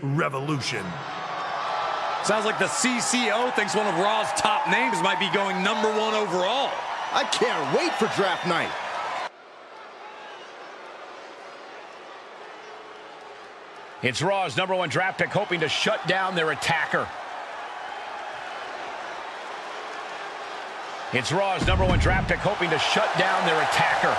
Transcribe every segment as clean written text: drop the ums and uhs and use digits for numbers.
revolution. Sounds like the CCO thinks one of Raw's top names might be going #1 overall. I can't wait for draft night. It's Raw's #1 draft pick hoping to shut down their attacker. It's Raw's #1 draft pick hoping to shut down their attacker.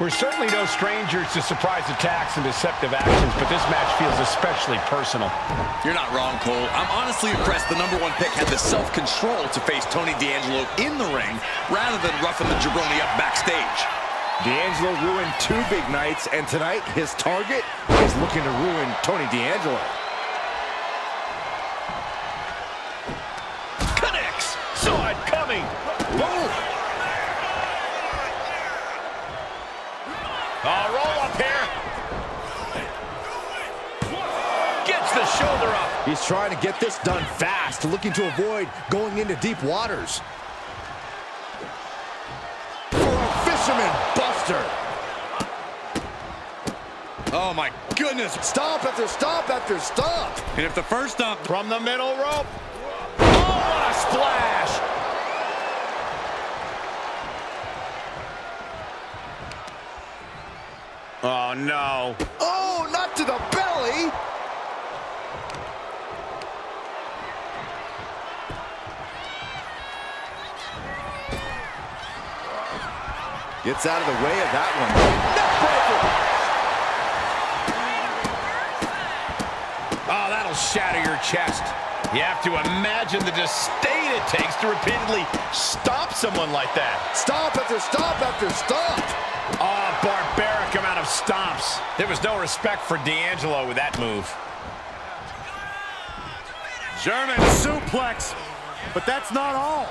We're certainly no strangers to surprise attacks and deceptive actions, but this match feels especially personal. You're not wrong, Cole. I'm honestly impressed the #1 pick had the self-control to face Tony D'Angelo in the ring rather than roughing the jabroni up backstage. D'Angelo ruined 2 big nights, and tonight his target is looking to ruin Tony D'Angelo. Connects! Saw it coming! Boom! Roll up here. Gets the shoulder up. He's trying to get this done fast, looking to avoid going into deep waters. For a fisherman buster. Oh, my goodness. Stomp after stomp after stomp. And if the first stomp From the middle rope. Oh, what a splash! Oh, no. Oh, not to the belly. Gets out of the way of that one. Neckbreaker. Oh, that'll shatter your chest. You have to imagine the disdain it takes to repeatedly stomp someone like that. Stomp after stomp after stomp. Oh, barbaric amount of stomps. There was no respect for D'Angelo with that move. German suplex, but that's not all.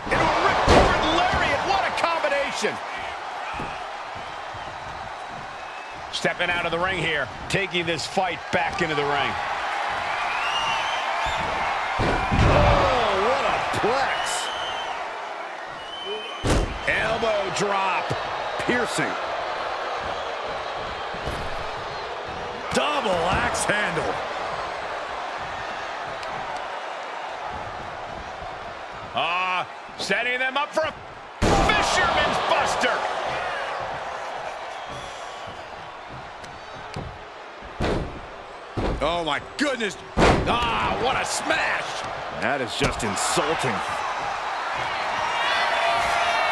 Into a ripcord lariat. What a combination. Stepping out of the ring here, taking this fight back into the ring. Oh, what a plex. Elbow drop. Piercing. Double axe handle. Setting them up for a fisherman's buster. Oh, my goodness. What a smash. That is just insulting.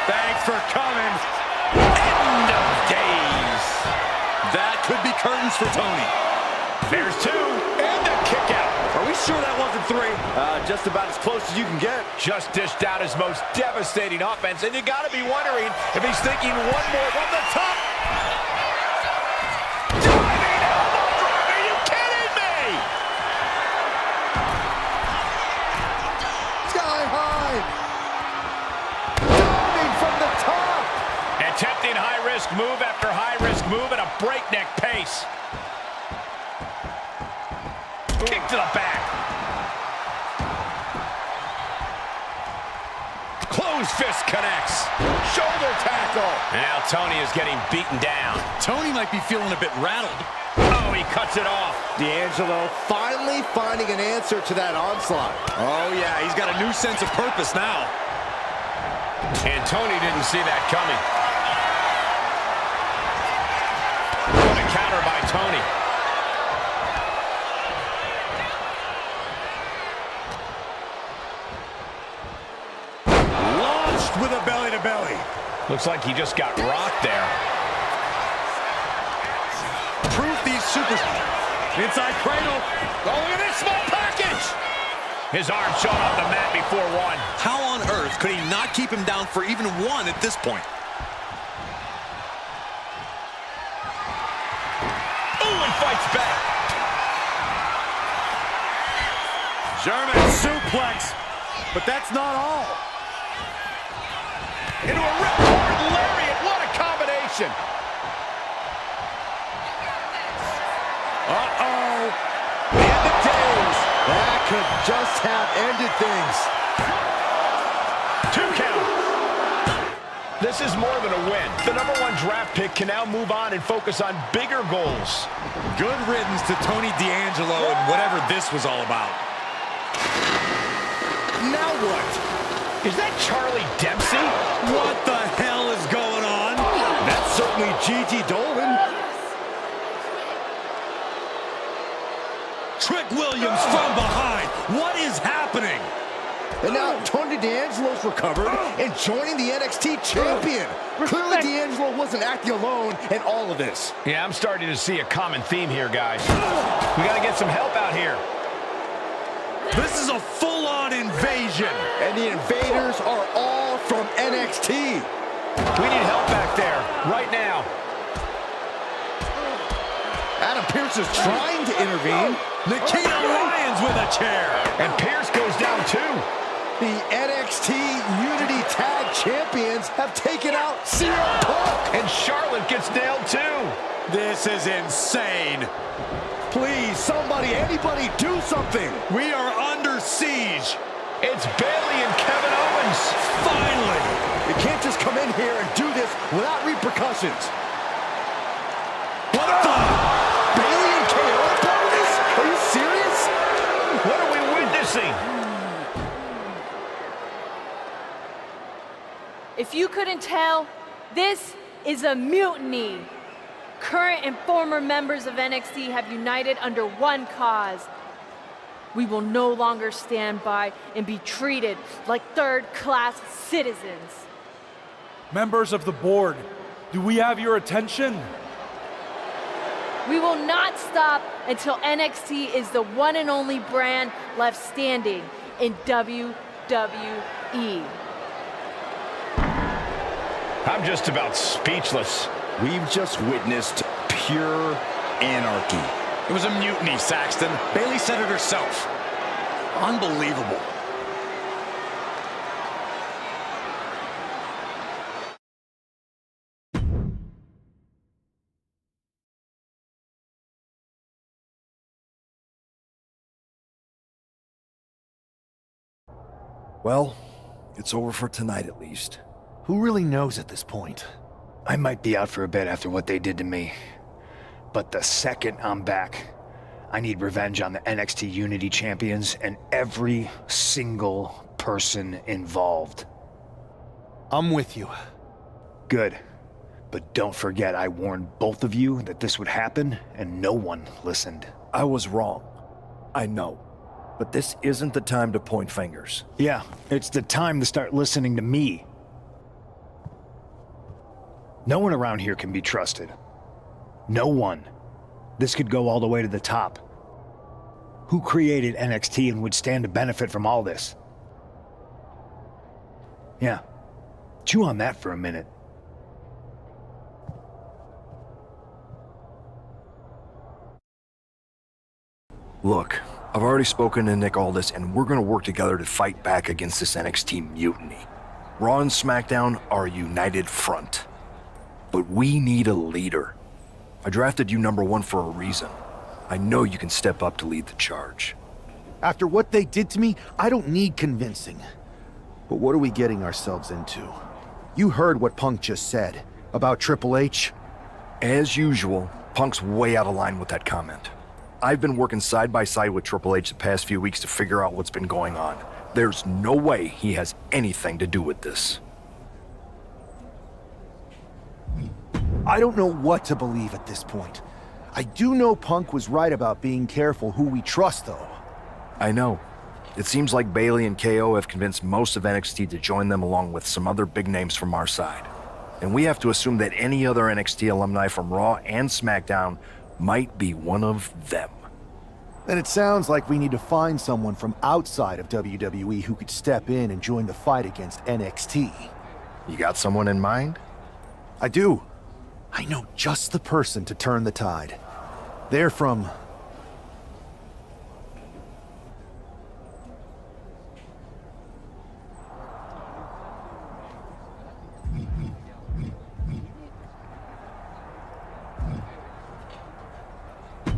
Thanks for coming. End of days. That could be curtains for Tony. There's 2. And a kick out. Are we sure that wasn't 3? Just about as close as you can get. Just dished out his most devastating offense, and you got to be wondering if he's thinking one more from the top. Diving elbow drop. Are you kidding me? Sky high. Diving from the top. Attempting high-risk move after high-risk move at a breakneck pace. Kick to the back. Closed fist connects. Shoulder tackle. Now Tony is getting beaten down. Tony might be feeling a bit rattled. Oh, he cuts it off. D'Angelo finally finding an answer to that onslaught. Oh, yeah, he's got a new sense of purpose now. And Tony didn't see that coming. What a counter by Tony. With a belly-to-belly. Looks like he just got rocked there. Proof these supers. Inside cradle. Oh, look at this small package. His arm showing off the mat before 1. How on earth could he not keep him down for even 1 at this point? Ooh, and fights back. German suplex. But that's not all. Into a ripcord lariat. What a combination. Uh-oh. End of days. That could just have ended things. 2 count. This is more than a win. The #1 draft pick can now move on and focus on bigger goals. Good riddance to Tony D'Angelo and whatever this was all about. Now what? Is that Charlie Dempsey? What the hell is going on? That's certainly Gigi Dolan. Trick Williams from behind. What is happening? And now Tony D'Angelo's recovered and joining the NXT champion. Clearly D'Angelo wasn't acting alone in all of this. Yeah, I'm starting to see a common theme here, guys. We got to get some help out here. This is a full-on invasion. And the invaders are all from NXT. We need help back there, right now. Adam Pearce is trying to intervene. Nikita Lyons with a chair. And Pearce goes down too. The NXT Unity Tag Champions have taken out CM Punk. And Charlotte gets nailed too. This is insane. Please, somebody, anybody, do something. We are under siege. It's Bayley and Kevin Owens. Finally. You can't just come in here and do this without repercussions. What the? Bayley and KO are part of this? Are you serious? What are we witnessing? If you couldn't tell, this is a mutiny. Current and former members of NXT have united under one cause. We will no longer stand by and be treated like third-class citizens. Members of the board, do we have your attention? We will not stop until NXT is the one and only brand left standing in WWE. I'm just about speechless. We've just witnessed pure anarchy. It was a mutiny, Saxton. Bayley said it herself. Unbelievable. Well, it's over for tonight at least. Who really knows at this point? I might be out for a bit after what they did to me. But the second I'm back, I need revenge on the NXT Unity Champions and every single person involved. I'm with you. Good. But don't forget I warned both of you that this would happen, and no one listened. I was wrong. I know. But this isn't the time to point fingers. Yeah, it's the time to start listening to me. No one around here can be trusted. No one. This could go all the way to the top. Who created NXT and would stand to benefit from all this? Yeah. Chew on that for a minute. Look, I've already spoken to Nick Aldis, and we're gonna work together to fight back against this NXT mutiny. Raw and SmackDown are a united front. But we need a leader. I drafted you #1 for a reason. I know you can step up to lead the charge. After what they did to me, I don't need convincing. But what are we getting ourselves into? You heard what Punk just said about Triple H. As usual, Punk's way out of line with that comment. I've been working side by side with Triple H the past few weeks to figure out what's been going on. There's no way he has anything to do with this. I don't know what to believe at this point. I do know Punk was right about being careful who we trust, though. I know. It seems like Bayley and KO have convinced most of NXT to join them along with some other big names from our side. And we have to assume that any other NXT alumni from Raw and SmackDown might be one of them. Then it sounds like we need to find someone from outside of WWE who could step in and join the fight against NXT. You got someone in mind? I do. I know just the person to turn the tide. They're from...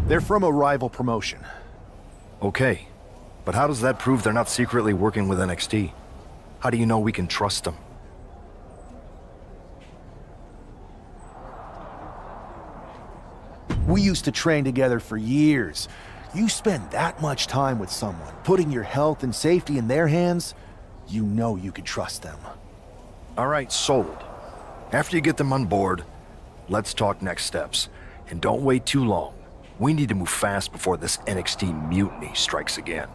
They're from a rival promotion. Okay, but how does that prove they're not secretly working with NXT? How do you know we can trust them? We used to train together for years. You spend that much time with someone, putting your health and safety in their hands, you know you can trust them. All right, sold. After you get them on board, let's talk next steps. And don't wait too long. We need to move fast before this NXT mutiny strikes again.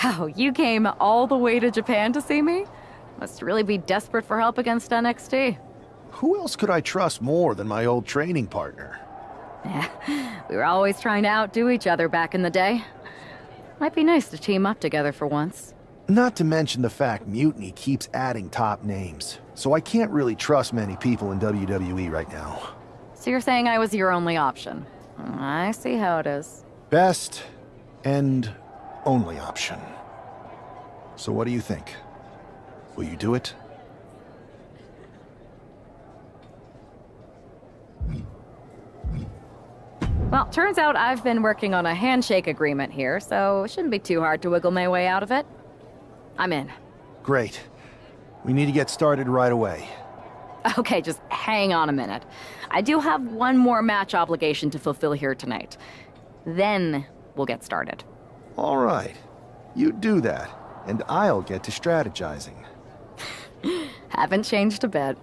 Wow, you came all the way to Japan to see me? Must really be desperate for help against NXT. Who else could I trust more than my old training partner? Yeah, we were always trying to outdo each other back in the day. Might be nice to team up together for once. Not to mention the fact Mutiny keeps adding top names, so I can't really trust many people in WWE right now. So you're saying I was your only option? I see how it is. Best and only option. So what do you think? Will you do it? Well, turns out I've been working on a handshake agreement here, so it shouldn't be too hard to wiggle my way out of it. I'm in. Great. We need to get started right away. Okay, just hang on a minute. I do have one more match obligation to fulfill here tonight. Then we'll get started. All right. You do that, and I'll get to strategizing. Haven't changed a bit.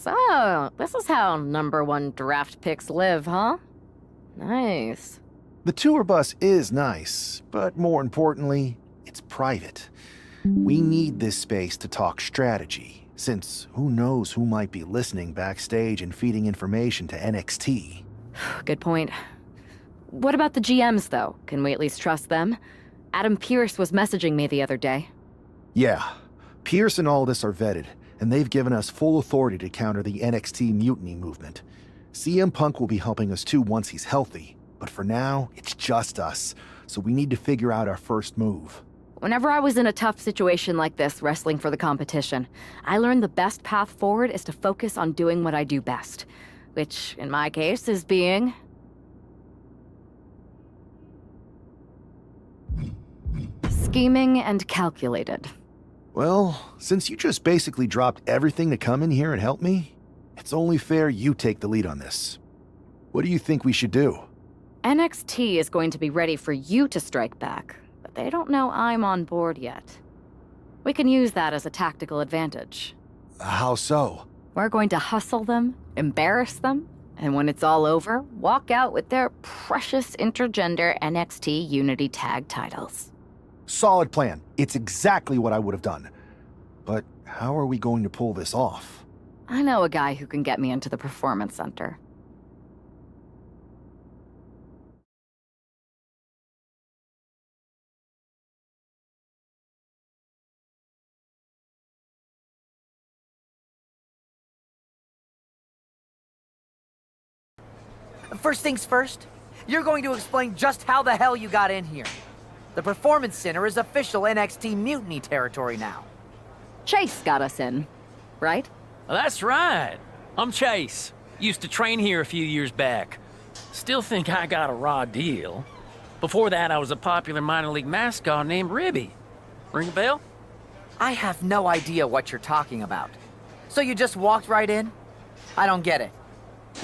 So, this is how #1 draft picks live, huh? Nice. The tour bus is nice, but more importantly, it's private. We need this space to talk strategy, since who knows who might be listening backstage and feeding information to NXT. Good point. What about the GMs, though? Can we at least trust them? Adam Pearce was messaging me the other day. Yeah, Pierce and Aldis are vetted, and they've given us full authority to counter the NXT mutiny movement. CM Punk will be helping us too once he's healthy, but for now, it's just us, so we need to figure out our first move. Whenever I was in a tough situation like this, wrestling for the competition, I learned the best path forward is to focus on doing what I do best, which, in my case, is being... scheming and calculated. Well, since you just basically dropped everything to come in here and help me, it's only fair you take the lead on this. What do you think we should do? NXT is going to be ready for you to strike back, but they don't know I'm on board yet. We can use that as a tactical advantage. How so? We're going to hustle them, embarrass them, and when it's all over, walk out with their precious intergender NXT Unity Tag titles. Solid plan. It's exactly what I would have done. But how are we going to pull this off? I know a guy who can get me into the Performance Center. First things first, you're going to explain just how the hell you got in here. The Performance Center is official NXT Mutiny territory now. Chase got us in, right? That's right. I'm Chase. Used to train here a few years back. Still think I got a raw deal. Before that, I was a popular minor league mascot named Ribby. Ring a bell? I have no idea what you're talking about. So you just walked right in? I don't get it.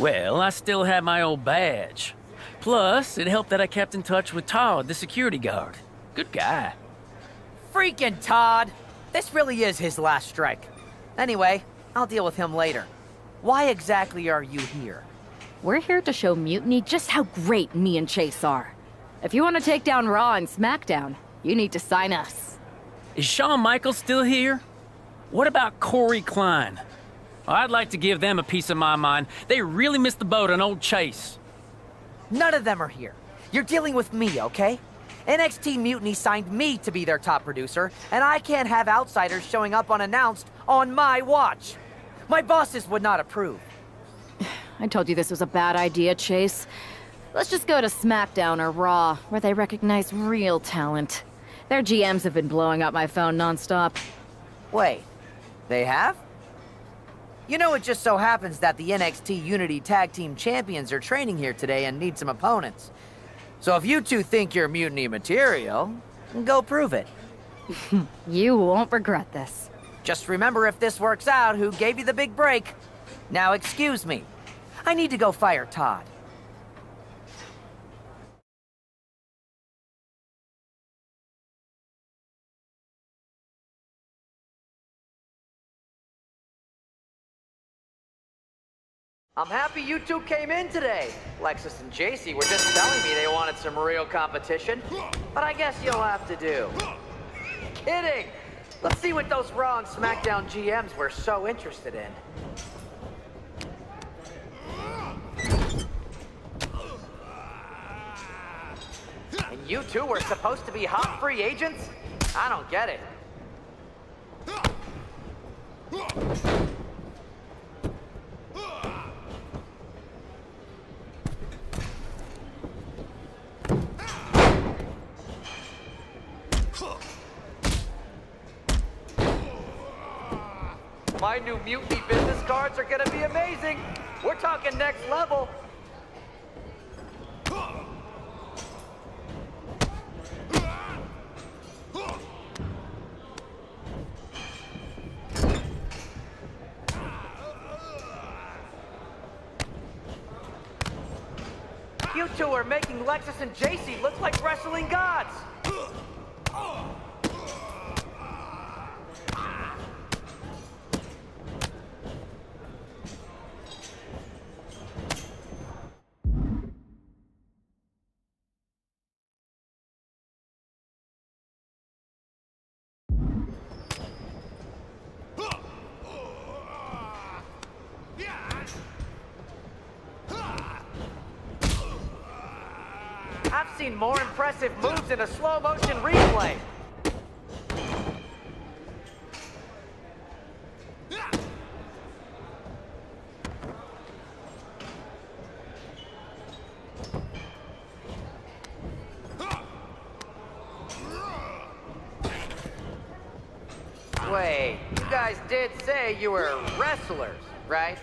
Well, I still had my old badge. Plus, it helped that I kept in touch with Todd, the security guard. Good guy. Freaking Todd! This really is his last strike. Anyway, I'll deal with him later. Why exactly are you here? We're here to show Mutiny just how great me and Chase are. If you want to take down Raw and SmackDown, you need to sign us. Is Shawn Michaels still here? What about Corey Klein? I'd like to give them a piece of my mind. They really missed the boat on old Chase. None of them are here. You're dealing with me, okay? NXT Mutiny signed me to be their top producer, and I can't have outsiders showing up unannounced on my watch. My bosses would not approve. I told you this was a bad idea, Chase. Let's just go to SmackDown or Raw, where they recognize real talent. Their GMs have been blowing up my phone nonstop. Wait, they have? You know, it just so happens that the NXT Unity Tag Team Champions are training here today and need some opponents. So if you two think you're Mutiny material, go prove it. You won't regret this. Just remember, if this works out, who gave you the big break. Now excuse me. I need to go fire Todd. I'm happy you two came in today. Lexus and JC were just telling me they wanted some real competition, but I guess you'll have to do. Kidding! Let's see what those Raw and SmackDown GMs were so interested in. And you two were supposed to be hot free agents? I don't get it. My new Mutiny business cards are gonna be amazing. We're talking next level. You two are making Lexus and JC look like wrestling gods. seen more impressive moves in a slow-motion replay. Wait, you guys did say you were wrestlers, right?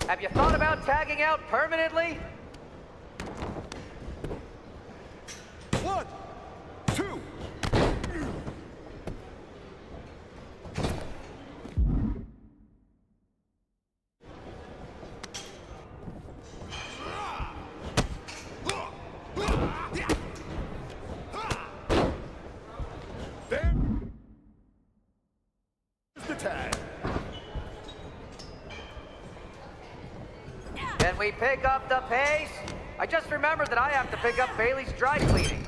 Have you thought about tagging out permanently? 1, 2. There's the tag. Can we pick up the pace? I just remembered that I have to pick up Bailey's dry cleaning.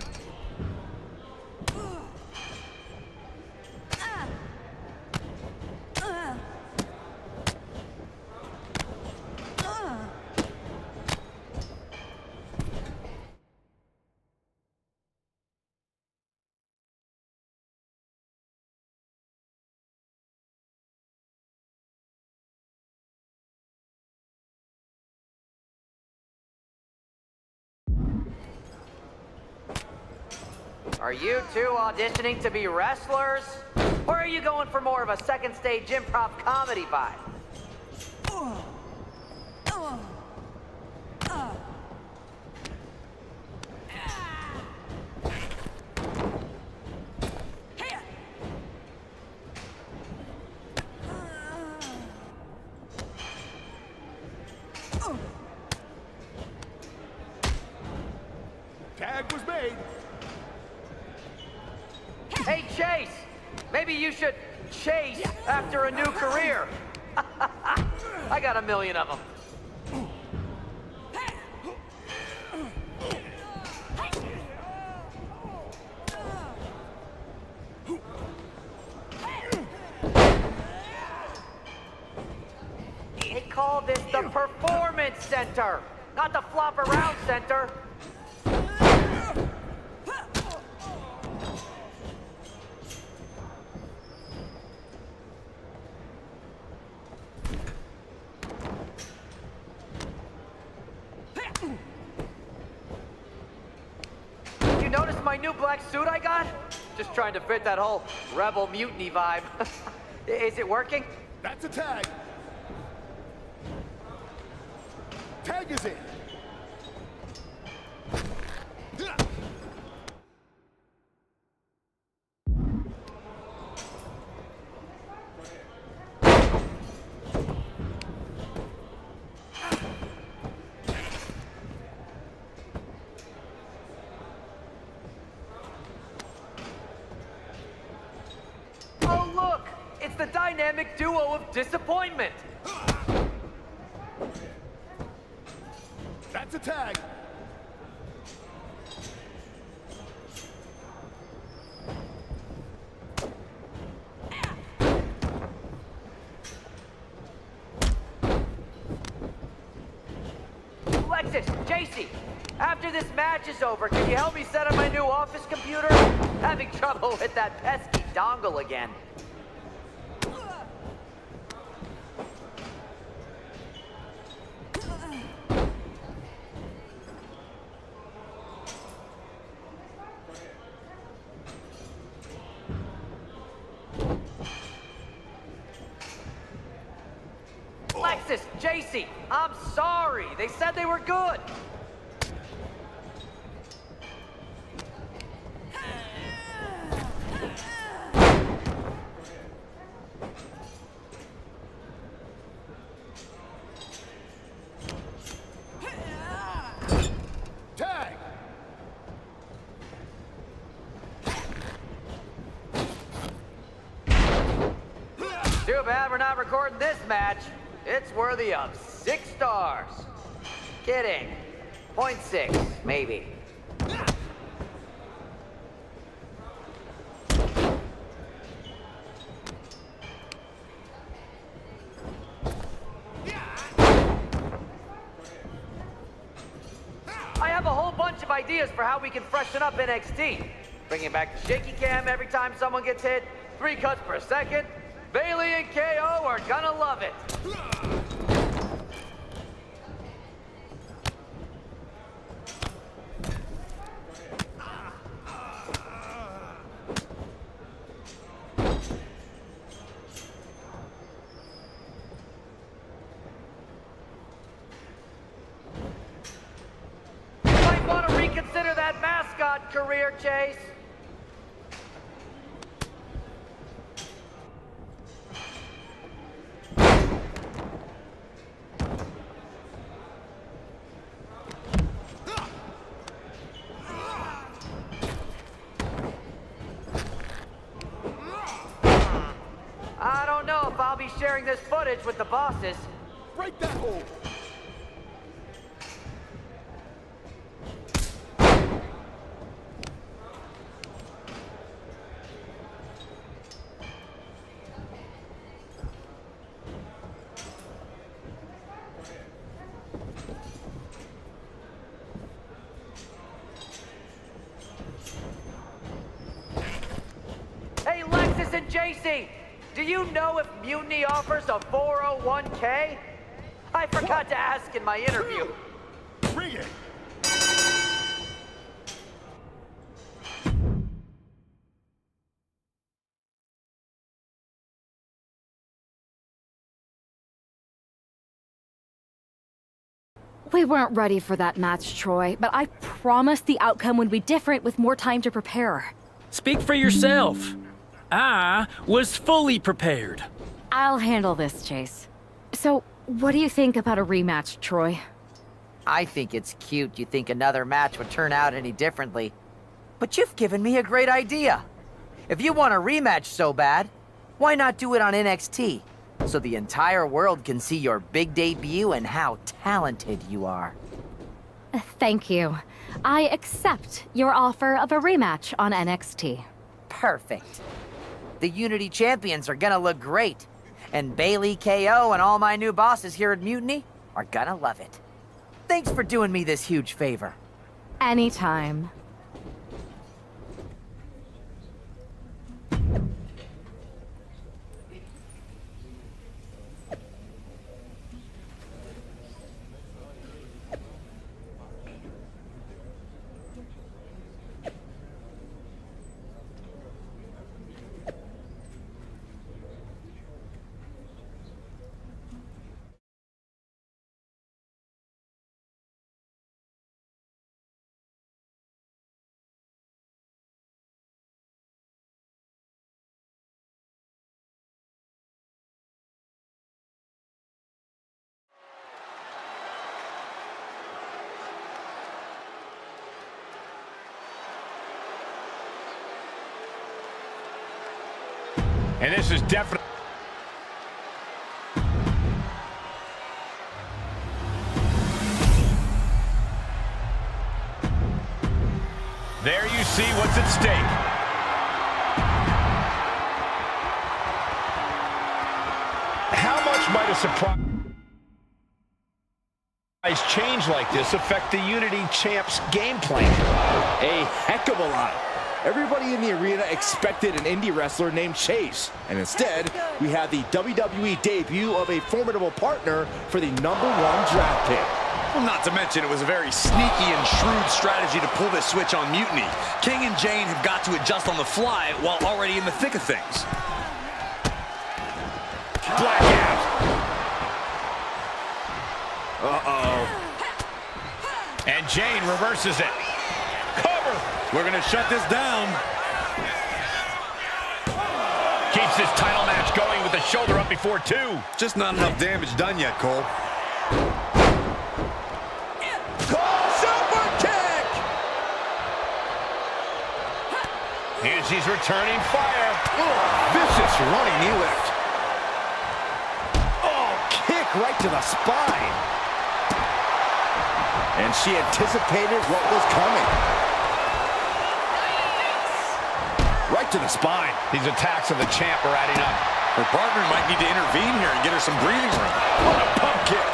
Are you two auditioning to be wrestlers? Or are you going for more of a second stage improv comedy vibe? Tag was made. Hey, Chase! Maybe you should chase after a new career. I got a million of them. They call this the Performance Center, not the Flop Around Center. Notice my new black suit I got? Just trying to fit that whole rebel mutiny vibe. Is it working? That's a tag. Tag is in. Oh, look! It's the dynamic duo of disappointment! That's a tag. Alexis, JC, after this match is over, can you help me set up my new office computer? Having trouble with that pesky dongle again. Alexis, JC, I'm sorry. They said they were good. Tag. Too bad we're not recording this match. It's worthy of 6 stars. Kidding. 0.6, maybe. I have a whole bunch of ideas for how we can freshen up NXT. Bringing back the shaky cam every time someone gets hit, 3 cuts per second. Bayley and KO are gonna love it. Might want to reconsider that mascot career, Chase. I don't know if I'll be sharing this footage with the bosses. Break that hole. Hey, Lexus and JC, do you know if Mutiny offers a 401k? I forgot to ask in my interview. Bring it. We weren't ready for that match, Troy, but I promised the outcome would be different with more time to prepare. Speak for yourself. I was fully prepared. I'll handle this, Chase. So, what do you think about a rematch, Troy? I think it's cute you think another match would turn out any differently. But you've given me a great idea. If you want a rematch so bad, why not do it on NXT? So the entire world can see your big debut and how talented you are. Thank you. I accept your offer of a rematch on NXT. Perfect. The Unity Champions are gonna look great. And Bayley, KO, and all my new bosses here at Mutiny are gonna love it. Thanks for doing me this huge favor. Anytime. And this is definitely... There you see what's at stake. How much might a surprise change like this affect the Unity Champs' game plan? A heck of a lot. Everybody in the arena expected an indie wrestler named Chase, and instead, we had the WWE debut of a formidable partner for the #1 draft pick. Well, not to mention, it was a very sneaky and shrewd strategy to pull this switch on Mutiny. King and Jane have got to adjust on the fly while already in the thick of things. Blackout. Uh-oh. And Jane reverses it. Cover. We're going to shut this down. Keeps this title match going with the shoulder up before 2. Just not enough damage done yet, Cole. Super kick! And she's returning fire. Vicious running knee lift. Oh, kick kick right to the spine. And she anticipated what was coming. Right to the spine. These attacks of the champ are adding up. Her partner might need to intervene here and get her some breathing room. What a pump kick.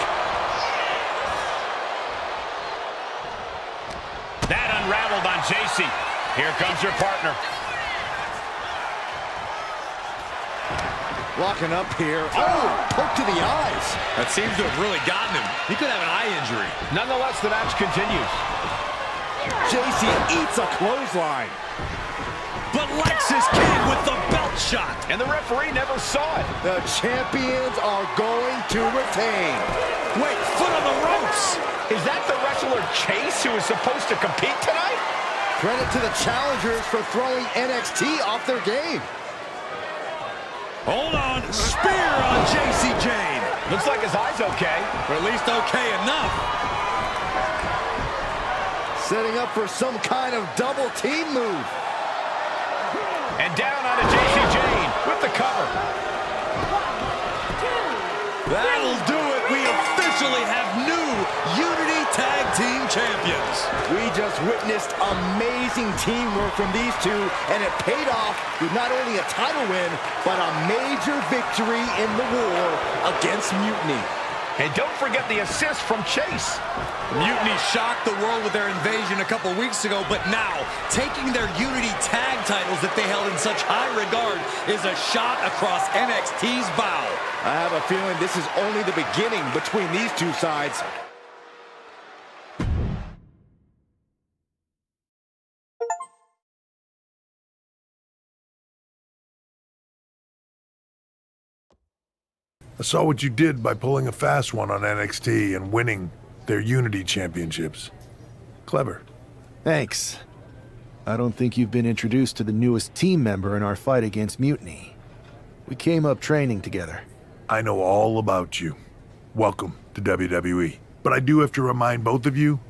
That unraveled on JC. Here comes her partner. Locking up here. Oh, poke to the eyes. That seems to have really gotten him. He could have an eye injury. Nonetheless, the match continues. JC eats a clothesline. But Lexis came with the belt shot. And the referee never saw it. The champions are going to retain. Wait, foot on the ropes. Is that the wrestler Chase who is supposed to compete tonight? Credit to the challengers for throwing NXT off their game. Hold on, spear on JC Jane. Looks like his eye's okay. Or at least okay enough. Setting up for some kind of double team move. And down onto JC Jane with the cover. That'll do it. We officially have new Unity Tag Team Champions. We just witnessed amazing teamwork from these two, and it paid off with not only a title win, but a major victory in the war against Mutiny. And don't forget the assist from Chase. Mutiny shocked the world with their invasion a couple weeks ago, but now, taking their Unity Tag titles that they held in such high regard is a shot across NXT's bow. I have a feeling this is only the beginning between these two sides. I saw what you did by pulling a fast one on NXT and winning their Unity Championships. Clever. Thanks. I don't think you've been introduced to the newest team member in our fight against Mutiny. We came up training together. I know all about you. Welcome to WWE. But I do have to remind both of you,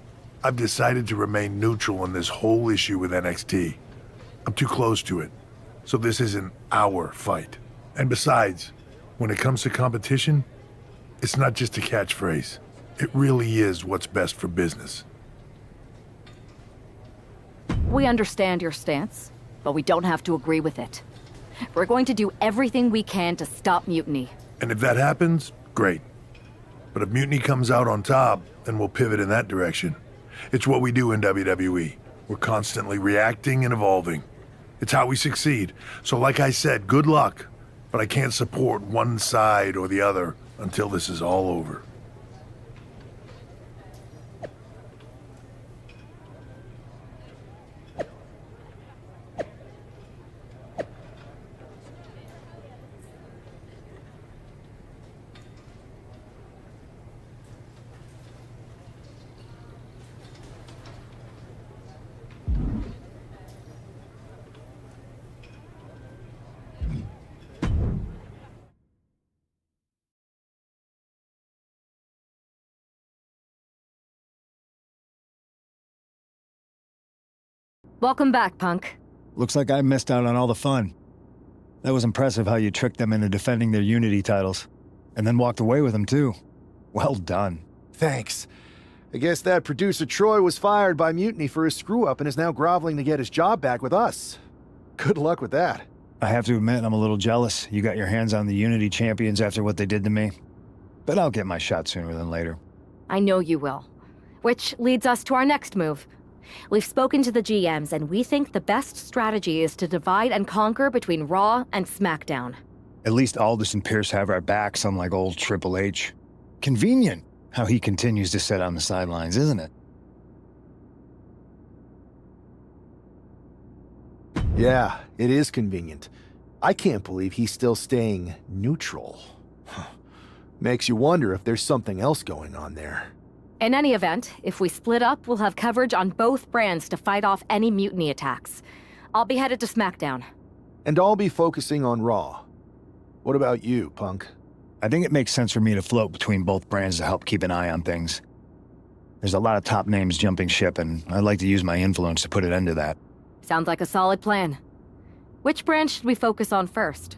I've decided to remain neutral in this whole issue with NXT. I'm too close to it, so this isn't our fight. And besides, when it comes to competition, it's not just a catchphrase. It really is what's best for business. We understand your stance, but we don't have to agree with it. We're going to do everything we can to stop Mutiny. And if that happens, great. But if Mutiny comes out on top, then we'll pivot in that direction. It's what we do in WWE. We're constantly reacting and evolving. It's how we succeed. So like I said, good luck. But I can't support one side or the other until this is all over. Welcome back, Punk. Looks like I missed out on all the fun. That was impressive how you tricked them into defending their Unity titles. And then walked away with them, too. Well done. Thanks. I guess that producer Troy was fired by Mutiny for his screw-up and is now groveling to get his job back with us. Good luck with that. I have to admit, I'm a little jealous. You got your hands on the Unity champions after what they did to me. But I'll get my shot sooner than later. I know you will. Which leads us to our next move. We've spoken to the GMs, and we think the best strategy is to divide and conquer between Raw and SmackDown. At least Aldous and Pierce have our backs, unlike old Triple H. Convenient how he continues to sit on the sidelines, isn't it? Yeah, it is convenient. I can't believe he's still staying neutral. Makes you wonder if there's something else going on there. In any event, if we split up, we'll have coverage on both brands to fight off any Mutiny attacks. I'll be headed to SmackDown. And I'll be focusing on Raw. What about you, Punk? I think it makes sense for me to float between both brands to help keep an eye on things. There's a lot of top names jumping ship, and I'd like to use my influence to put an end to that. Sounds like a solid plan. Which brand should we focus on first?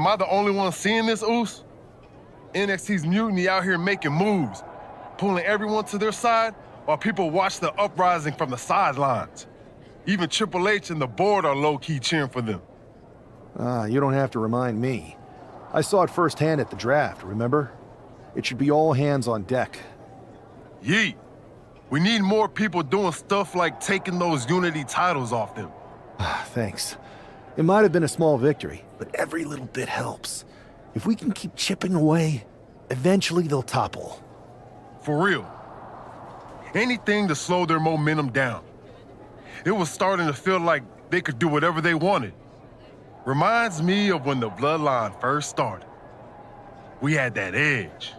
Am I the only one seeing this, Oos? NXT's Mutiny out here making moves, pulling everyone to their side while people watch the uprising from the sidelines. Even Triple H and the board are low-key cheering for them. You don't have to remind me. I saw it firsthand at the draft, remember? It should be all hands on deck. Yeet. We need more people doing stuff like taking those Unity titles off them. Thanks. It might have been a small victory, but every little bit helps. If we can keep chipping away, eventually they'll topple. For real. Anything to slow their momentum down. It was starting to feel like they could do whatever they wanted. Reminds me of when the Bloodline first started. We had that edge,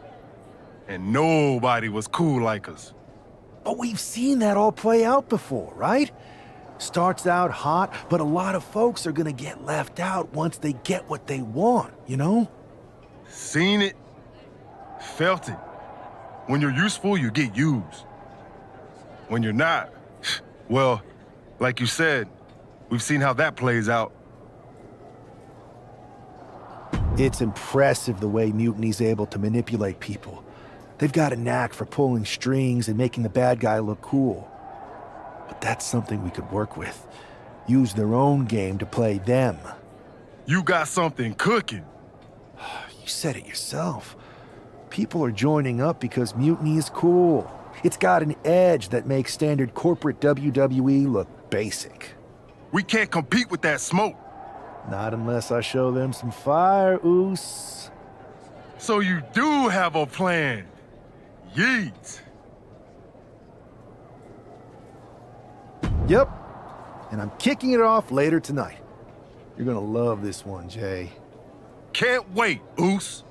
and nobody was cool like us. But we've seen that all play out before, right? Starts out hot, but a lot of folks are gonna get left out once they get what they want, you know? Seen it, felt it. When you're useful, you get used. When you're not, well, like you said, we've seen how that plays out. It's impressive the way Mutiny's able to manipulate people. They've got a knack for pulling strings and making the bad guy look cool. But that's something we could work with. Use their own game to play them. You got something cooking. You said it yourself. People are joining up because Mutiny is cool. It's got an edge that makes standard corporate WWE look basic. We can't compete with that smoke. Not unless I show them some fire, Oos. So you do have a plan. Yeet. Yep. And I'm kicking it off later tonight. You're gonna love this one, Jay. Can't wait, Oos.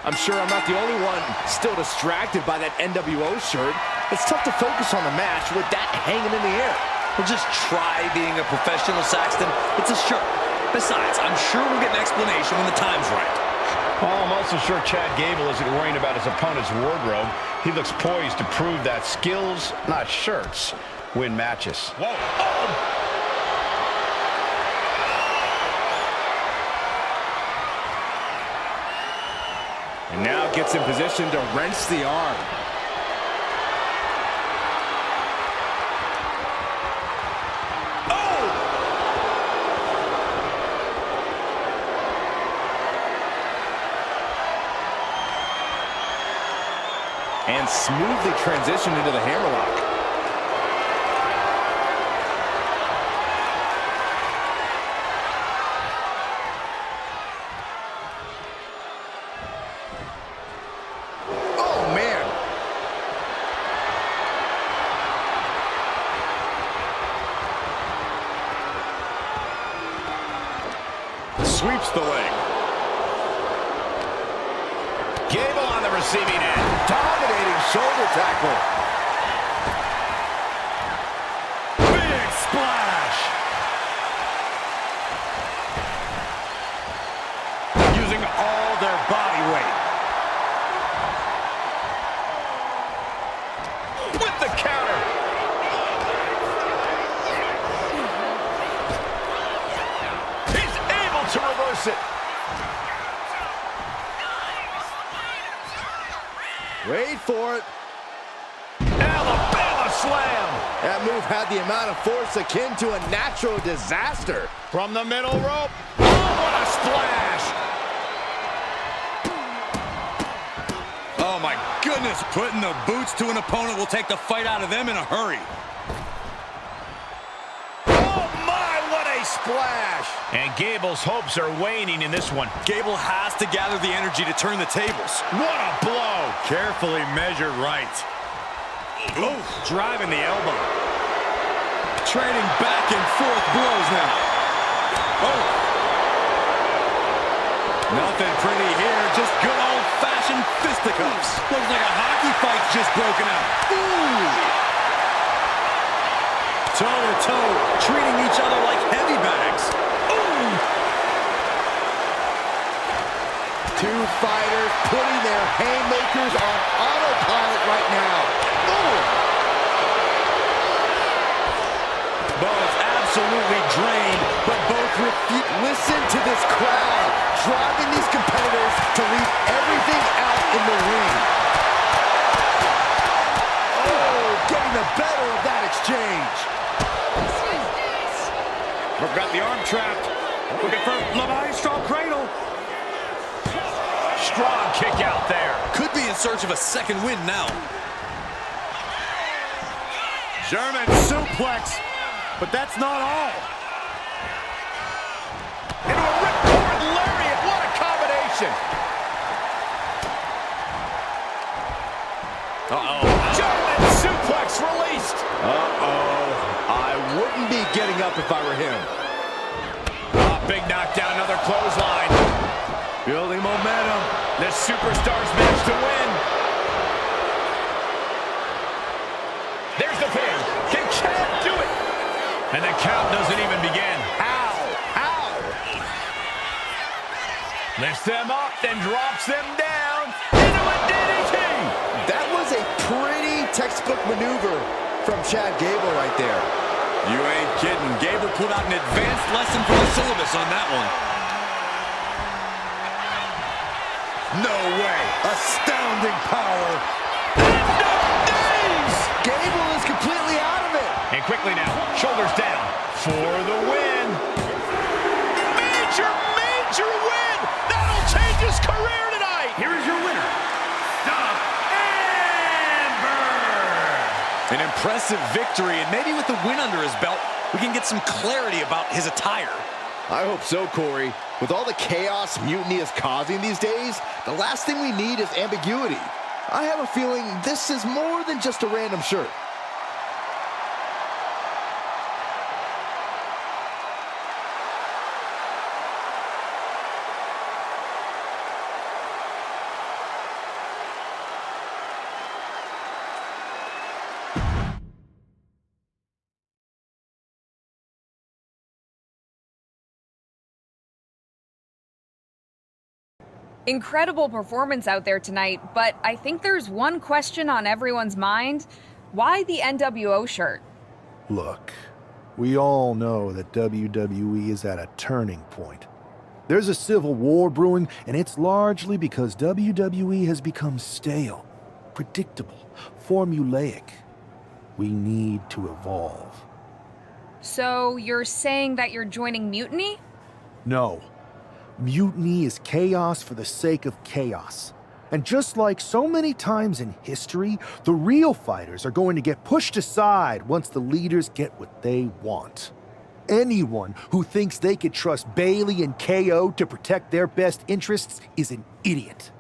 I'm sure I'm not the only one still distracted by that NWO shirt. It's tough to focus on the match with that hanging in the air. Well, just try being a professional, Saxton. It's a shirt. Besides, I'm sure we'll get an explanation when the time's right. Oh, I'm also sure Chad Gable isn't worrying about his opponent's wardrobe. He looks poised to prove that skills, not shirts, win matches. Whoa. Oh! And now gets in position to wrench the arm. Oh! And smoothly transitioned into the hammerlock. Sweeps the leg. Gable on the receiving end. Dominating shoulder tackle. Big splash! Using all their body weight. With the counter. He's able to reverse it. Wait for it. Alabama slam. That move had the amount of force akin to a natural disaster. From the middle rope. Oh, what a splash. Oh my goodness, putting the boots to an opponent will take the fight out of them in a hurry. Oh my, what a splash. And Gable's hopes are waning in this one. Gable has to gather the energy to turn the tables. What a blow. Carefully measured right. Ooh, driving the elbow. Trading back and forth blows now. Oh. Nothing pretty here, just good old-fashioned fisticuffs. Looks like a hockey fight's just broken out. Ooh. Toe-to-toe, treating each other like heavy bags. Ooh. Two fighters putting their haymakers on autopilot right now. Ooh. Both absolutely drained, but both refuse. Listen to this crowd, driving these competitors to leave everything out in the ring. Oh, getting the better of that exchange. We've got the arm trapped. Looking for La Maestro cradle. Strong kick out there. Could be in search of a second win now. German suplex, but that's not all. Into a ripcord lariat. What a combination. Uh-oh. German suplex released. Uh-oh. I wouldn't be getting up if I were him. Oh, big knockdown, another clothesline. Building momentum. The superstars managed to win. There's the pin. Can Chad do it? And the count doesn't even begin. Ow! Ow! Lifts them up, then drops them down into a DDT. That was a pretty textbook maneuver from Chad Gable right there. You ain't kidding. Gable put out an advanced lesson for the syllabus on that one. No way. Astounding power. Gable is completely out of it. And quickly now, shoulders down for the win. Major, major win. That'll change his career tonight. Here is your winner, Stop and Burn. An impressive victory, and maybe with the win under his belt, we can get some clarity about his attire. I hope so, Corey. With all the chaos Mutiny is causing these days, the last thing we need is ambiguity. I have a feeling this is more than just a random shirt. Incredible performance out there tonight, but I think there's one question on everyone's mind. Why the NWO shirt? Look, we all know that WWE is at a turning point. There's a civil war brewing, and it's largely because WWE has become stale, predictable, formulaic. We need to evolve. So you're saying that you're joining Mutiny? No. Mutiny is chaos for the sake of chaos. And just like so many times in history, the real fighters are going to get pushed aside once the leaders get what they want. Anyone who thinks they could trust Bailey and KO to protect their best interests is an idiot.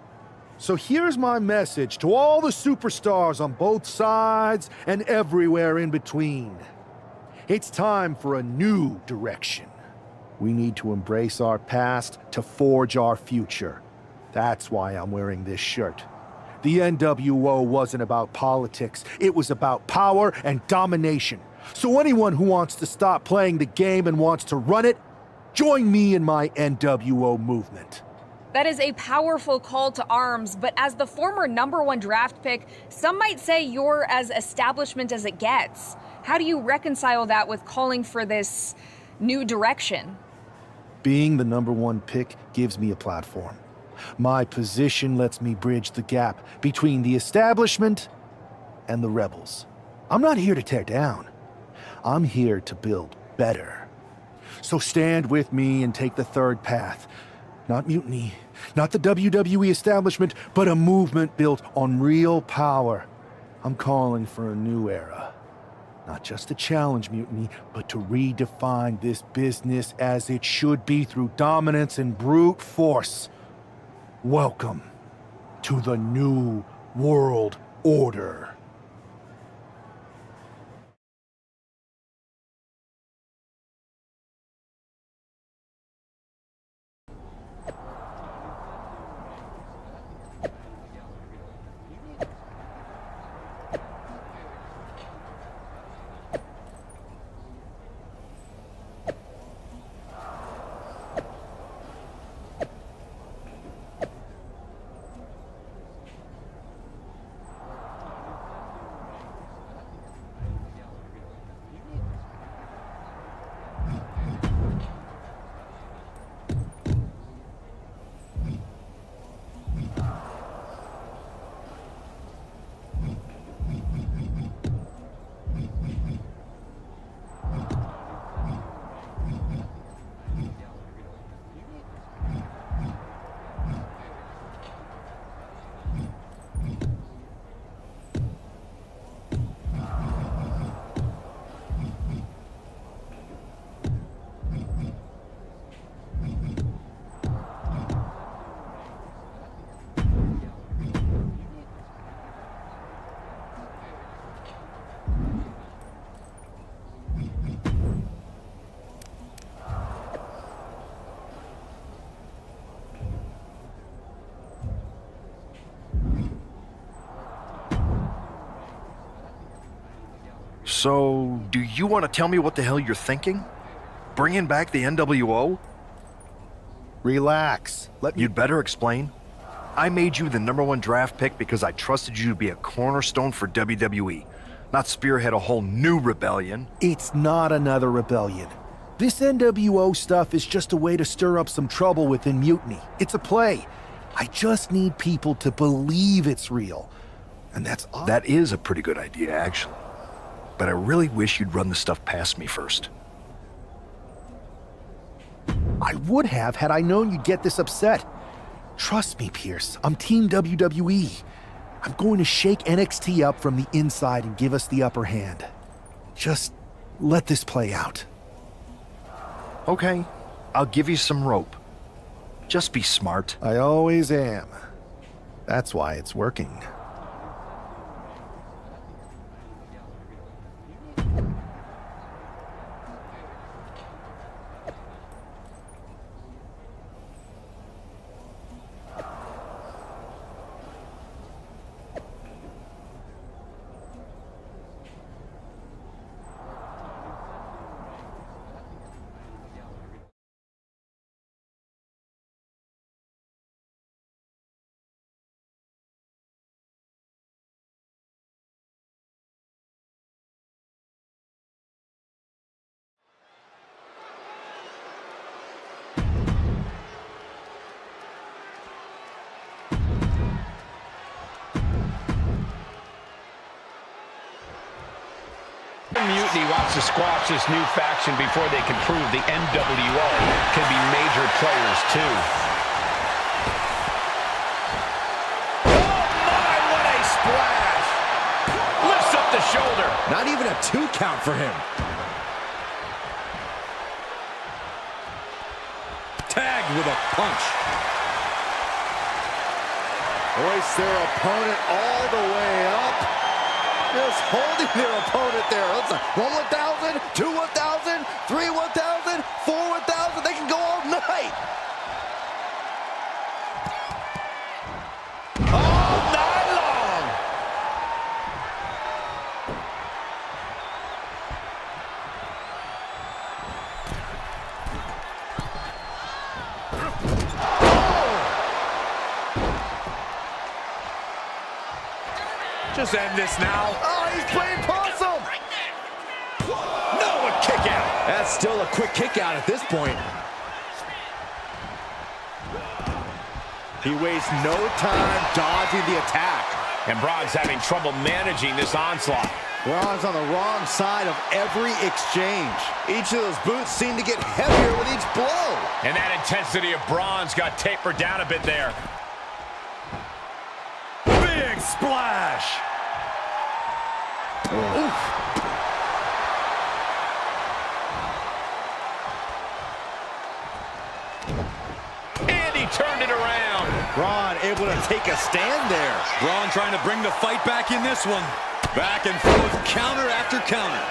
So here's my message to all the superstars on both sides and everywhere in between. It's time for a new direction. We need to embrace our past to forge our future. That's why I'm wearing this shirt. The NWO wasn't about politics. It was about power and domination. So anyone who wants to stop playing the game and wants to run it, join me in my NWO movement. That is a powerful call to arms, but as the former #1 draft pick, some might say you're as establishment as it gets. How do you reconcile that with calling for this new direction? Being the #1 pick gives me a platform. My position lets me bridge the gap between the establishment and the rebels. I'm not here to tear down. I'm here to build better. So stand with me and take the third path. Not mutiny, not the WWE establishment, but a movement built on real power. I'm calling for a new era. Not just to challenge Mutiny, but to redefine this business as it should be through dominance and brute force. Welcome to the New World Order. So, do you want to tell me what the hell you're thinking? Bringing back the NWO? Relax. You'd better explain. I made you the #1 draft pick because I trusted you to be a cornerstone for WWE, not spearhead a whole new rebellion. It's not another rebellion. This NWO stuff is just a way to stir up some trouble within Mutiny. It's a play. I just need people to believe it's real. And that's all. That is a pretty good idea, actually. But I really wish you'd run the stuff past me first. I would have had I known you'd get this upset. Trust me, Pierce. I'm Team WWE. I'm going to shake NXT up from the inside and give us the upper hand. Just let this play out. Okay, I'll give you some rope. Just be smart. I always am. That's why it's working. Mutiny wants to squash this new faction before they can prove the NWO can be major players too. Oh my, what a splash! Lifts up the shoulder. Not even a 2 count for him. Tagged with a punch. Hoist their opponent all the way up. Just holding their opponent there. That's a 1 1,000, 2 1,000, 3 1,000, 4 1,000. They can go all night. All night long. Just end this now. Oh, he's playing possum. No, a kick out. That's still a quick kick out at this point. He wastes no time dodging the attack. And Braun's having trouble managing this onslaught. Braun's on the wrong side of every exchange. Each of those boots seem to get heavier with each blow. And that intensity of Braun's got tapered down a bit there. Big splash. Oof. turned it around. Braun able to take a stand there. Braun trying to bring the fight back in this one. Back and forth, counter after counter.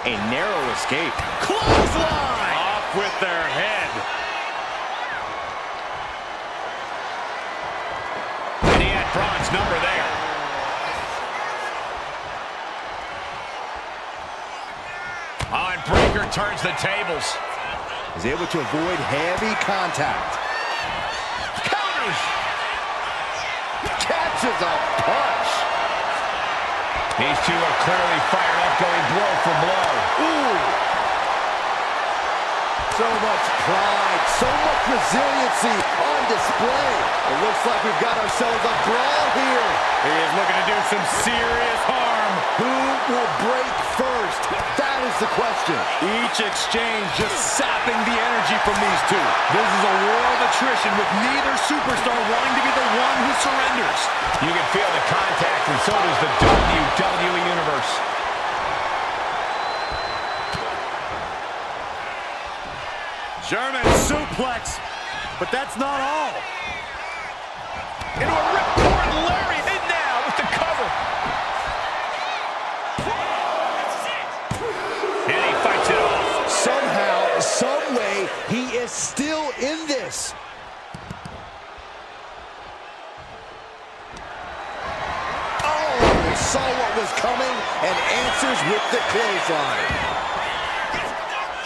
A narrow escape. Clothesline! Off with their head. And he had Braun's number there. Oh, and Breakker turns the tables. Is able to avoid heavy contact. Counters! Catches a punch. These two are clearly fired up, going blow for blow. Ooh! So much pride, so much resiliency on display. It looks like we've got ourselves a brawl here. He is looking to do some serious harm. Who will break first? That is the question. Each exchange just sapping the energy from these two. This is a war of attrition with neither superstar wanting to be the one who surrenders. You can feel the contact, and so does the WWE Universe. German suplex, but that's not all. Into a ripcord Larry in now with the cover. And he fights it off. Somehow, some way, he is still in this. Oh, saw what was coming and answers with the clothesline.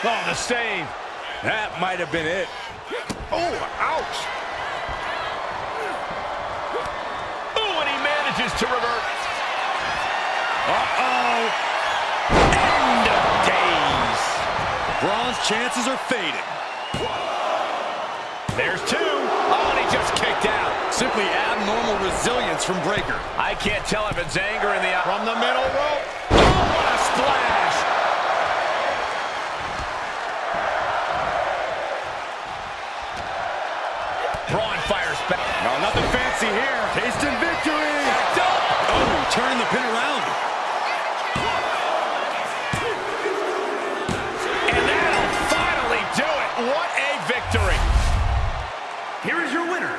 Oh, the save. That might have been it. Oh, ouch. Oh, and he manages to revert. Uh-oh. End of days. Braun's chances are fading. There's two. Oh, and he just kicked out. Simply abnormal resilience from Breakker. I can't tell if it's anger in the... From the middle rope. Oh, what a splash. Braun fires back. No, nothing fancy here. Tasting victory. Oh, turning the pin around. And that'll finally do it. What a victory. Here is your winner,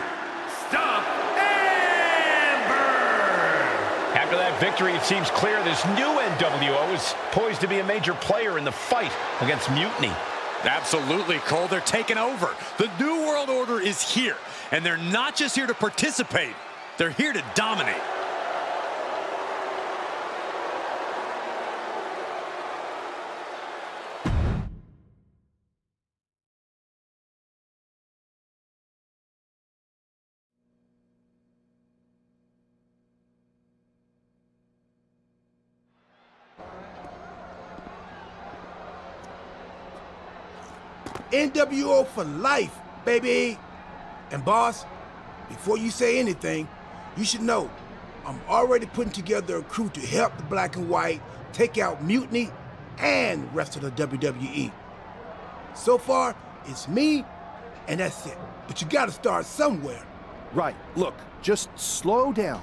Stomp and Burn. After that victory, it seems clear this new NWO is poised to be a major player in the fight against Mutiny. Absolutely, Cole. They're taking over. The New World Order is here, and they're not just here to participate. They're here to dominate. NWO for life, baby. And boss, before you say anything, you should know I'm already putting together a crew to help the Black and White take out Mutiny and the rest of the WWE. So far, it's me, and that's it. But you gotta start somewhere. Right, look, just slow down.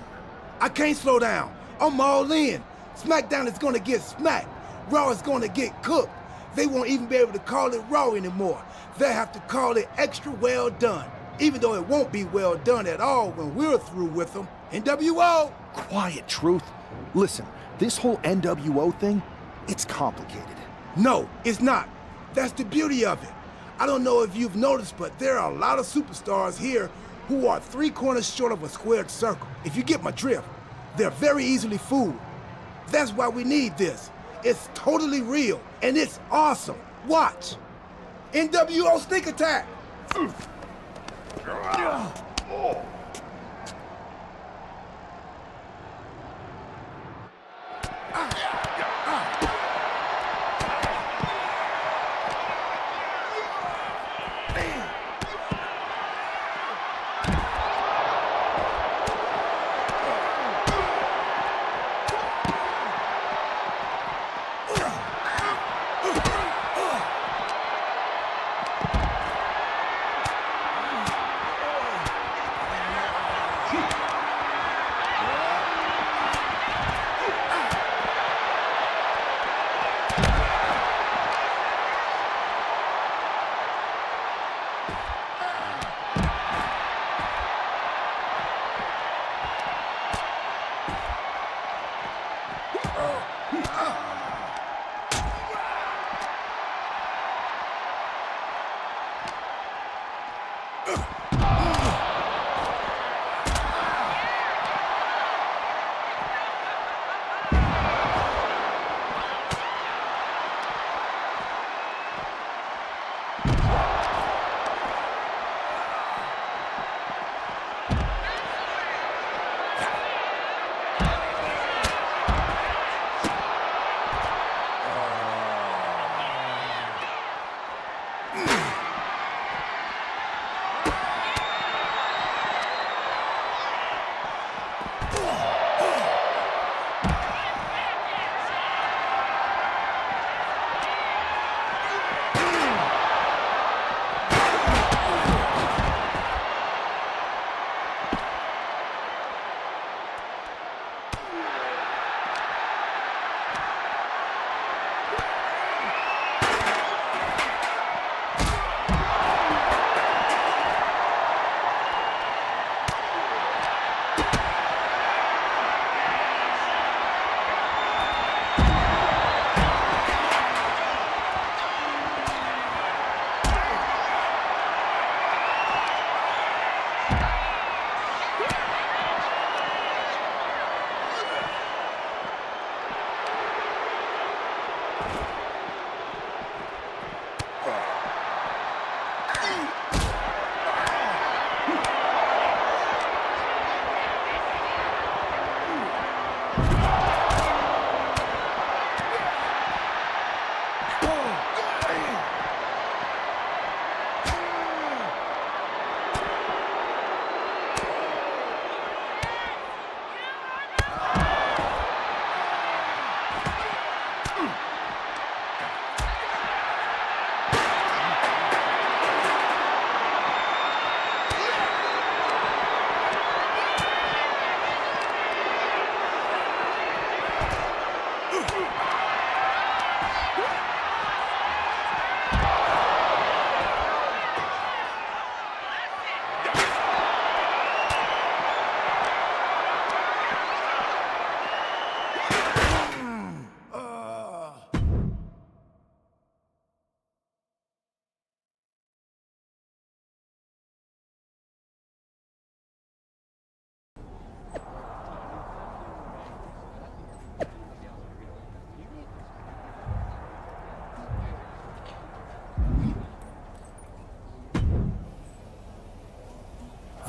I can't slow down. I'm all in. SmackDown is gonna get smacked. Raw is gonna get cooked. They won't even be able to call it Raw anymore. They'll have to call it Extra Well Done, even though it won't be well done at all when we're through with them. NWO! Quiet, Truth. Listen, this whole NWO thing, it's complicated. No, it's not. That's the beauty of it. I don't know if you've noticed, but there are a lot of superstars here who are 3 corners short of a squared circle. If you get my drift, they're very easily fooled. That's why we need this. It's totally real, and it's awesome. Watch. NWO Sneak Attack.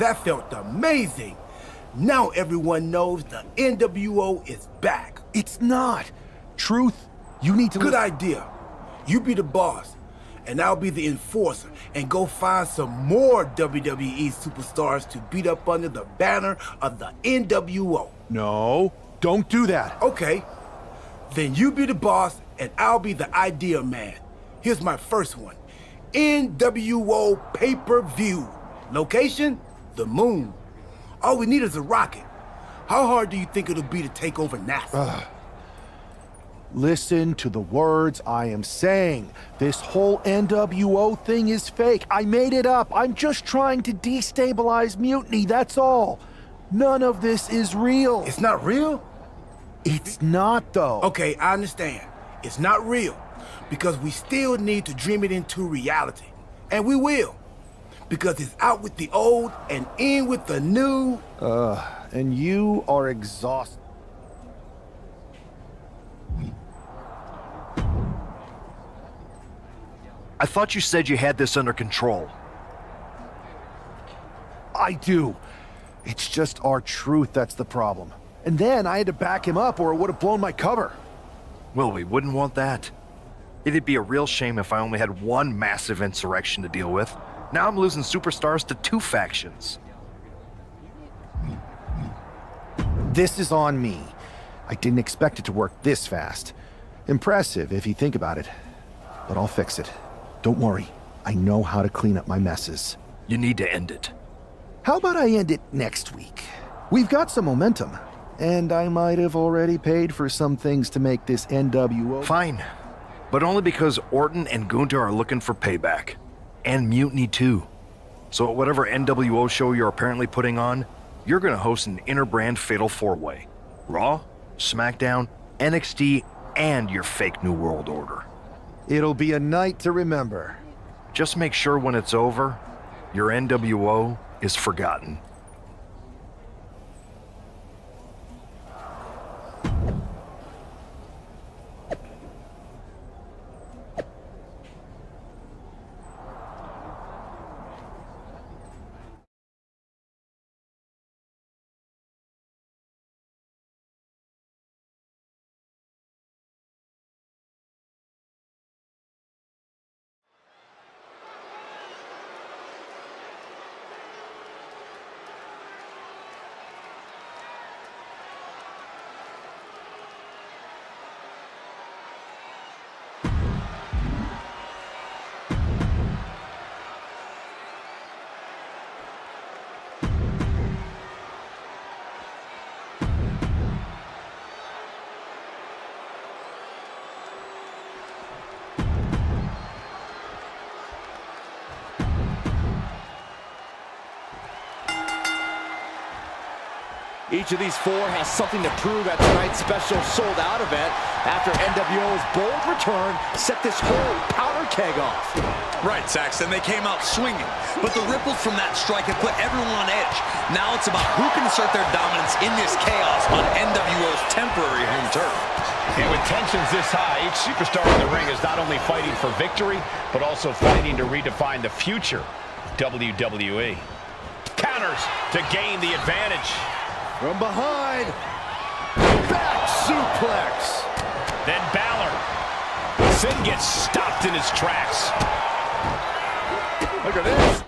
That felt amazing. Now everyone knows the NWO is back. It's not. Truth, you need to Good idea. You be the boss, and I'll be the enforcer, and go find some more WWE superstars to beat up under the banner of the NWO. No, don't do that. Okay. Then you be the boss, and I'll be the idea man. Here's my first one. NWO pay-per-view. Location? The moon. All we need is a rocket. How hard do you think it'll be to take over NASA? Listen to the words I am saying. This whole NWO thing is fake. I made it up. I'm just trying to destabilize Mutiny, that's all. None of this is real. It's not real? It's not, though. Okay, I understand. It's not real. Because we still need to dream it into reality. And we will. Because it's out with the old and in with the new. And you are exhausted. I thought you said you had this under control. I do. It's just our truth that's the problem. And then I had to back him up or it would have blown my cover. Well, we wouldn't want that. It'd be a real shame if I only had one massive insurrection to deal with. Now I'm losing superstars to 2 factions. This is on me. I didn't expect it to work this fast. Impressive if you think about it. But I'll fix it. Don't worry. I know how to clean up my messes. You need to end it. How about I end it next week? We've got some momentum. And I might have already paid for some things to make this NWO... Fine. But only because Orton and Gunther are looking for payback. And Mutiny too. So at whatever NWO show you're apparently putting on, you're gonna host an inter-brand fatal 4-way. Raw, SmackDown, NXT, and your fake New World Order. It'll be a night to remember. Just make sure when it's over, your NWO is forgotten. Each of these 4 has something to prove at tonight's special sold-out event after NWO's bold return set this whole powder keg off. Right, Saxton, they came out swinging, but the ripples from that strike have put everyone on edge. Now it's about who can assert their dominance in this chaos on NWO's temporary home turf. And with tensions this high, each superstar in the ring is not only fighting for victory, but also fighting to redefine the future of WWE. Counters to gain the advantage. From behind, back suplex. Then Balor. Finn gets stopped in his tracks. Look at this.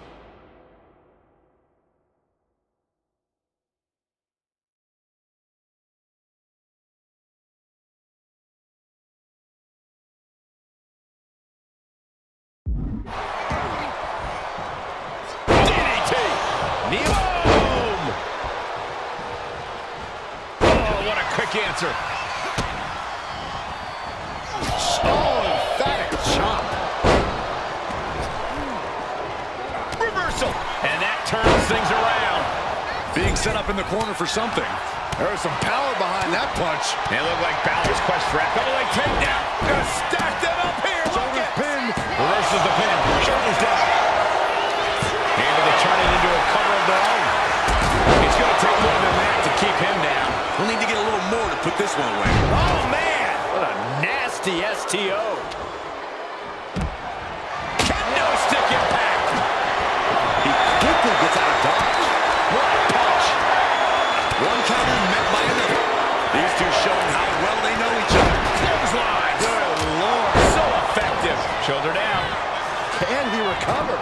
DDT. Boom. Oh, what a quick answer. Oh, emphatic chop. Reversal. And that turns things around. Being set up in the corner for something. There was some power behind that punch. It looked like Balor's quest for a double leg takedown. Gonna stack that up here. Shoulder pin. Reverses the pin. Shoulders down. Able to turn it into a cover of their own. It's going to take more than that to keep him down. We'll need to get a little more to put this one away. Oh, man. What a nasty STO. Kendo stick impact. He quickly gets out of dodge. These two showing how well they know each other. Clothesline. Good Lord. So effective. Shoulder down. Can he recover?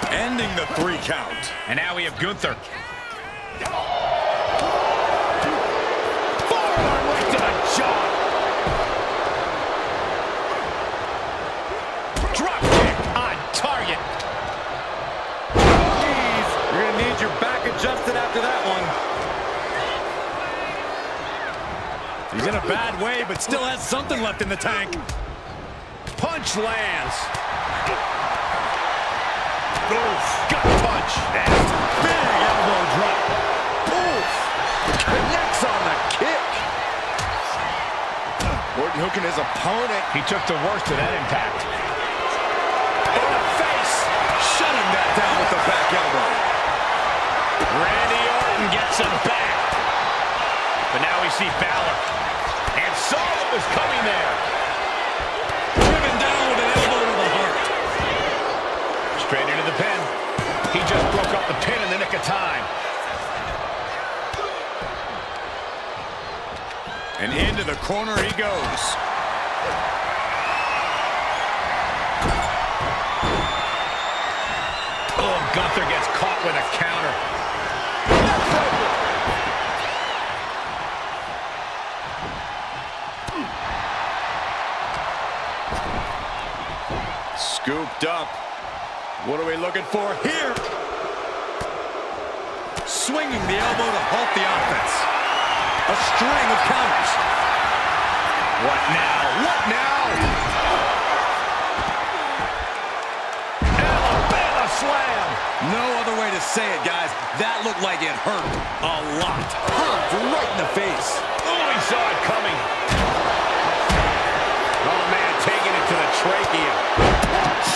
Ending the 3 count. And now we have Gunther. Forearm right to the jaw. Drop kick on target. Jeez, you're going to need your back adjusted after that one. He's in a bad way, but still has something left in the tank. Punch lands. Oof. Gut punch. That's big elbow drop. Oof. Connects on the kick. Orton hooking his opponent. He took the worst of that impact. In the face. Shutting that down with the back elbow. Randy Orton gets him back. But now we see Balor. And Solo is coming there. Driven down with an elbow to the heart. Straight into the pin. He just broke up the pin in the nick of time. And into the corner he goes. Oh, Gunther gets caught with a counter. Scooped up. What are we looking for here? Swinging the elbow to halt the offense. A string of counters. What now? What now? Alabama slam. No other way to say it, guys. That looked like it hurt a lot. Hurt right in the face. Oh, he saw it coming. Oh, man, taking it to the trachea. Punch.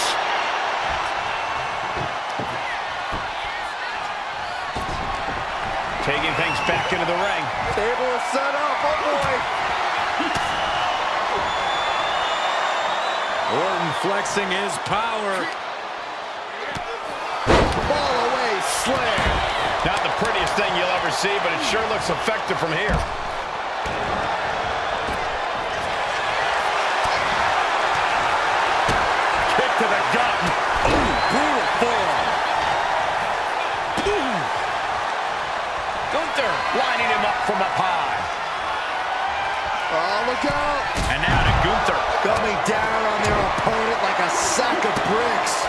Taking things back into the ring. Table is set up. Oh, boy. Orton flexing his power. Fall away slam. Not the prettiest thing you'll ever see, but it sure looks effective from here. Kick to the gut. Ooh, brutal forearm. Ooh. Gunther lining him up from up high. Oh, look out. And now to Gunther. Coming down on their opponent like a sack of bricks.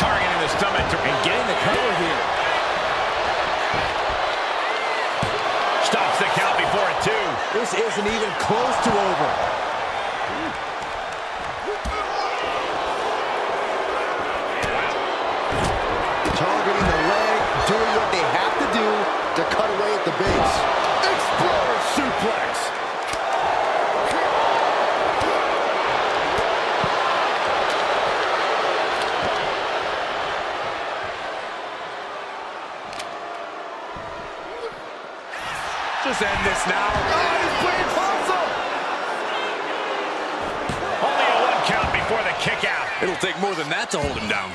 Targeting the stomach and getting the cover here. Stops the count before it, too. This isn't even close to over. Targeting the leg, doing what they have to do to cut away at the base. Exploder suplex. Just end this now. Oh, he's playing puzzle. Only a 1 count before the kick out. It'll take more than that to hold him down.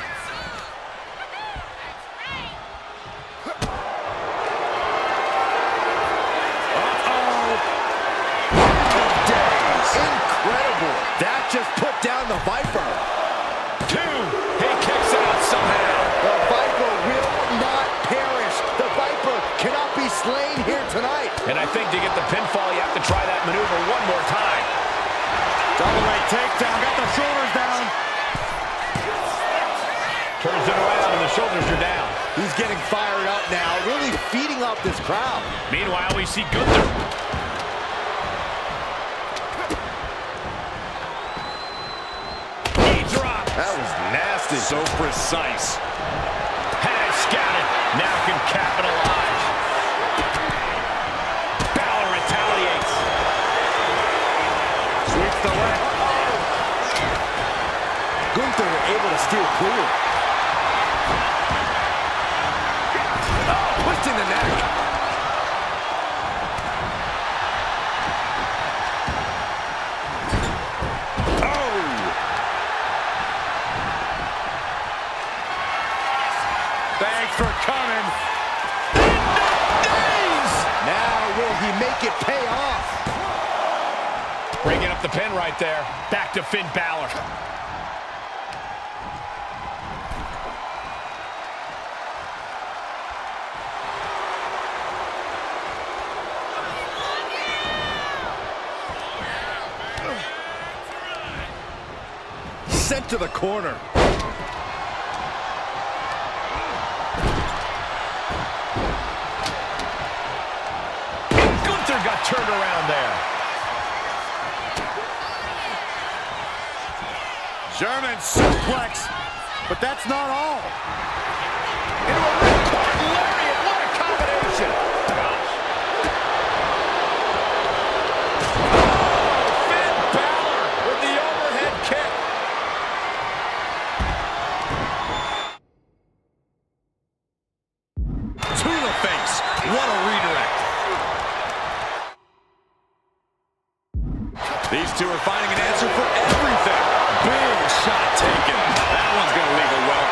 Incredible. That just put down the Viper. 2. He kicks out somehow. The Viper will not perish. The Viper cannot be slain here tonight. And I think to get the pinfall, you have to try that maneuver one more time. Double leg takedown. Got the shoulders down. Turns it around and the shoulders are down. He's getting fired up now, really feeding off this crowd. Meanwhile, we see Gunther. He dropped. That was nasty. So precise. Had it scouted. Now can capitalize. Balor retaliates. Sweeps the leg. Gunther able to steer clear. Twisting the neck. for coming. Now will he make it pay off? Breaking up the pin right there. Back to Finn Balor. Sent to the corner. Gunther got turned around there. German suplex, but that's not all. Into a ripcord lariat, what a combination! Gosh. Oh, Finn Balor with the overhead kick. To the face. What a redirect. These two are finding an answer for everything. Big shot taken. That one's going to leave a welt.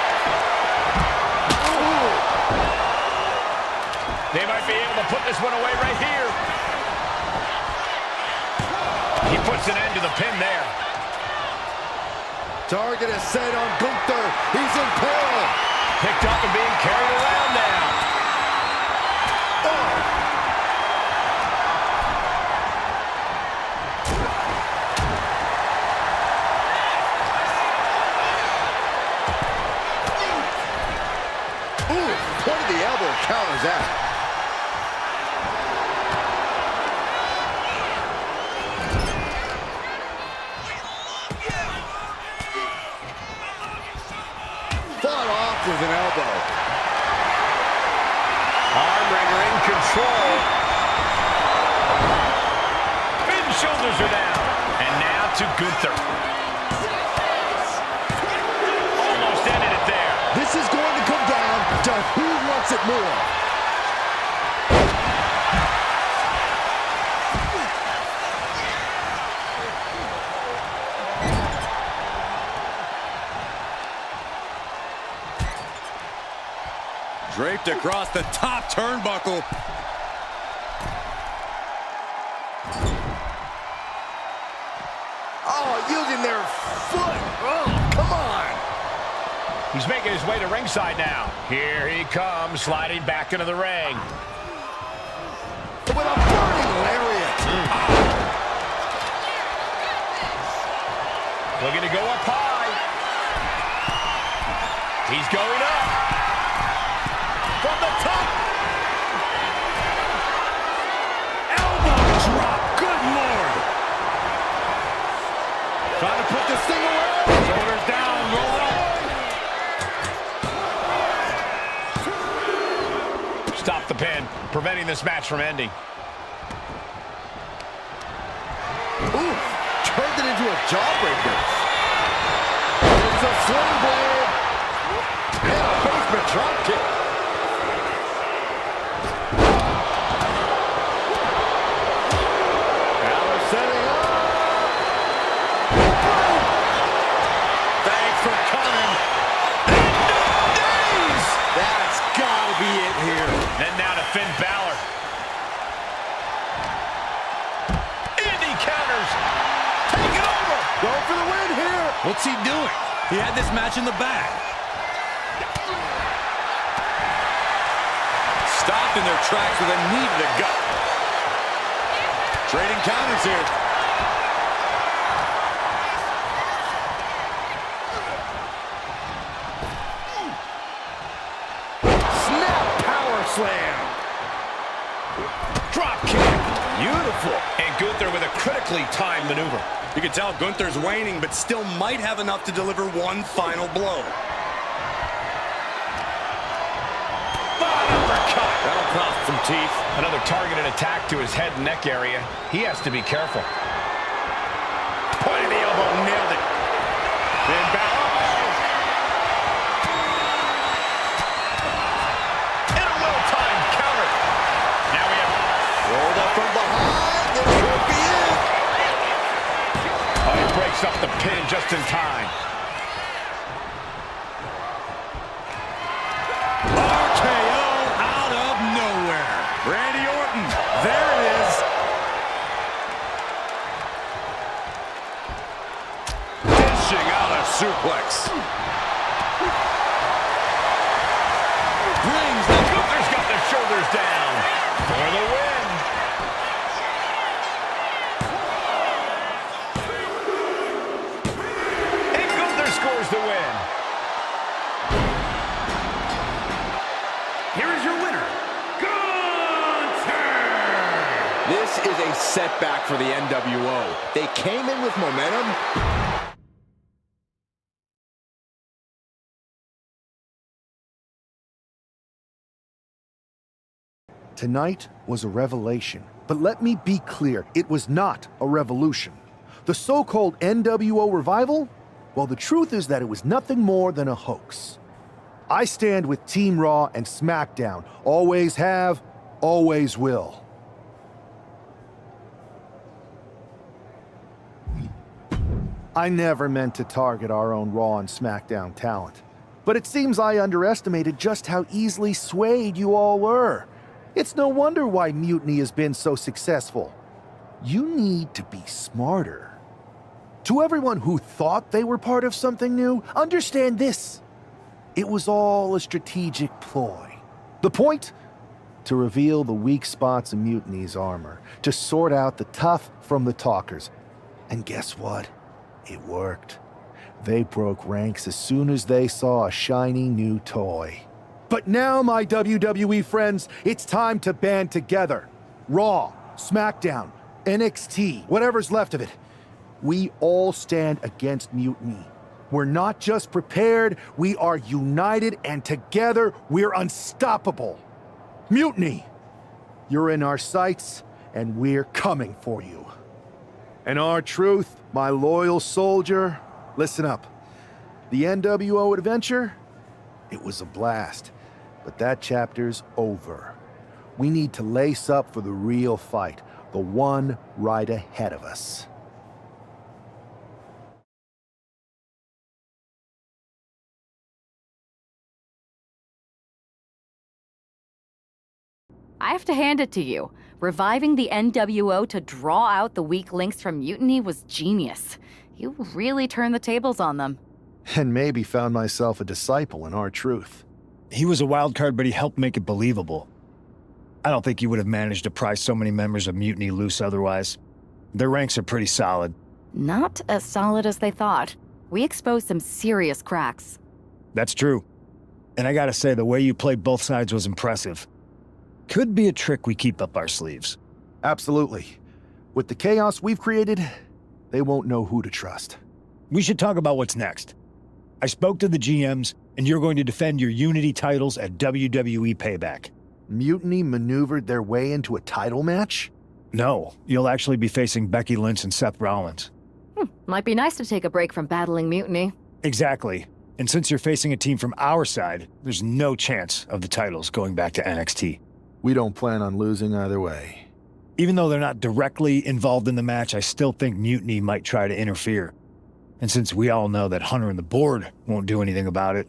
They might be able to put this one away right here. He puts an end to the pin there. Target is set on Gunther. He's in peril. Picked up and being carried around now. Point of the elbow counters that. Fought off with an elbow. Armbringer in control. Finn shoulders are down. And now to Gunther. Almost ended it there. This is going to come down to who wants it more. Draped across the top turnbuckle. Oh, using their foot. Oh, come on. He's making his way to ringside now. Here he comes, sliding back into the ring. With a burning lariat. Looking to go up high. He's going up. From the top. Elbow drop. Good Lord. Trying to put this thing away. Shoulders down. Roll up. Stop the pin, preventing this match from ending. Ooh, turned it into a jawbreaker. It's a sling blade. And a basement drop kick. Now they're setting up. Thanks for coming. That's gotta be it here. And now to Finn Balor. And he counters. Take it over. Go for the win here. What's he doing? He had this match in the bag. Stopped in their tracks with a knee to the gut. Trading counters here. Slam. Drop kick. Beautiful. And Gunther with a critically timed maneuver. You can tell Gunther's waning, but still might have enough to deliver one final blow. Uppercut. That'll cost some teeth. Another targeted attack to his head and neck area. He has to be careful. Point of the elbow. Nailed it. Finn Balor. Rolled up from behind. This could be it. Oh, he breaks up the pin just in time. RKO. suplex. Gunther's got the shoulders down for the win. And Gunther scores the win. Here is your winner, Gunther! This is a setback for the NWO. They came in with momentum. Tonight was a revelation, but let me be clear, it was not a revolution. The so-called NWO revival? Well, the truth is that it was nothing more than a hoax. I stand with Team Raw and SmackDown. Always have, always will. I never meant to target our own Raw and SmackDown talent, but it seems I underestimated just how easily swayed you all were. It's no wonder why Mutiny has been so successful. You need to be smarter. To everyone who thought they were part of something new, understand this. It was all a strategic ploy. The point? To reveal the weak spots in Mutiny's armor, to sort out the tough from the talkers. And guess what? It worked. They broke ranks as soon as they saw a shiny new toy. But now, my WWE friends, it's time to band together. Raw, SmackDown, NXT, whatever's left of it. We all stand against Mutiny. We're not just prepared, we are united, and together we're unstoppable. Mutiny, you're in our sights, and we're coming for you. And R-Truth, my loyal soldier, listen up. The NWO adventure, it was a blast. But that chapter's over. We need to lace up for the real fight, the one right ahead of us. I have to hand it to you. Reviving the NWO to draw out the weak links from Mutiny was genius. You really turned the tables on them. And maybe found myself a disciple in R-Truth. He was a wild card, but he helped make it believable. I don't think he would have managed to pry so many members of Mutiny loose otherwise. Their ranks are pretty solid. Not as solid as they thought. We exposed some serious cracks. That's true. And I gotta say, the way you played both sides was impressive. Could be a trick we keep up our sleeves. Absolutely. With the chaos we've created, they won't know who to trust. We should talk about what's next. I spoke to the GMs, and you're going to defend your Unity titles at WWE Payback. Mutiny maneuvered their way into a title match? No, you'll actually be facing Becky Lynch and Seth Rollins. Might be nice to take a break from battling Mutiny. Exactly. And since you're facing a team from our side, there's no chance of the titles going back to NXT. We don't plan on losing either way. Even though they're not directly involved in the match, I still think Mutiny might try to interfere. And since we all know that Hunter and the board won't do anything about it,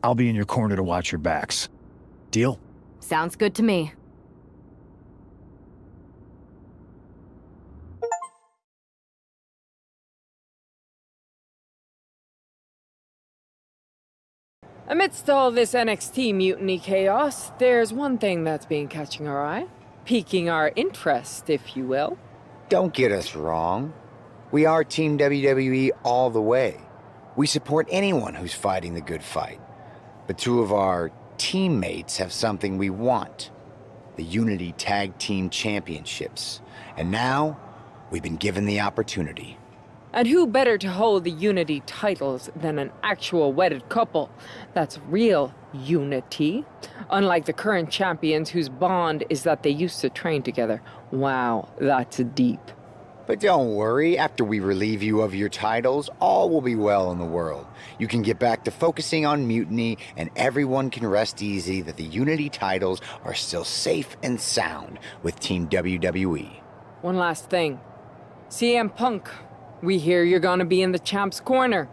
I'll be in your corner to watch your backs. Deal? Sounds good to me. Amidst all this NXT mutiny chaos, there's one thing that's been catching our eye. Piquing our interest, if you will. Don't get us wrong. We are Team WWE all the way. We support anyone who's fighting the good fight. But two of our teammates have something we want. The Unity Tag Team Championships. And now, we've been given the opportunity. And who better to hold the Unity titles than an actual wedded couple? That's real unity. Unlike the current champions whose bond is that they used to train together. Wow, that's deep. But don't worry, after we relieve you of your titles, all will be well in the world. You can get back to focusing on Mutiny, and everyone can rest easy that the Unity titles are still safe and sound with Team WWE. One last thing. CM Punk, we hear you're gonna be in the champ's corner.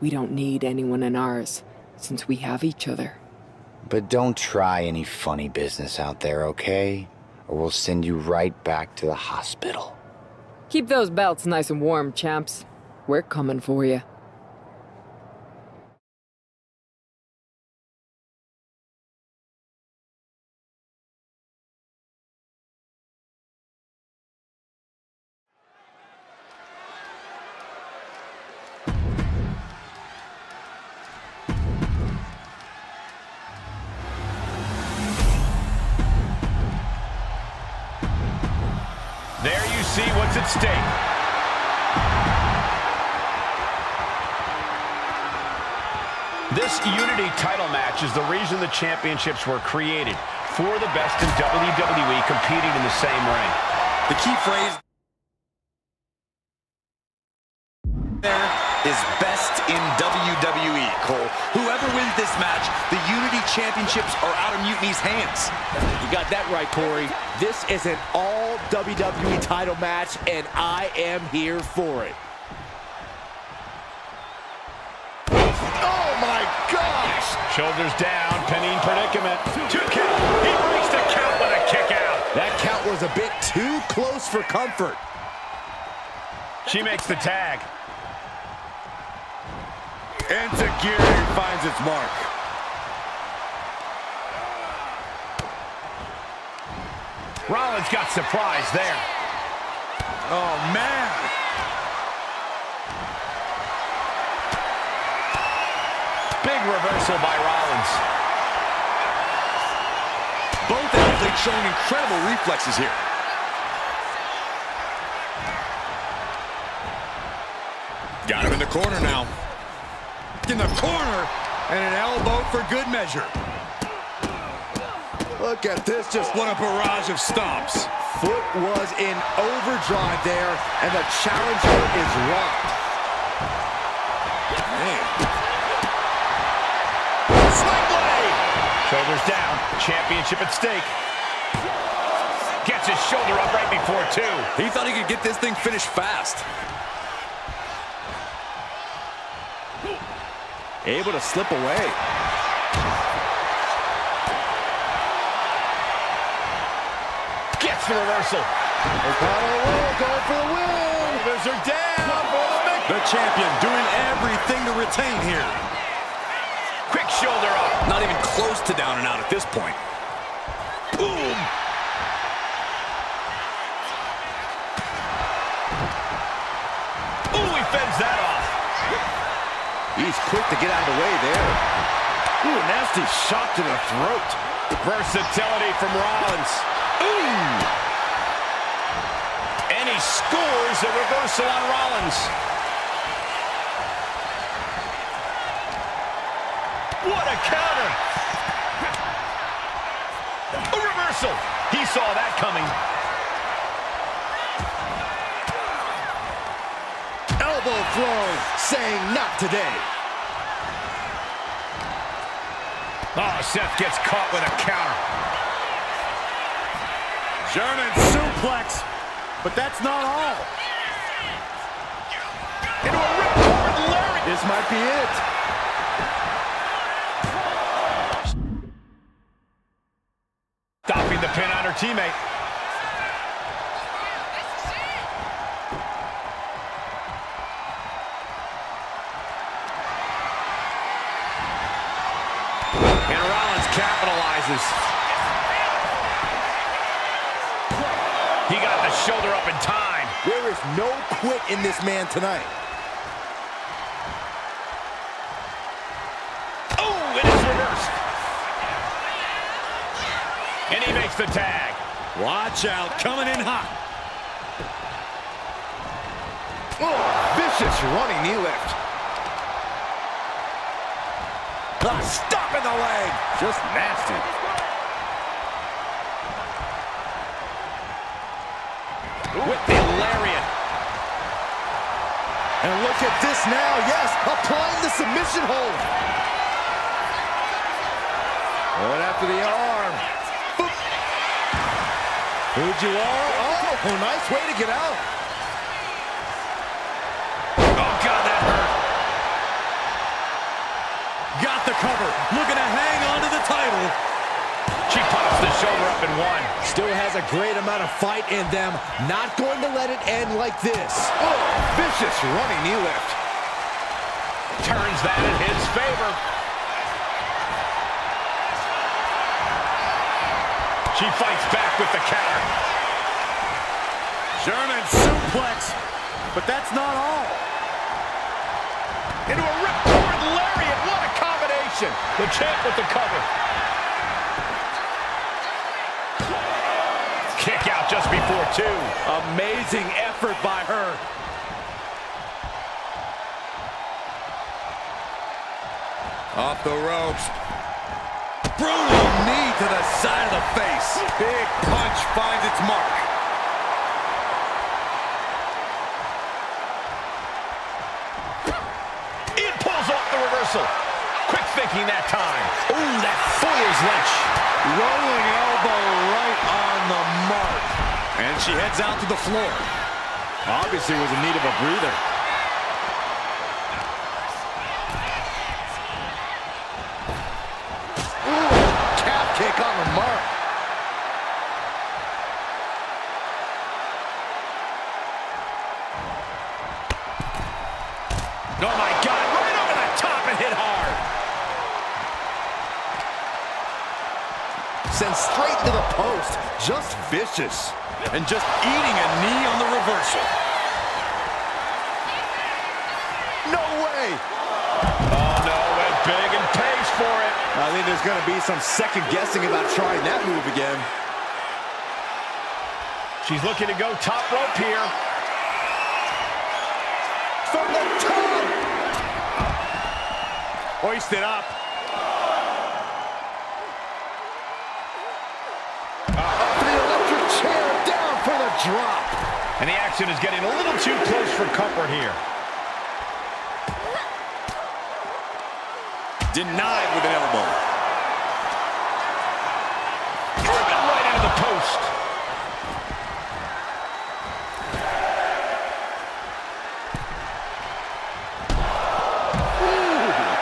We don't need anyone in ours, since we have each other. But don't try any funny business out there, okay? Or we'll send you right back to the hospital. Keep those belts nice and warm, champs. We're coming for you. see what's at stake. This Unity title match is the reason the championships were created, for the best in WWE competing in the same ring. The key phrase there is best in WWE, Cole. Whoever wins this match, the Unity Championships are out of Mutiny's hands. You got that right, Corey. This is an all WWE title match, and I am here for it. Oh my gosh! Shoulders down, pinning predicament. 2 count. He breaks the count with a kick out. That count was a bit too close for comfort. She makes the tag. Enziguri finds its mark. Rollins got surprised there. Oh, man. Big reversal by Rollins. Both athletes showing incredible reflexes here. Got him in the corner now. In the corner, and an elbow for good measure. Look at this, just what a barrage of stomps. Foot was in overdrive there, and the challenger is rocked. Man. Sling blade! Shoulders down, championship at stake. Gets his shoulder up right before 2. He thought he could get this thing finished fast. Able to slip away. Gets the reversal. Going for the win. Shoulders are down for the victory. The champion doing everything to retain here. Quick shoulder up. Not even close to down and out at this point. Boom. Ooh, he fends that off. He's quick to get out of the way there. Ooh, nasty shot to the throat. Versatility from Rollins. Ooh. And he scores a reversal on Rollins. What a counter. A reversal. He saw that coming. Elbow throw, saying not today. Oh, Seth gets caught with a counter. German suplex, but that's not all. Into a ripcord lariat. This might be it. Stopping the pin on her teammate. And Rollins capitalizes. He got the shoulder up in time. There is no quit in this man tonight. Oh, it is reversed. And he makes the tag. Watch out, coming in hot. Oh, vicious running knee lift. Stop in the leg. Just nasty. With the lariat. And look at this now. Yes, applying the submission hold. Going after the arm. Boop. Who'd you are? Oh, nice way to get out. Oh, God, that hurt. Got the cover, looking to hang on to the title. She pops the shoulder up and won. Still has a great amount of fight in them. Not going to let it end like this. Oh, vicious running knee lift. Turns that in his favor. She fights back with the counter. German suplex, but that's not all. Into a ripcord lariat. What a combination. The champ with the cover. Kick out just before 2. Amazing effort by her. Off the ropes. Brutal knee to the side of the face. Big punch finds its mark. It pulls off the reversal. Quick thinking that time. Ooh, that foils Lynch. Rolling elbow right on the mark. And she heads out to the floor. Obviously was in need of a breather. Calf kick on the mark. Oh my God, right over the top and hit hard. Sent straight to the post. Just vicious. And just eating a knee on the reversal. No way. Oh no, went big and pays for it. I think there's going to be some second guessing about trying that move again. She's looking to go top rope here. From the top. Hoisted up. Up to the electric chair, down for the drop. And the action is getting a little too close for comfort here. Denied with an elbow. Driven right into the post.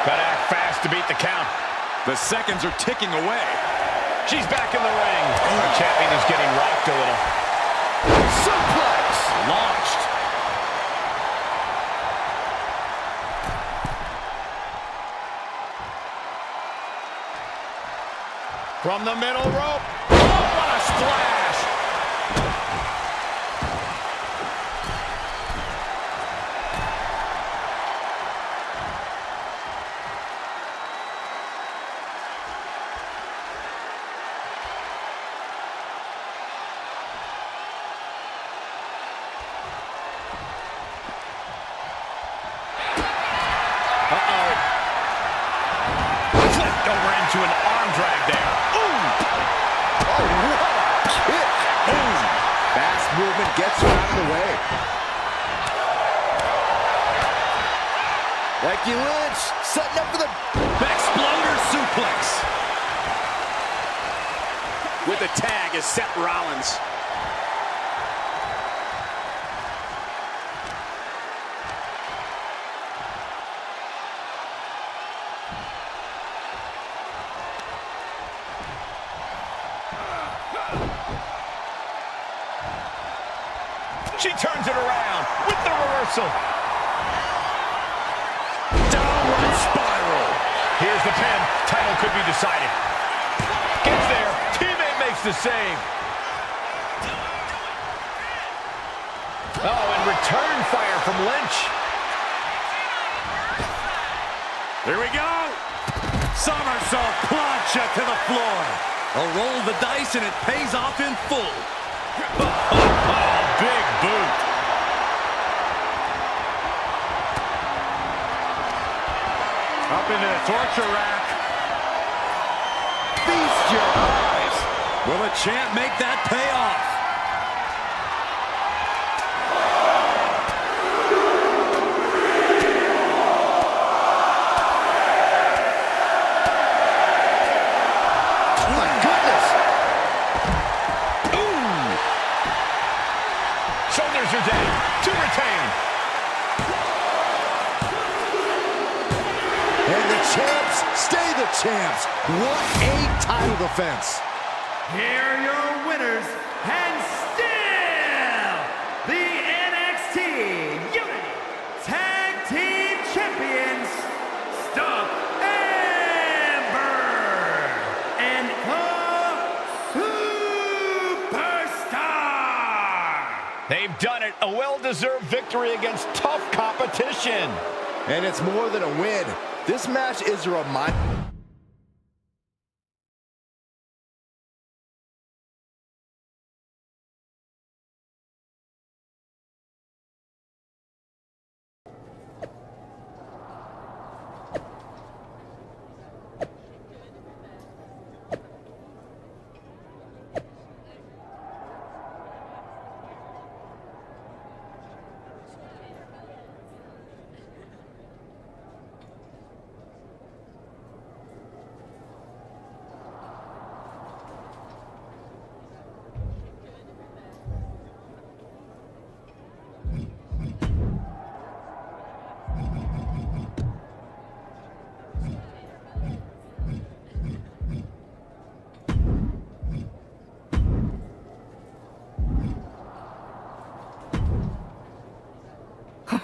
Gotta act fast to beat the count. The seconds are ticking away. She's back in the ring. Our champion is getting rocked a little. Suplex launched. From the middle rope. Oh, what a splash! Flipped over into an arm drag there. Fast movement gets her out of the way. Becky Lynch setting up for the Exploder suplex. with the tag is Seth Rollins. She turns it around with the reversal. Downward spiral. Here's the pin. Title could be decided. Gets there. Teammate makes the save. Oh, and return fire from Lynch. Here we go. Somersault plancha to the floor. A roll of the dice and it pays off in full. Big boot. Up into the torture rack. Feast your eyes. Will the champ make that pay off? Oh my goodness. Shoulders are down. To retain. And the champs stay the champs. What a title defense. Here are your winners, and still the NXT Unity Tag Team Champions, Stuff Amber and the Superstar. They've done it. A well-deserved victory against tough competition. And it's more than a win. This match is a reminder.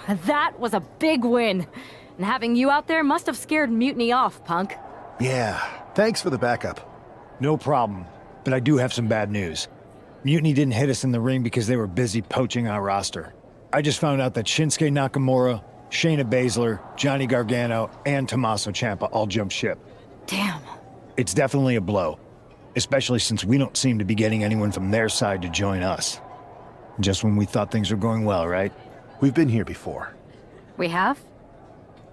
That was a big win. And having you out there must have scared Mutiny off, Punk. Yeah, thanks for the backup. No problem, but I do have some bad news. Mutiny didn't hit us in the ring because they were busy poaching our roster. I just found out that Shinsuke Nakamura, Shayna Baszler, Johnny Gargano, and Tommaso Ciampa all jumped ship. Damn. It's definitely a blow, especially since we don't seem to be getting anyone from their side to join us. Just when we thought things were going well, right? We've been here before. We have?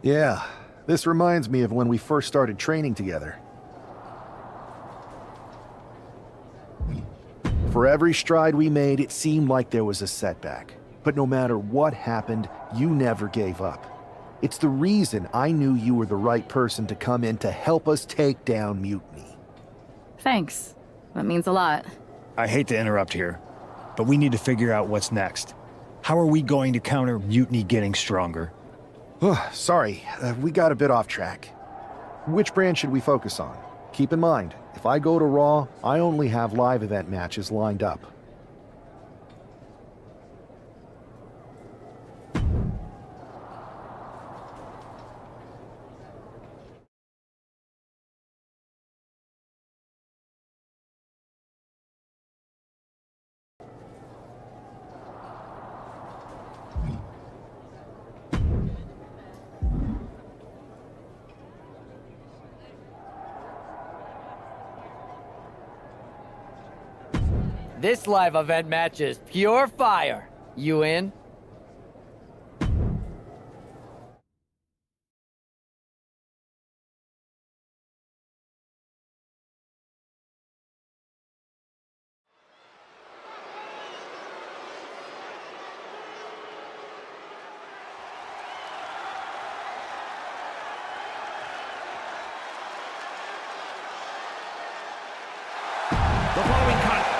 Yeah, this reminds me of when we first started training together. For every stride we made, it seemed like there was a setback. But no matter what happened, you never gave up. It's the reason I knew you were the right person to come in to help us take down Mutiny. Thanks. That means a lot. I hate to interrupt here, but we need to figure out what's next. How are we going to counter Mutiny getting stronger? Sorry, we got a bit off track. Which brand should we focus on? Keep in mind, if I go to Raw, I only have live event matches lined up. This live event match is pure fire. You in? The following cut.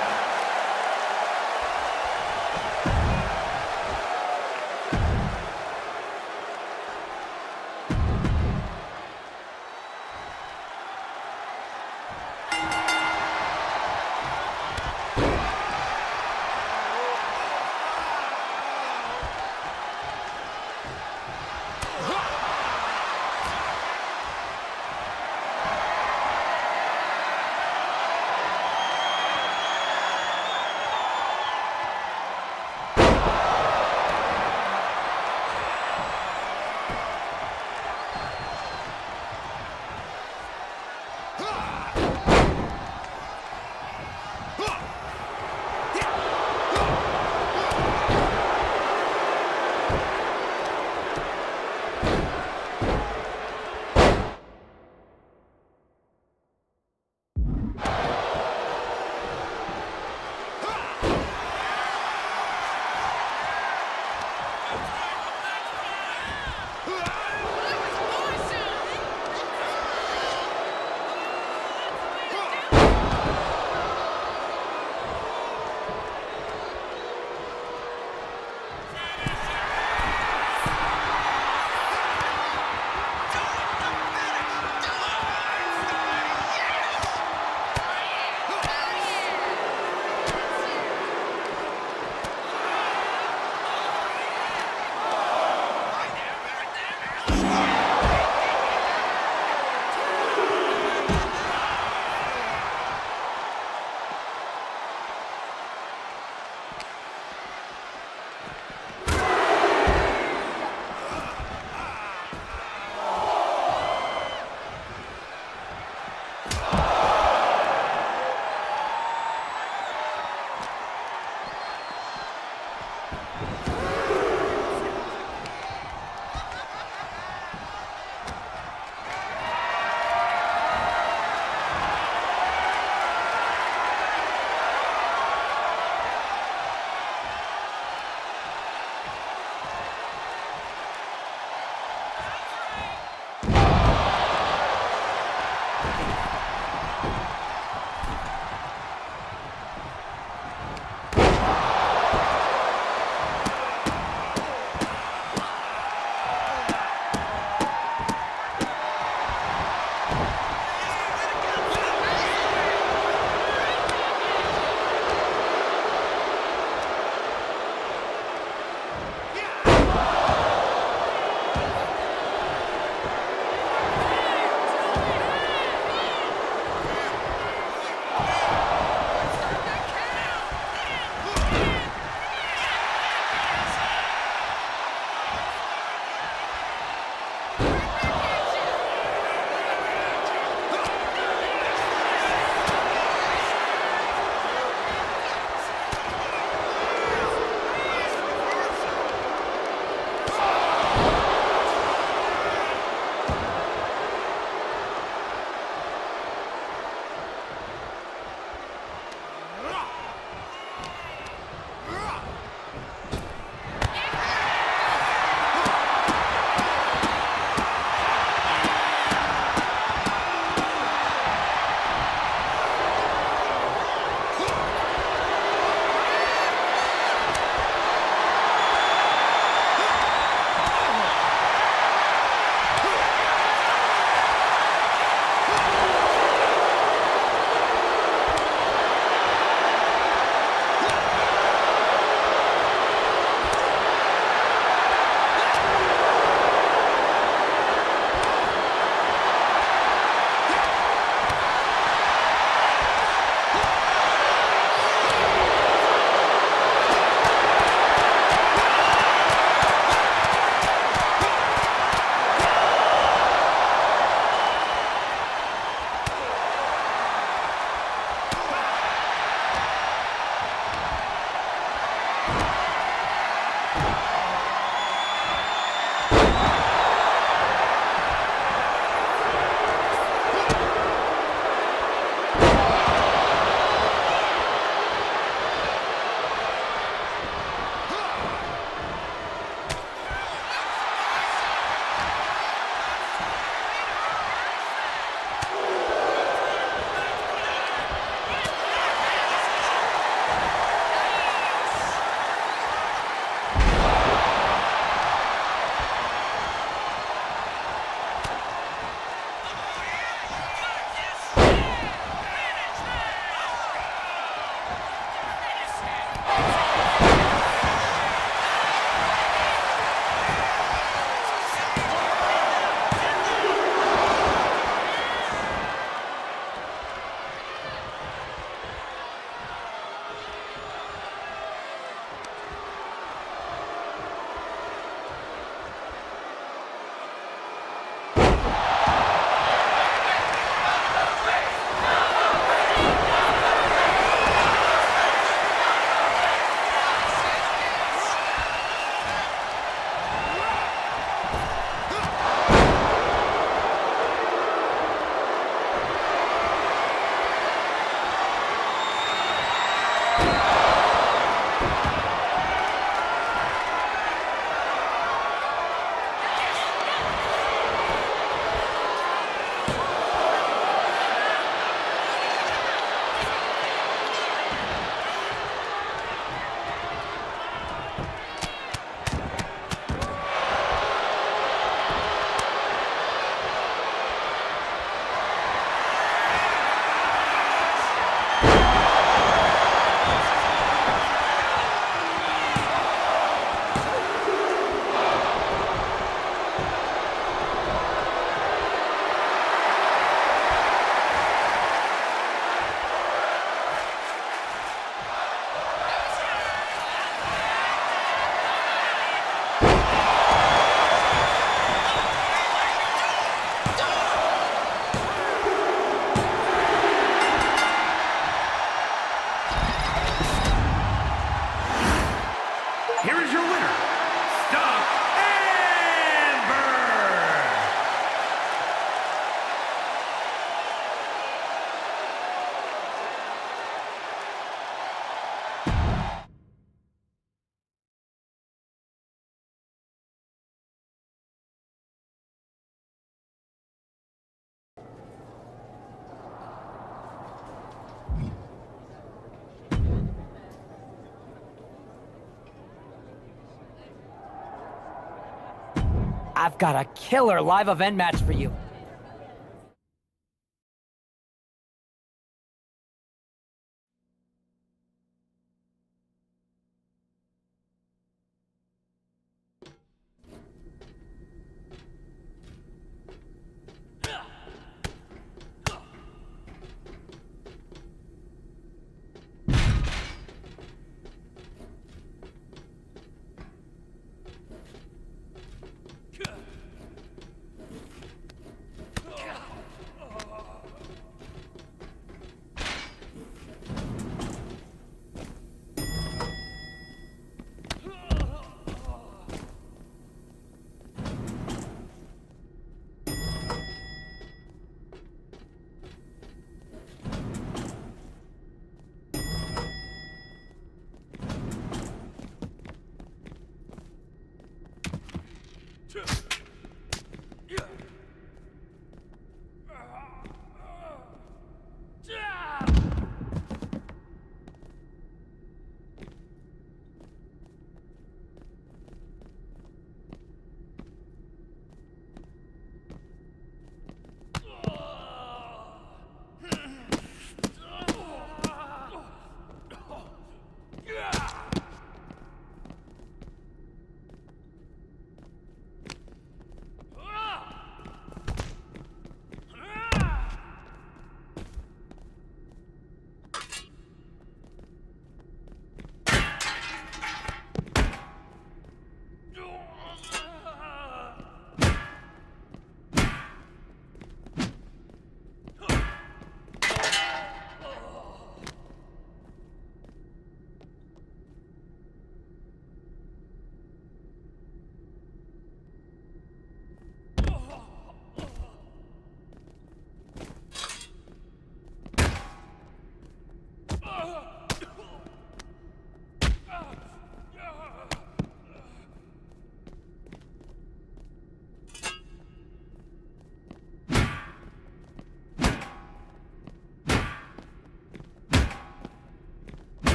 I've got a killer live event match for you.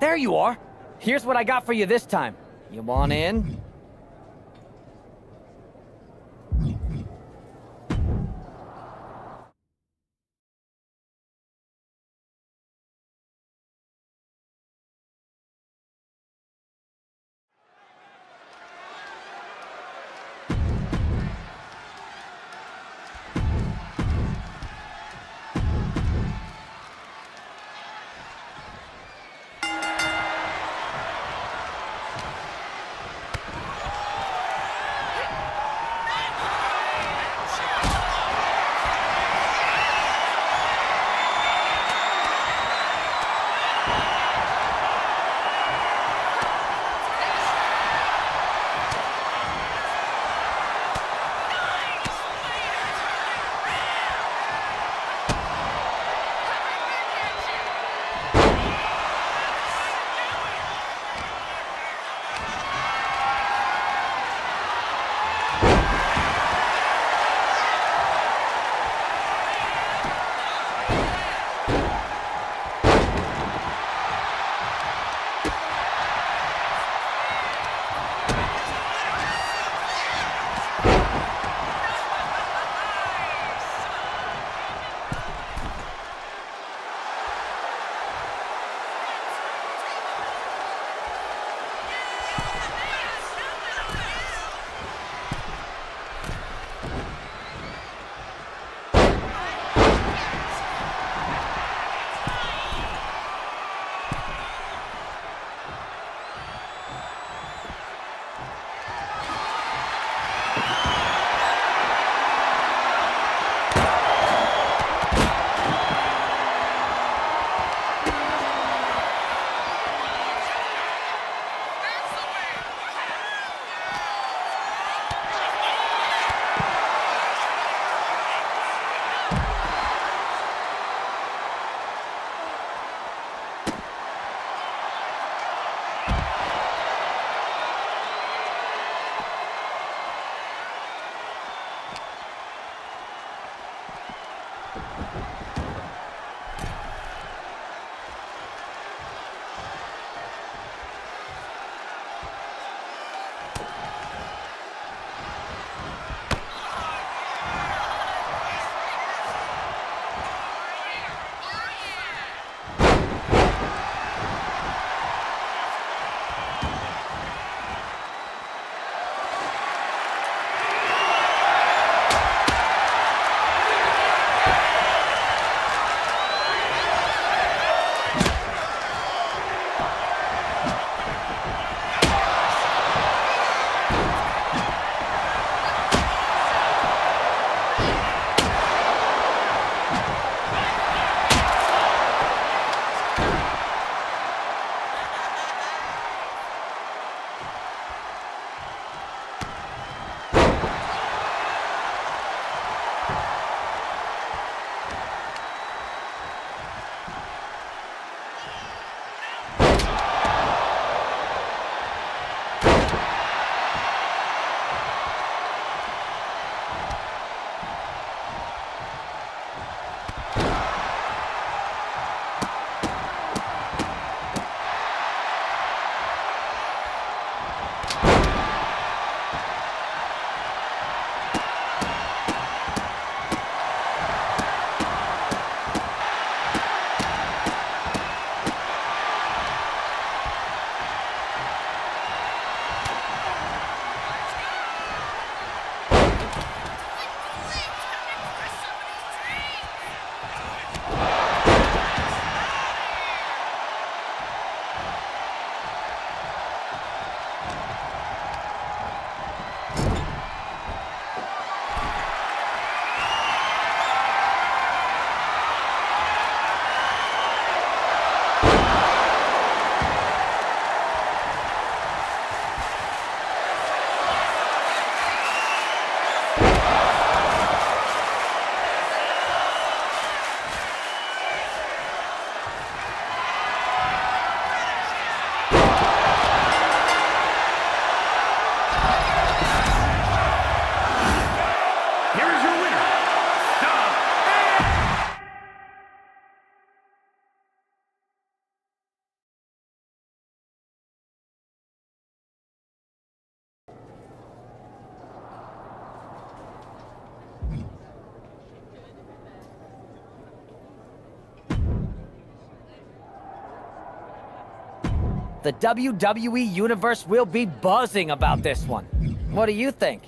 There you are. Here's what I got for you this time. You want in? The WWE Universe will be buzzing about this one. What do you think?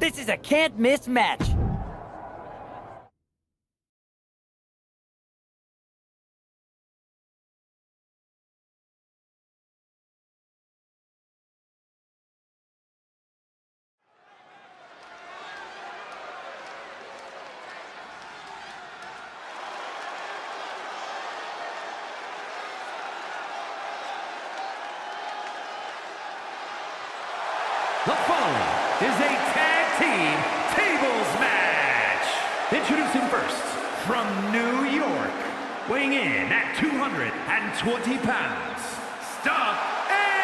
This is a can't-miss match. The following is a tag team tables match. Introducing first, from New York, weighing in at 220 pounds, Stuck Amber.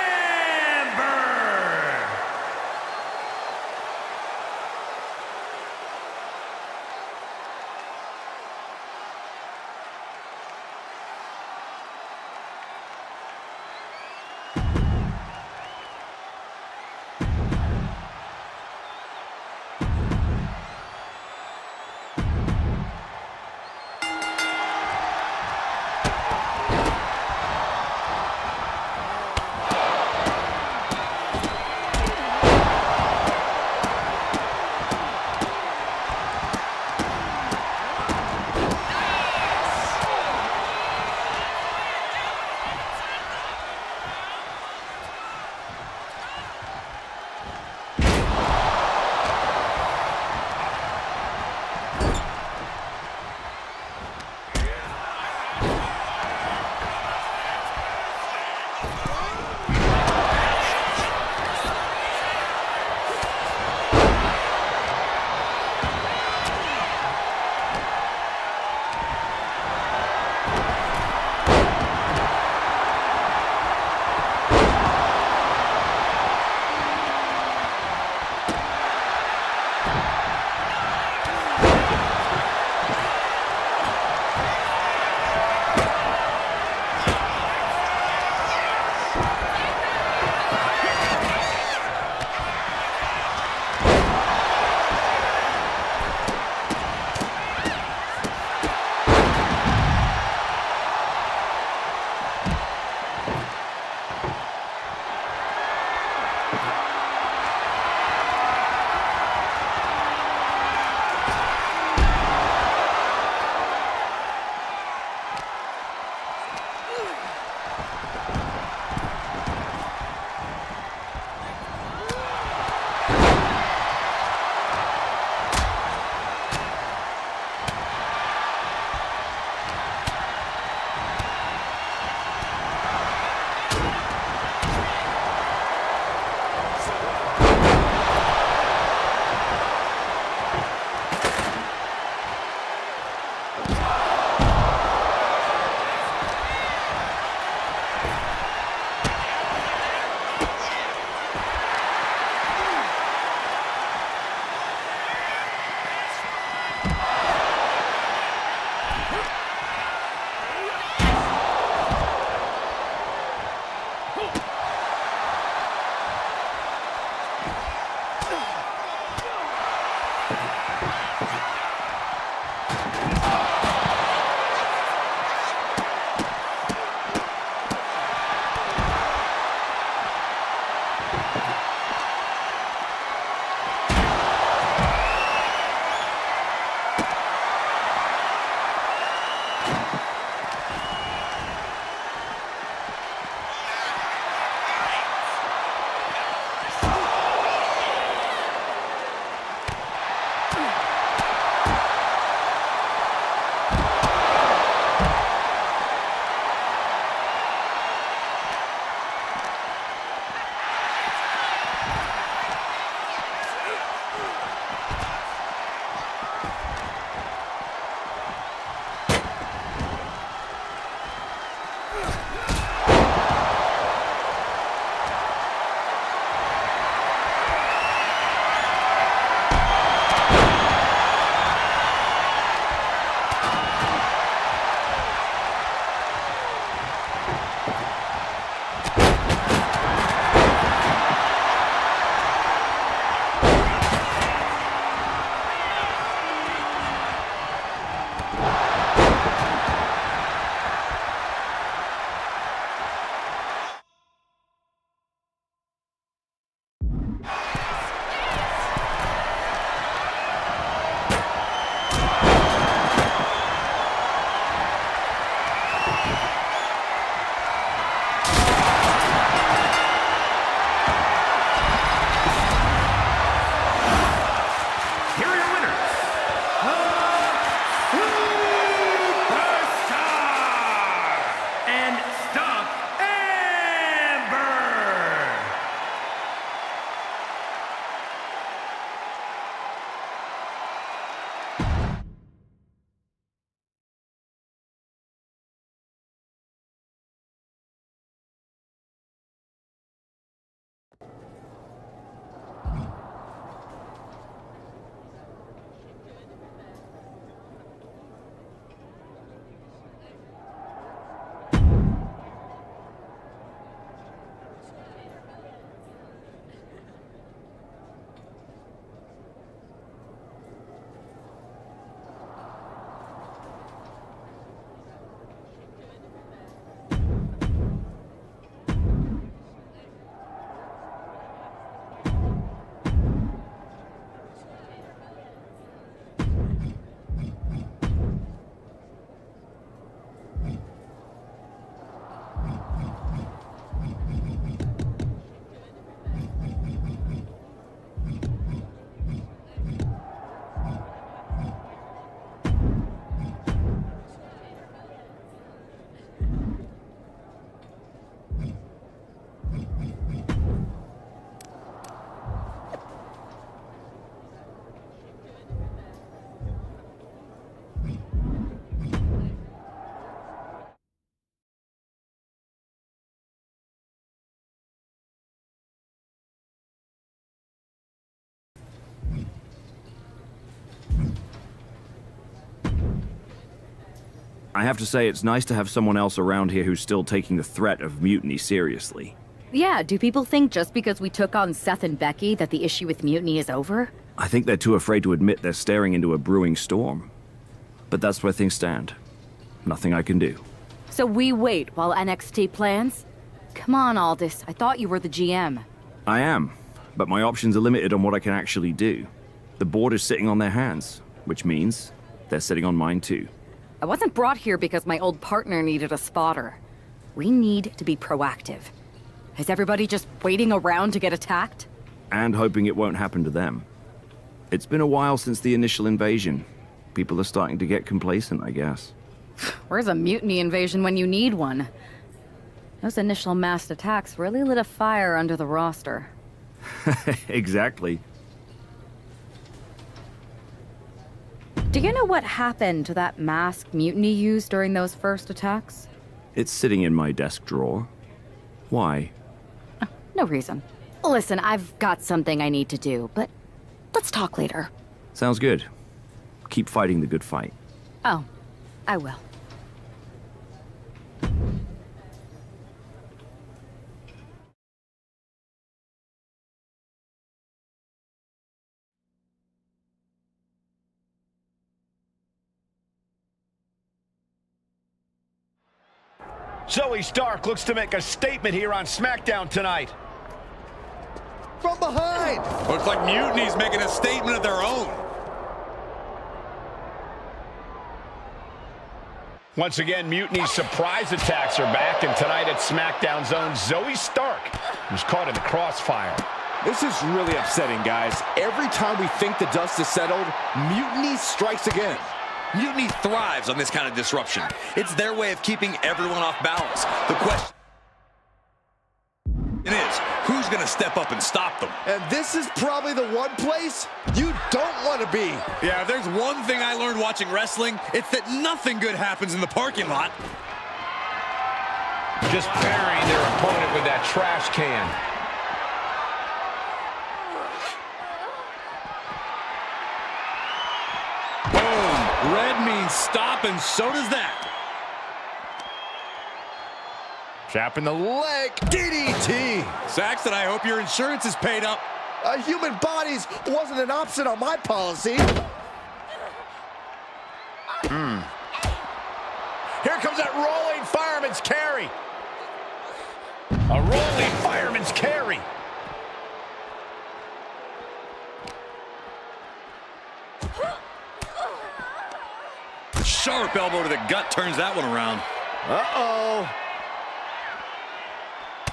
I have to say it's nice to have someone else around here who's still taking the threat of mutiny seriously. Yeah, do people think just because we took on Seth and Becky that the issue with mutiny is over? I think they're too afraid to admit they're staring into a brewing storm. But that's where things stand. Nothing I can do. So we wait while NXT plans? Come on, Aldis. I thought you were the GM. I am, but my options are limited on what I can actually do. The board is sitting on their hands, which means they're sitting on mine too. I wasn't brought here because my old partner needed a spotter. We need to be proactive. Is everybody just waiting around to get attacked? And hoping it won't happen to them. It's been a while since the initial invasion. People are starting to get complacent, I guess. Where's a mutiny invasion when you need one? Those initial massed attacks really lit a fire under the roster. Exactly. Do you know what happened to that masked mutiny used during those first attacks? It's sitting in my desk drawer. Why? No reason. Listen, I've got something I need to do, but let's talk later. Sounds good. Keep fighting the good fight. Oh, I will. Zoe Stark looks to make a statement here on SmackDown tonight. From behind! Looks like Mutiny's making a statement of their own. Once again, Mutiny's surprise attacks are back, and tonight at SmackDown's own Zoe Stark was caught in the crossfire. This is really upsetting, guys. Every time we think the dust is settled, Mutiny strikes again. Mutiny thrives on this kind of disruption. It's their way of keeping everyone off balance. The question is, who's going to step up and stop them? And this is probably the one place you don't want to be. Yeah, if there's one thing I learned watching wrestling, it's that nothing good happens in the parking lot. Just burying their opponent with that trash can. Red means stop, and so does that. Trapping the leg. DDT. Saxton, I hope your insurance is paid up. Human bodies wasn't an option on my policy. Here comes that rolling fireman's carry. A rolling fireman's carry. Sharp elbow to the gut turns that one around. Uh-oh.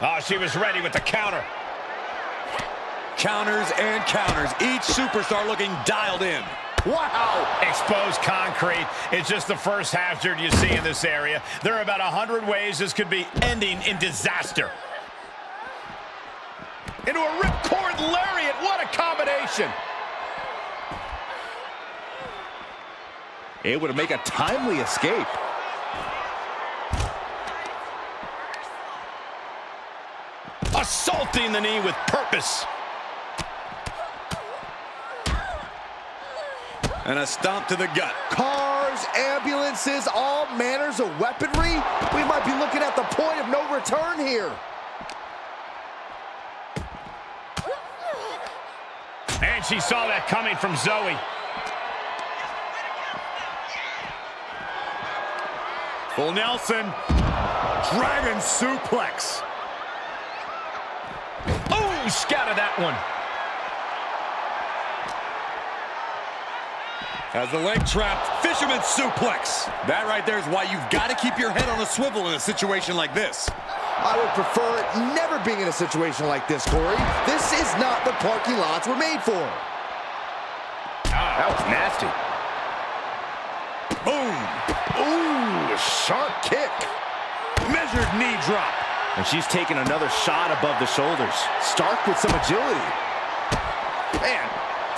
Oh, she was ready with the counter. Counters and counters. Each superstar looking dialed in. Wow! Exposed concrete. It's just the first hazard you see in this area. There are about 100 ways this could be ending in disaster. Into a ripcord lariat. What a combination! Able to make a timely escape. Assaulting the knee with purpose. And a stomp to the gut. Cars, ambulances, all manners of weaponry. We might be looking at the point of no return here. And she saw that coming from Zoe. Full Nelson. Dragon suplex. Oh, scattered that one. Has the leg trapped. Fisherman suplex. That right there is why you've got to keep your head on a swivel in a situation like this. I would prefer never being in a situation like this, Corey. This is not what parking lots were made for. That was nasty. Boom. Ooh, a sharp kick. Measured knee drop. And she's taking another shot above the shoulders. Stark with some agility. Man,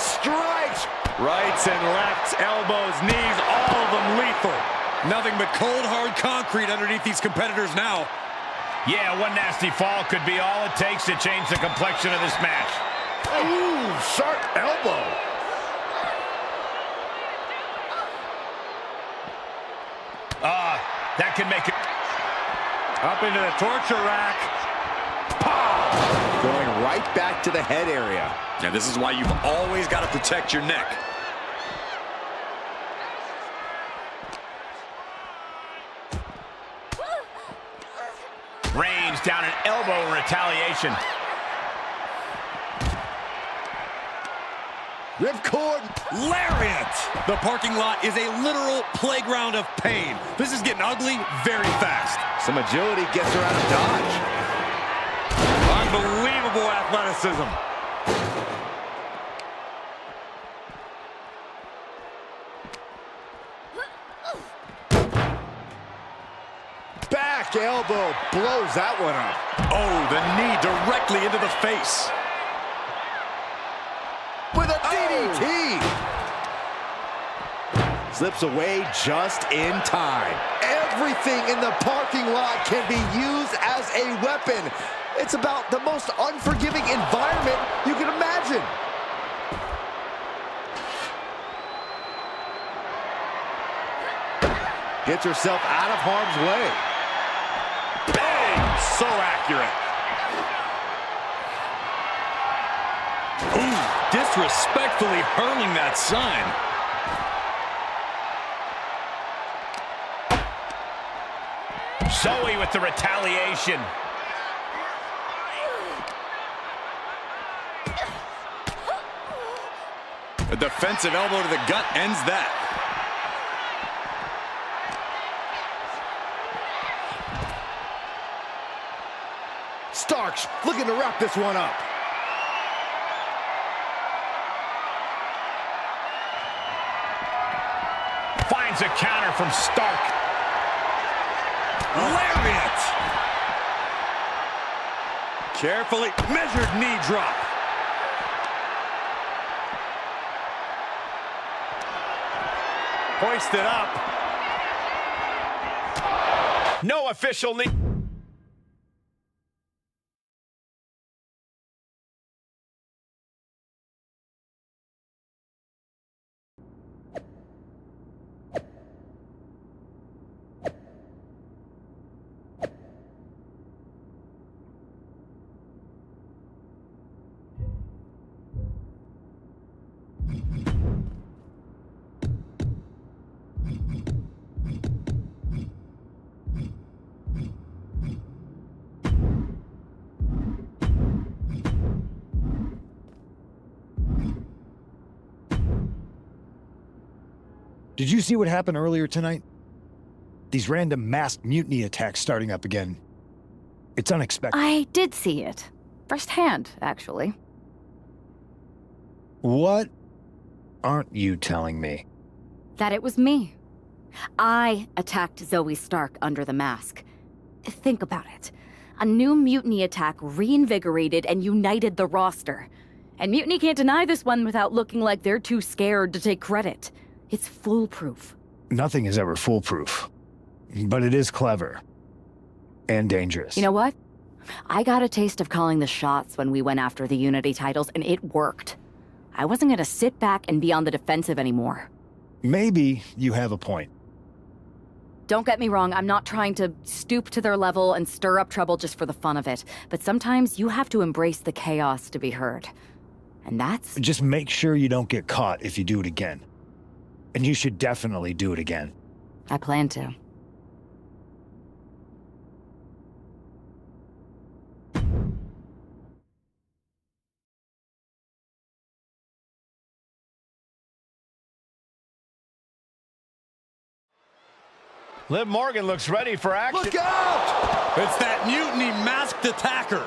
strikes. Rights and lefts, elbows, knees, all of them lethal. Nothing but cold, hard concrete underneath these competitors now. Yeah, one nasty fall could be all it takes to change the complexion of this match. Ooh, sharp elbow. That can make it. Up into the torture rack. Going right back to the head area. Now this is why you've always got to protect your neck. Range down an elbow in retaliation. Ripcord. Lariat! The parking lot is a literal playground of pain. This is getting ugly very fast. Some agility gets her out of dodge. Unbelievable athleticism. Back elbow blows that one up. Oh, the knee directly into the face. With a DDT. Slips away just in time. Everything in the parking lot can be used as a weapon. It's about the most unforgiving environment you can imagine. Gets herself out of harm's way. Bang! So accurate. Ooh, disrespectfully hurling that sign. Zoe with the retaliation. A defensive elbow to the gut ends that. Starks looking to wrap this one up. Finds a counter from Stark. Lariat! Carefully measured knee drop. Hoisted up. No official knee. Did you see what happened earlier tonight? These random masked mutiny attacks starting up again. It's unexpected. I did see it. Firsthand, actually. What aren't you telling me? That it was me. I attacked Zoe Stark under the mask. Think about it. A new mutiny attack reinvigorated and united the roster. And Mutiny can't deny this one without looking like they're too scared to take credit. It's foolproof. Nothing is ever foolproof. But it is clever. And dangerous. You know what? I got a taste of calling the shots when we went after the Unity titles, and it worked. I wasn't gonna sit back and be on the defensive anymore. Maybe you have a point. Don't get me wrong, I'm not trying to stoop to their level and stir up trouble just for the fun of it. But sometimes you have to embrace the chaos to be heard. And that's... Just make sure you don't get caught if you do it again. And you should definitely do it again. I plan to. Liv Morgan looks ready for action. Look out! It's that Mutiny masked attacker.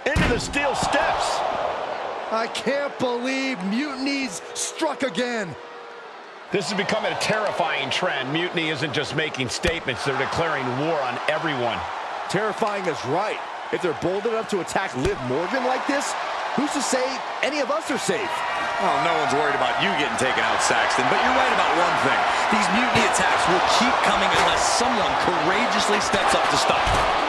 Into the steel steps. I can't believe Mutiny's struck again. This is becoming a terrifying trend. Mutiny isn't just making statements, they're declaring war on everyone. Terrifying is right. If they're bold enough to attack Liv Morgan like this, who's to say any of us are safe? Well, no one's worried about you getting taken out, Saxton, but you're right about one thing. These mutiny attacks will keep coming unless someone courageously steps up to stop them.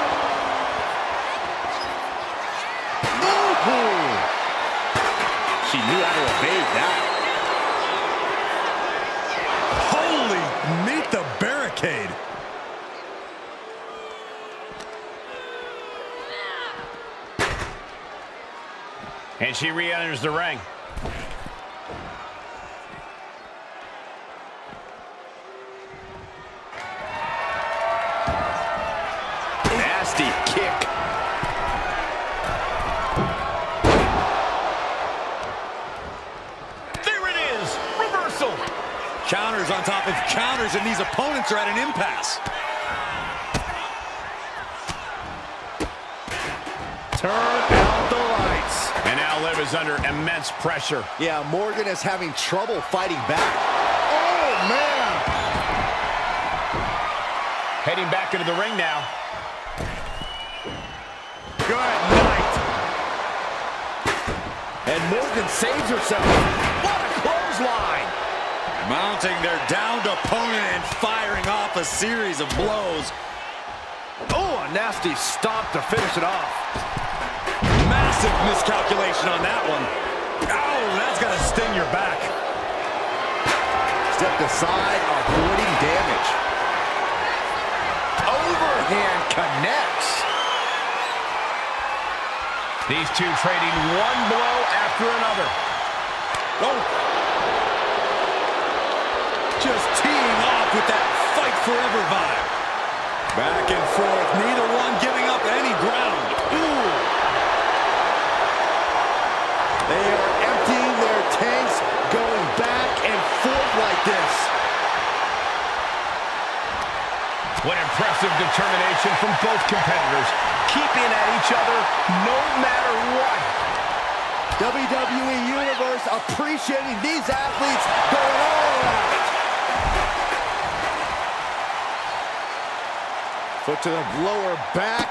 She knew how to evade that. Holy, meet the barricade. And she re-enters the ring. Nasty kick. There it is. Reversal. Counters on top of counters, and these opponents are at an impasse. Turn out the lights. And now Liv is under immense pressure. Yeah, Morgan is having trouble fighting back. Oh, man! Heading back into the ring now. Good night. And Morgan saves herself. What a clothesline! Mounting their downed opponent and firing off a series of blows. Oh, a nasty stomp to finish it off. Massive miscalculation on that one. Oh, that's gonna sting your back. Stepped aside, avoiding damage. Overhand connects. These two trading one blow after another. Oh. Just teeing off with that fight forever vibe. Back and forth, neither one giving up any ground. Ooh. They are emptying their tanks, going back and forth like this. What impressive determination from both competitors, keeping at each other no matter what. WWE Universe appreciating these athletes going all out. Foot to the lower back.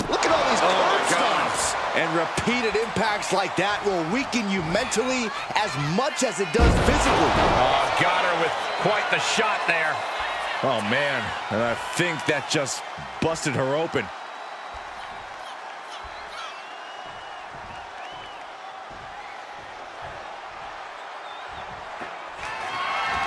Look at all these curb stomps. And repeated impacts like that will weaken you mentally as much as it does physically. Oh, got her with quite the shot there. Oh, man. And I think that just busted her open.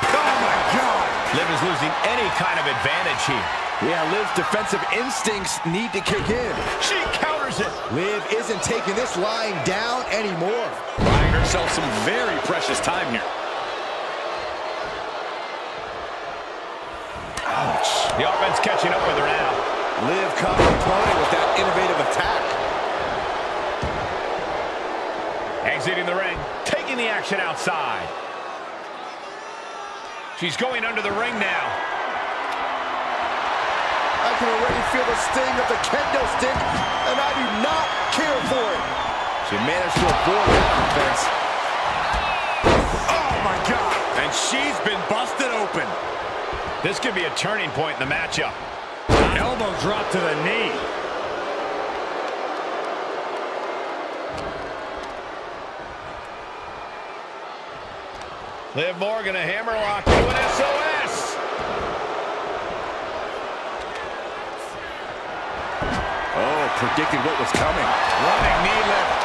Oh, my God. Liv is losing any kind of advantage here. Yeah, Liv's defensive instincts need to kick in. She counters it. Liv isn't taking this lying down anymore. Buying herself some very precious time here. Ouch. The offense catching up with her now. Liv caught her opponent with that innovative attack. Exiting the ring, taking the action outside. She's going under the ring now. I can already feel the sting of the kendo stick, and I do not care for it. She managed to avoid that defense. Oh, my God. And she's been busted open. This could be a turning point in the matchup. Elbow drop to the knee. Liv Morgan, a hammerlock to an SOS. Oh, predicted what was coming. Running knee lift.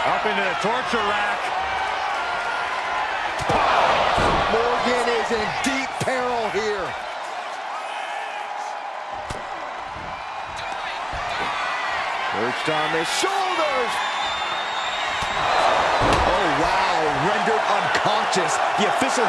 Up into the torture rack. Morgan is in deep peril here. Perched on his shoulders. Oh, wow. Rendered unconscious. The official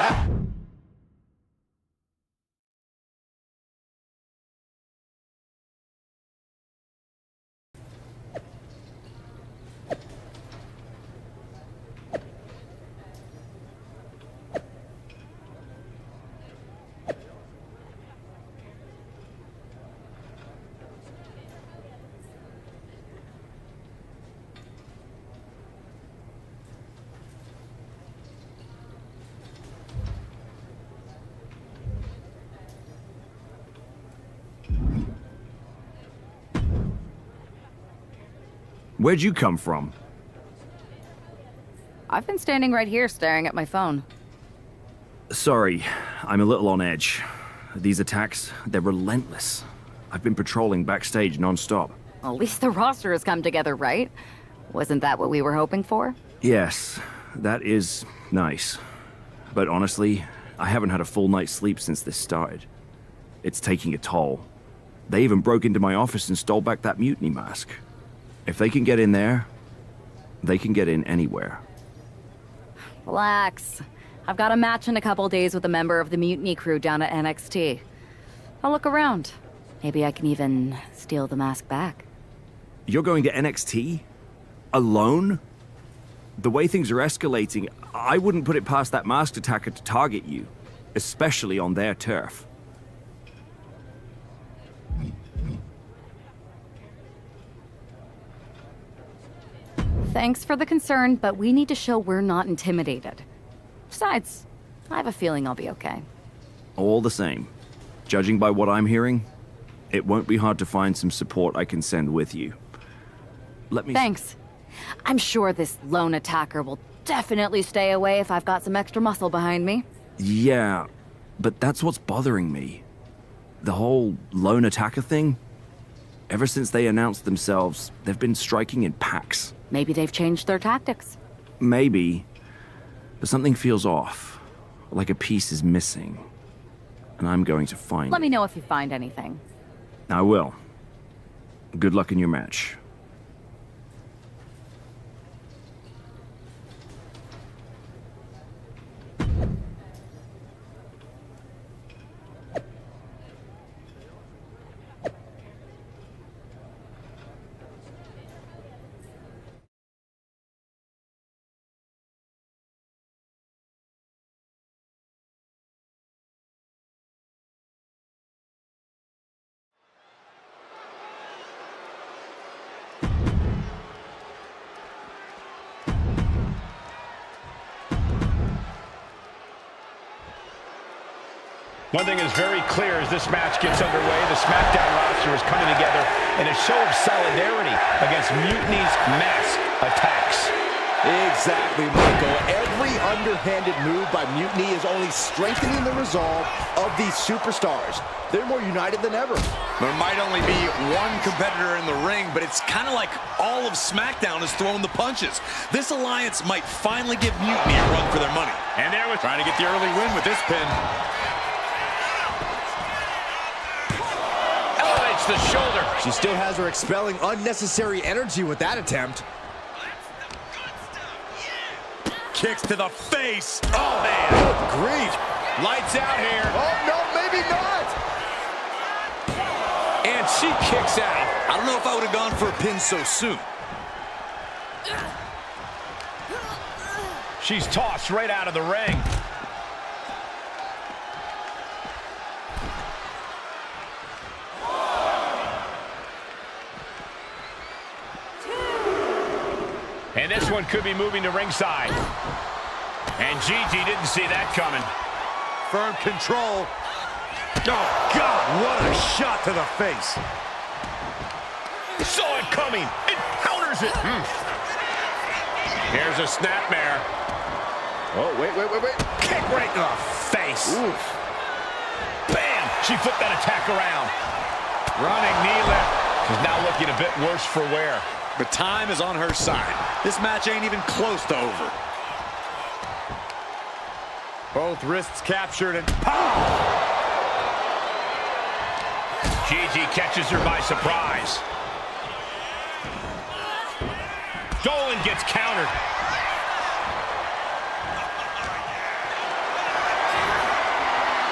Where'd you come from? I've been standing right here staring at my phone. Sorry, I'm a little on edge. These attacks, they're relentless. I've been patrolling backstage non-stop. At least the roster has come together, right? Wasn't that what we were hoping for? Yes, that is nice. But honestly, I haven't had a full night's sleep since this started. It's taking a toll. They even broke into my office and stole back that mutiny mask. If they can get in there, they can get in anywhere. Relax. I've got a match in a couple days with a member of the mutiny crew down at NXT. I'll look around. Maybe I can even steal the mask back. You're going to NXT? Alone? The way things are escalating, I wouldn't put it past that masked attacker to target you, especially on their turf. Thanks for the concern, but we need to show we're not intimidated. Besides, I have a feeling I'll be okay. All the same, judging by what I'm hearing, it won't be hard to find some support I can send with you. Thanks. I'm sure this lone attacker will definitely stay away if I've got some extra muscle behind me. Yeah, but that's what's bothering me. The whole lone attacker thing? Ever since they announced themselves, they've been striking in packs. Maybe they've changed their tactics. Maybe, but something feels off, like a piece is missing. And I'm going to find Let it. me know if you find anything. I will. Good luck in your match. One thing is very clear as this match gets underway, the SmackDown roster is coming together in a show of solidarity against Mutiny's mass attacks. Exactly, Michael. Every underhanded move by Mutiny is only strengthening the resolve of these superstars. They're more united than ever. There might only be one competitor in the ring, but it's kind of like all of SmackDown is throwing the punches. This alliance might finally give Mutiny a run for their money. And there was trying to get the early win with this pin. Elevates the shoulder. She still has her expelling unnecessary energy with that attempt. Kicks to the face. Oh, man. Good grief. Lights out here. Oh, no, maybe not. And she kicks out. I don't know if I would have gone for a pin so soon. She's tossed right out of the ring. And this one could be moving to ringside. And Gigi didn't see that coming. Firm control. Oh, God, what a shot to the face. Saw it coming. It counters it. Here's a snapmare. Oh, wait. Kick right to the face. Oof. Bam! She flipped that attack around. Running knee lift. She's now looking a bit worse for wear. But time is on her side. This match ain't even close to over. Both wrists captured and pow! Gigi catches her by surprise. Dolan gets countered.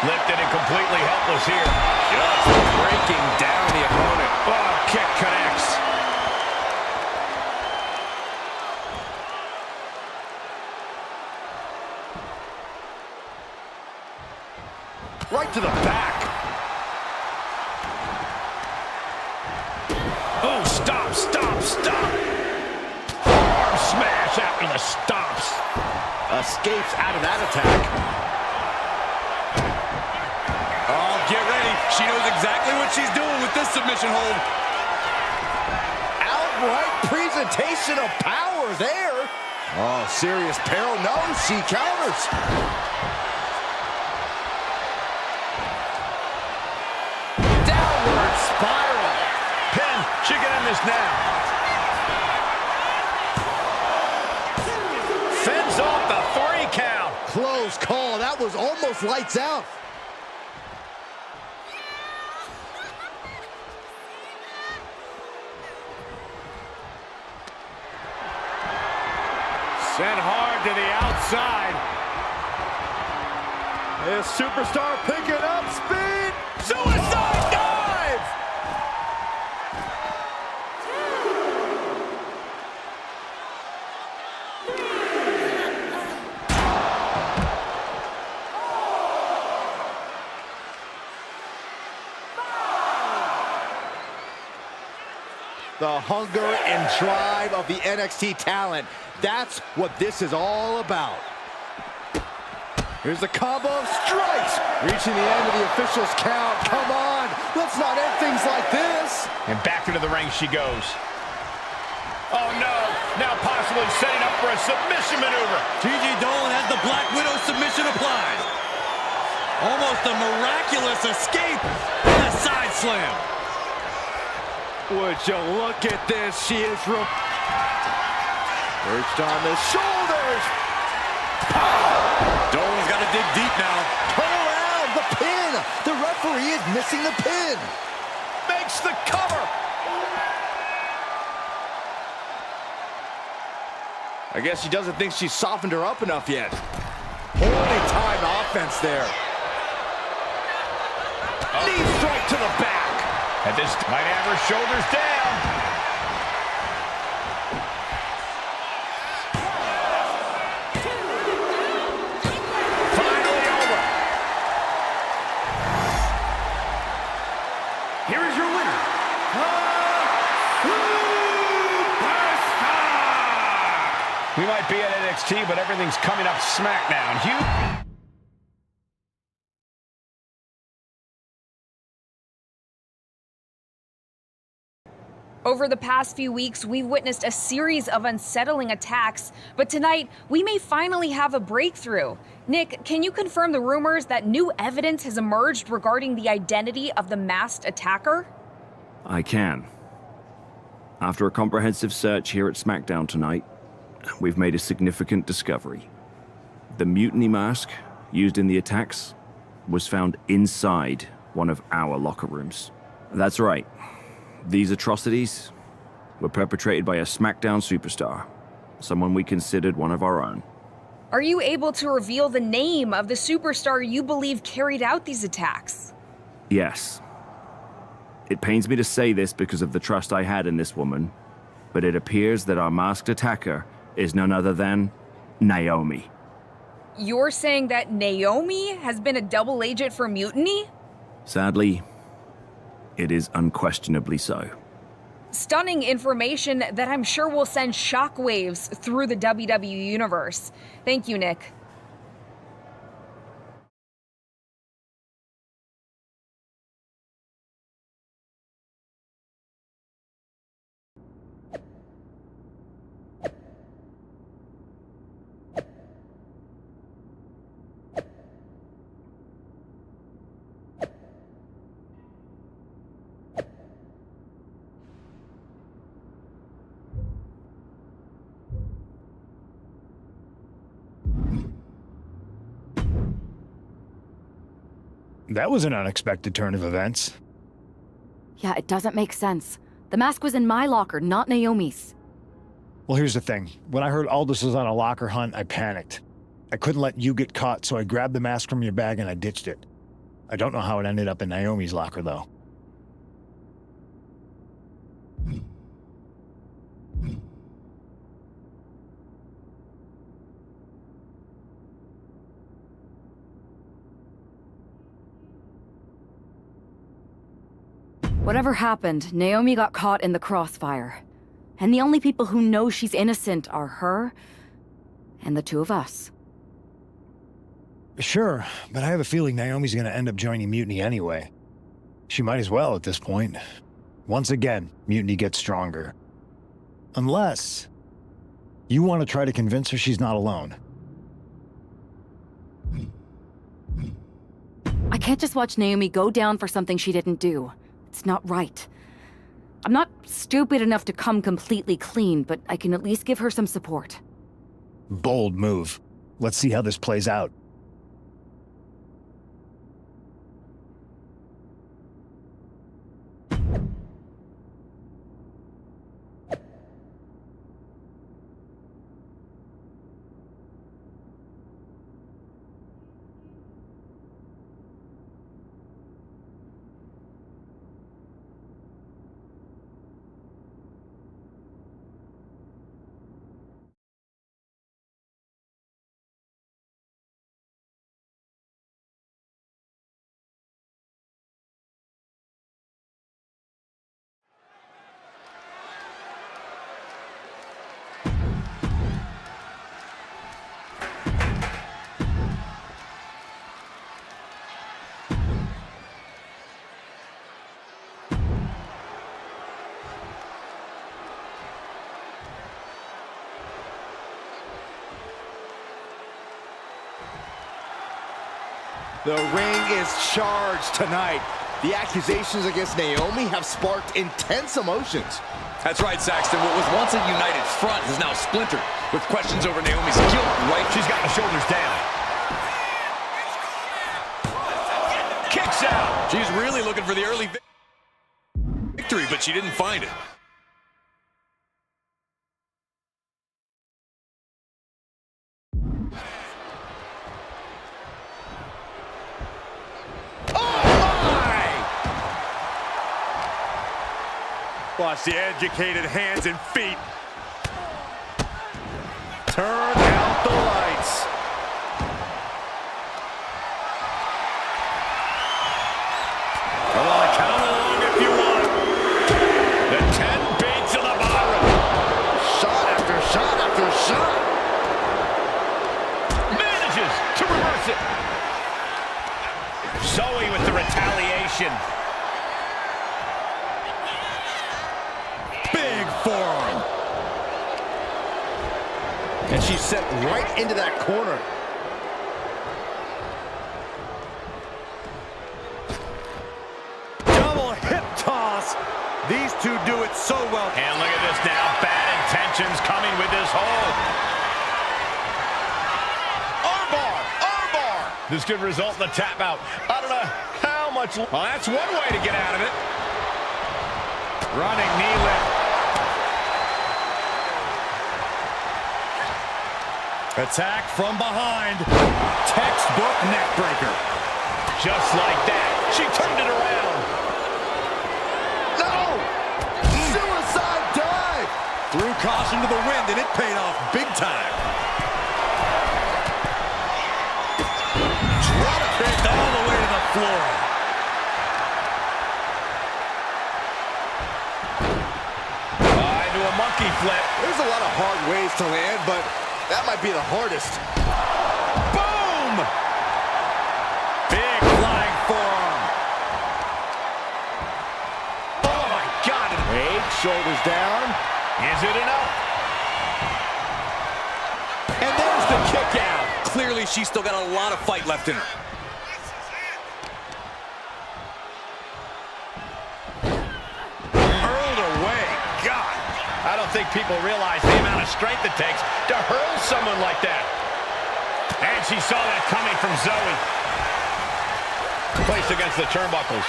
Lifted and completely helpless here. Just breaking down the opponent. Oh, kick connects. Right to the back. Oh, stop. Arm smash after the stops. Escapes out of that attack. Oh, get ready. She knows exactly what she's doing with this submission hold. Outright presentation of power there. Oh, serious peril. No, she counters. Downward spiral. Pin. She can end this now. Fends off the 3 count. Close call. That was almost lights out. Sent hard to the outside. This superstar picking up speed. Suicide dive! The hunger and drive of the NXT talent. That's what this is all about. Here's the combo of strikes. Reaching the end of the official's count. Come on, let's not end things like this. And back into the ring she goes. Oh no, now possibly setting up for a submission maneuver. Gigi Dolan has the Black Widow submission applied. Almost a miraculous escape and a side slam. Would you look at this? She is perched on the shoulders. Dolan's got to dig deep now. Turn around, the pin. The referee is missing the pin. Makes the cover. I guess she doesn't think she's softened her up enough yet. Holy time offense there. Knee strike to the back. And this might have her shoulders down. Finally over. Here is your winner, We might be at NXT, but everything's coming up SmackDown. Hugh? Over the past few weeks, we've witnessed a series of unsettling attacks, but tonight, we may finally have a breakthrough. Nick, can you confirm the rumors that new evidence has emerged regarding the identity of the masked attacker? I can. After a comprehensive search here at SmackDown tonight, we've made a significant discovery. The mutiny mask used in the attacks was found inside one of our locker rooms. That's right. These atrocities were perpetrated by a SmackDown superstar, someone we considered one of our own. Are you able to reveal the name of the superstar you believe carried out these attacks? Yes. It pains me to say this because of the trust I had in this woman, but it appears that our masked attacker is none other than Naomi. You're saying that Naomi has been a double agent for Mutiny? Sadly, it is unquestionably so. Stunning information that I'm sure will send shockwaves through the WWE universe. Thank you, Nick. That was an unexpected turn of events. Yeah, it doesn't make sense. The mask was in my locker, not Naomi's. Well, here's the thing. When I heard Aldous was on a locker hunt, I panicked. I couldn't let you get caught, so I grabbed the mask from your bag and I ditched it. I don't know how it ended up in Naomi's locker, though. Whatever happened, Naomi got caught in the crossfire. And the only people who know she's innocent are her and the two of us. Sure, but I have a feeling Naomi's gonna end up joining Mutiny anyway. She might as well at this point. Once again, Mutiny gets stronger. Unless you want to try to convince her she's not alone. I can't just watch Naomi go down for something she didn't do. It's not right. I'm not stupid enough to come completely clean, but I can at least give her some support. Bold move. Let's see how this plays out. The ring is charged tonight. The accusations against Naomi have sparked intense emotions. That's right, Saxton. What was once a united front is now splintered with questions over Naomi's guilt, right? She's got the shoulders down. Kicks out. She's really looking for the early victory, but she didn't find it. Watch the educated hands and feet. Turn out the lights. Come on, count along if you want. The 10 beats of the bottom. Shot after shot after shot. Manages to reverse it. Zoe with the retaliation. Big forearm. And she's set right into that corner. Double hip toss. These two do it so well. And look at this now. Bad intentions coming with this hold. Armbar. Armbar. This could result in a tap out. I don't know how much. Well, that's one way to get out of it. Running knee lift. Attack from behind. Textbook neck breaker. Just like that. She turned it around. No! Suicide dive! Threw caution to the wind, and it paid off big time. Drop kick all the way to the floor. Into a monkey flip. There's a lot of hard ways to land, but that might be the hardest. Boom! Big flying forearm. Oh, my God. Wait, shoulders down. Is it enough? And there's the kick out. Clearly, she's still got a lot of fight left in her. Hurled away. God. I don't think people realize the amount of strength it takes to hurl someone like that. And she saw that coming from Zoe. Placed against the turnbuckles.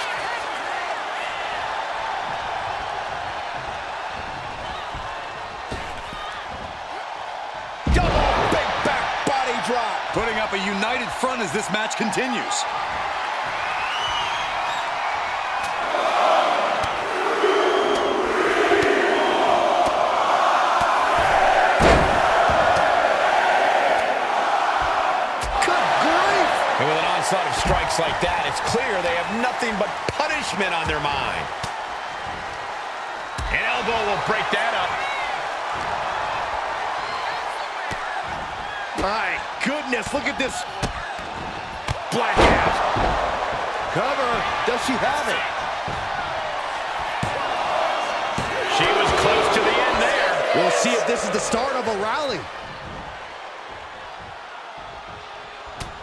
Double big back body drop. Putting up a united front as this match continues. Of strikes like that, it's clear they have nothing but punishment on their mind. An elbow will break that up. My goodness, look at this. Blackout. Cover. Does she have it? She was close to the end there. We'll see if this is the start of a rally.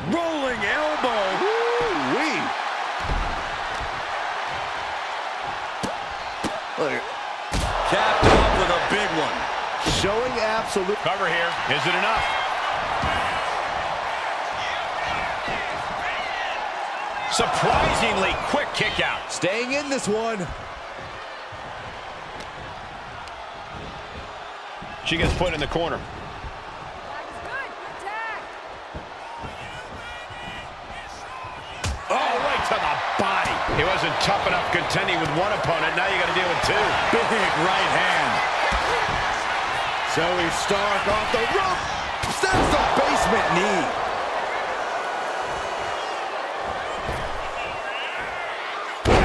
Rolling elbow. Woo-wee. Look. Capped off with a big one. Showing absolute. Cover here. Is it enough? Surprisingly quick kick out. Staying in this one. She gets put in the corner. To the body. He wasn't tough enough contending with one opponent. Now you got to deal with two. Big right hand. Zoe Stark off the rope. Sends the basement knee.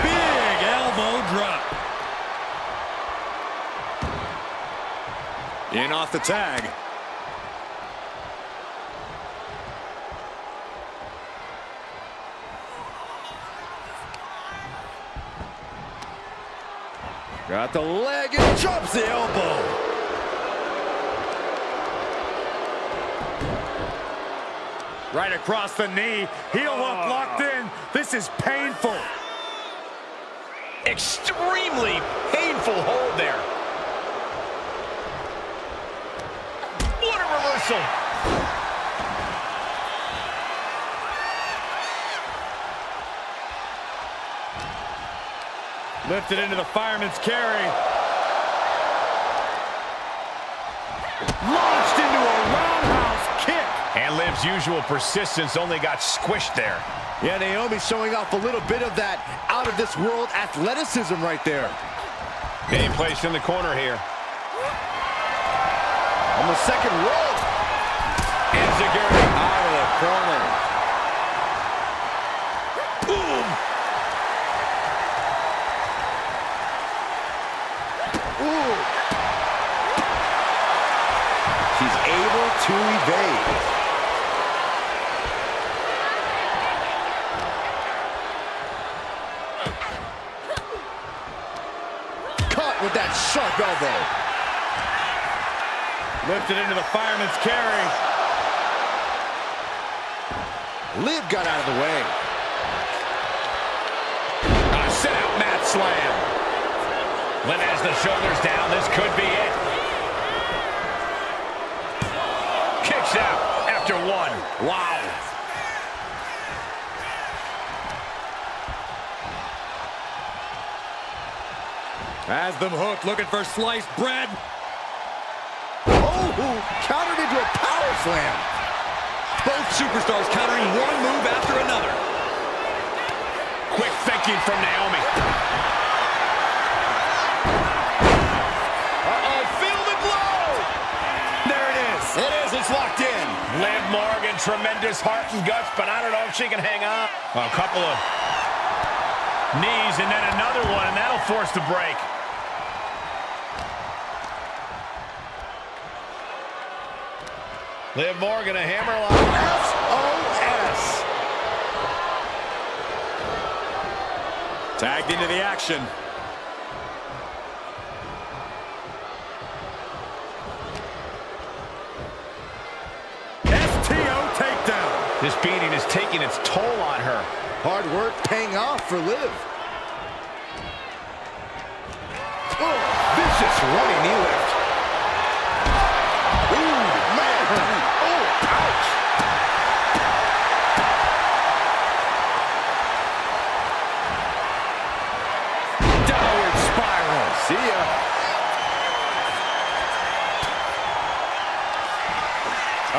Big elbow drop. In off the tag. Got the leg and drops the elbow. Right across the knee. Heel hook locked in. This is painful. Extremely painful hold there. What a reversal. Lifted into the fireman's carry. Launched into a roundhouse kick. And Liv's usual persistence only got squished there. Yeah, Naomi showing off a little bit of that out-of-this-world athleticism right there. Being placed in the corner here. On the second rope. Enziguri out of the corner. Boom! Ooh. She's able to evade. With that sharp elbow. Lifted into the fireman's carry. Liv got out of the way. A sit-out mat slam. Liv has the shoulders down. This could be it. Kicks out after one. Wow. Has them hooked, looking for sliced bread. Oh, countered into a power slam. Both superstars countering one move after another. Quick thinking from Naomi. Uh-oh, feel the blow. There it is. It's locked in. Liv Morgan, tremendous heart and guts, but I don't know if she can hang on. A couple of knees and then another one, and that'll force the break. Liv Morgan, a hammerlock. SOS. Tagged into the action. STO takedown. This beating is taking its toll on her. Hard work paying off for Liv. Oh, vicious running knee lift. Ooh, man. Oh, ouch. Downward spiral. See ya.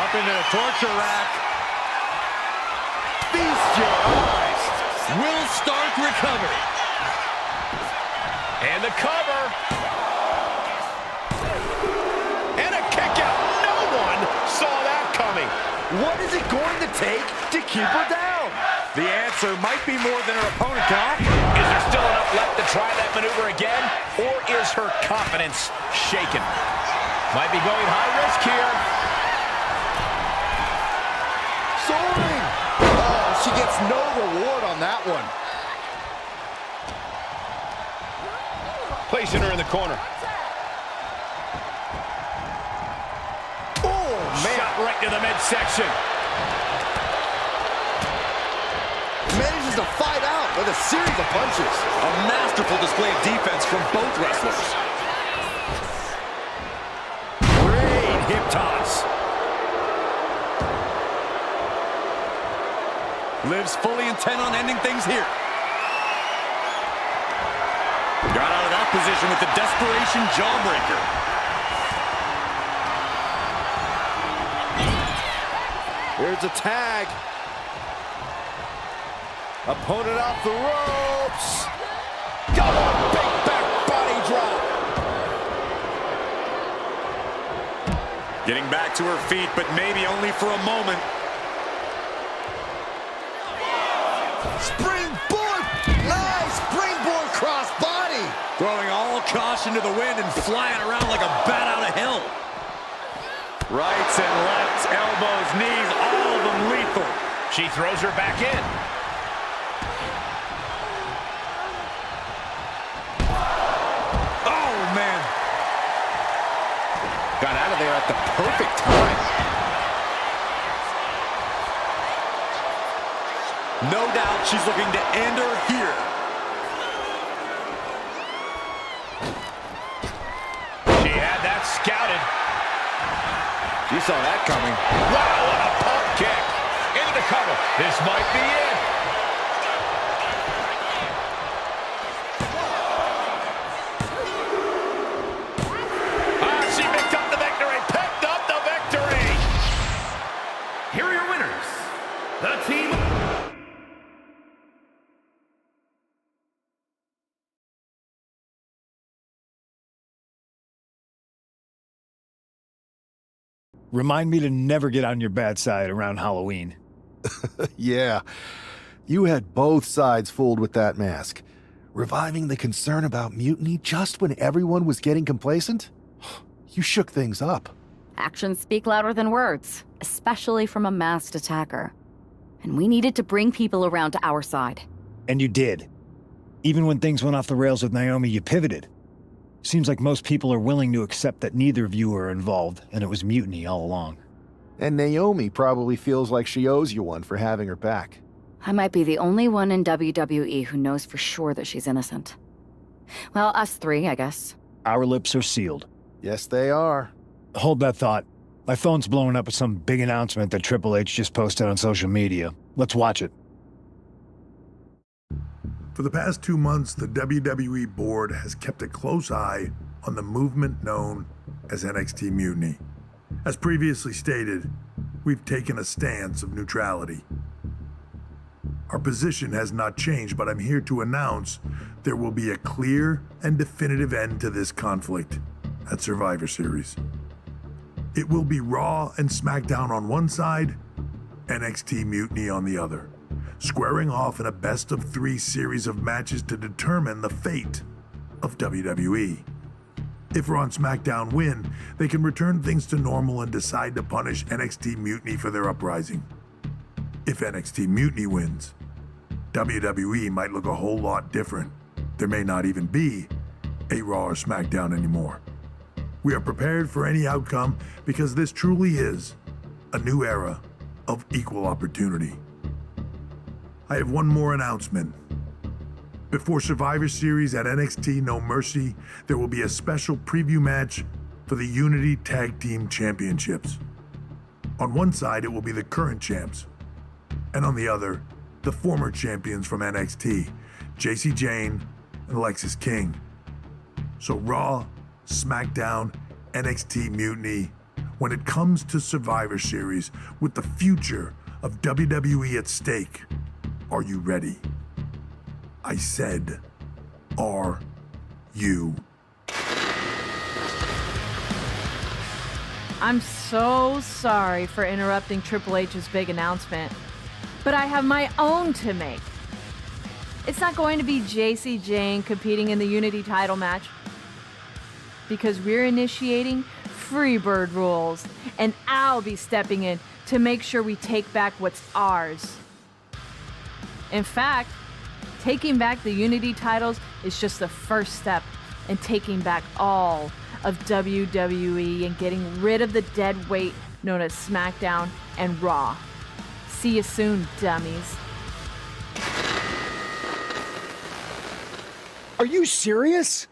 Up into the torture rack. Feast your eyes. Will Stark recover. And the cover. And a kick out. No one saw that coming. What is it going to take to keep her down? The answer might be more than her opponent can offer. Is there still enough left to try that maneuver again? Or is her confidence shaken? Might be going high risk here. Soaring. Oh, she gets no reward on that one. Placing her in the corner. Oh, man. Shot right to the midsection. Manages to fight out with a series of punches. A masterful display of defense from both wrestlers. Great hip toss. Liv's fully intent on ending things here. Got out of that position with the desperation jawbreaker. Here's a tag. Opponent off the ropes. Got a big back body drop. Getting back to her feet, but maybe only for a moment. Springboard! Nice springboard crossbody! Throwing all caution to the wind and flying around like a bat out of hell. Rights and lefts, elbows, knees, all of them lethal. She throws her back in. Oh, man. Got out of there at the perfect time. No doubt she's looking to end her here. She had that scouted. She saw that coming. Wow, what a pump kick. Into the cover. This might be it. She picked up the victory. Picked up the victory. Here are your winners. The team... Remind me to never get on your bad side around Halloween. Yeah. You had both sides fooled with that mask. Reviving the concern about mutiny just when everyone was getting complacent? You shook things up. Actions speak louder than words, especially from a masked attacker. And we needed to bring people around to our side. And you did. Even when things went off the rails with Naomi, you pivoted. Seems like most people are willing to accept that neither of you are involved, and it was mutiny all along. And Naomi probably feels like she owes you one for having her back. I might be the only one in WWE who knows for sure that she's innocent. Well, us three, I guess. Our lips are sealed. Yes, they are. Hold that thought. My phone's blowing up with some big announcement that Triple H just posted on social media. Let's watch it. For the past 2 months, the WWE board has kept a close eye on the movement known as NXT Mutiny. As previously stated, we've taken a stance of neutrality. Our position has not changed, but I'm here to announce there will be a clear and definitive end to this conflict at Survivor Series. It will be Raw and SmackDown on one side, NXT Mutiny on the other, squaring off in a best-of-3 series of matches to determine the fate of WWE. If Raw and SmackDown win, they can return things to normal and decide to punish NXT Mutiny for their uprising. If NXT Mutiny wins, WWE might look a whole lot different. There may not even be a Raw or SmackDown anymore. We are prepared for any outcome because this truly is a new era of equal opportunity. I have one more announcement. Before Survivor Series at NXT No Mercy, there will be a special preview match for the Unity Tag Team Championships. On one side, it will be the current champs, and on the other, the former champions from NXT, Jacy Jayne and Alexis King. So Raw, SmackDown, NXT Mutiny, when it comes to Survivor Series with the future of WWE at stake, are you ready? I said, are you? I'm so sorry for interrupting Triple H's big announcement, but I have my own to make. It's not going to be Jacy Jayne competing in the Unity title match, because we're initiating Freebird rules, and I'll be stepping in to make sure we take back what's ours. In fact, taking back the Unity titles is just the first step in taking back all of WWE and getting rid of the dead weight known as SmackDown and Raw. See you soon, dummies. Are you serious?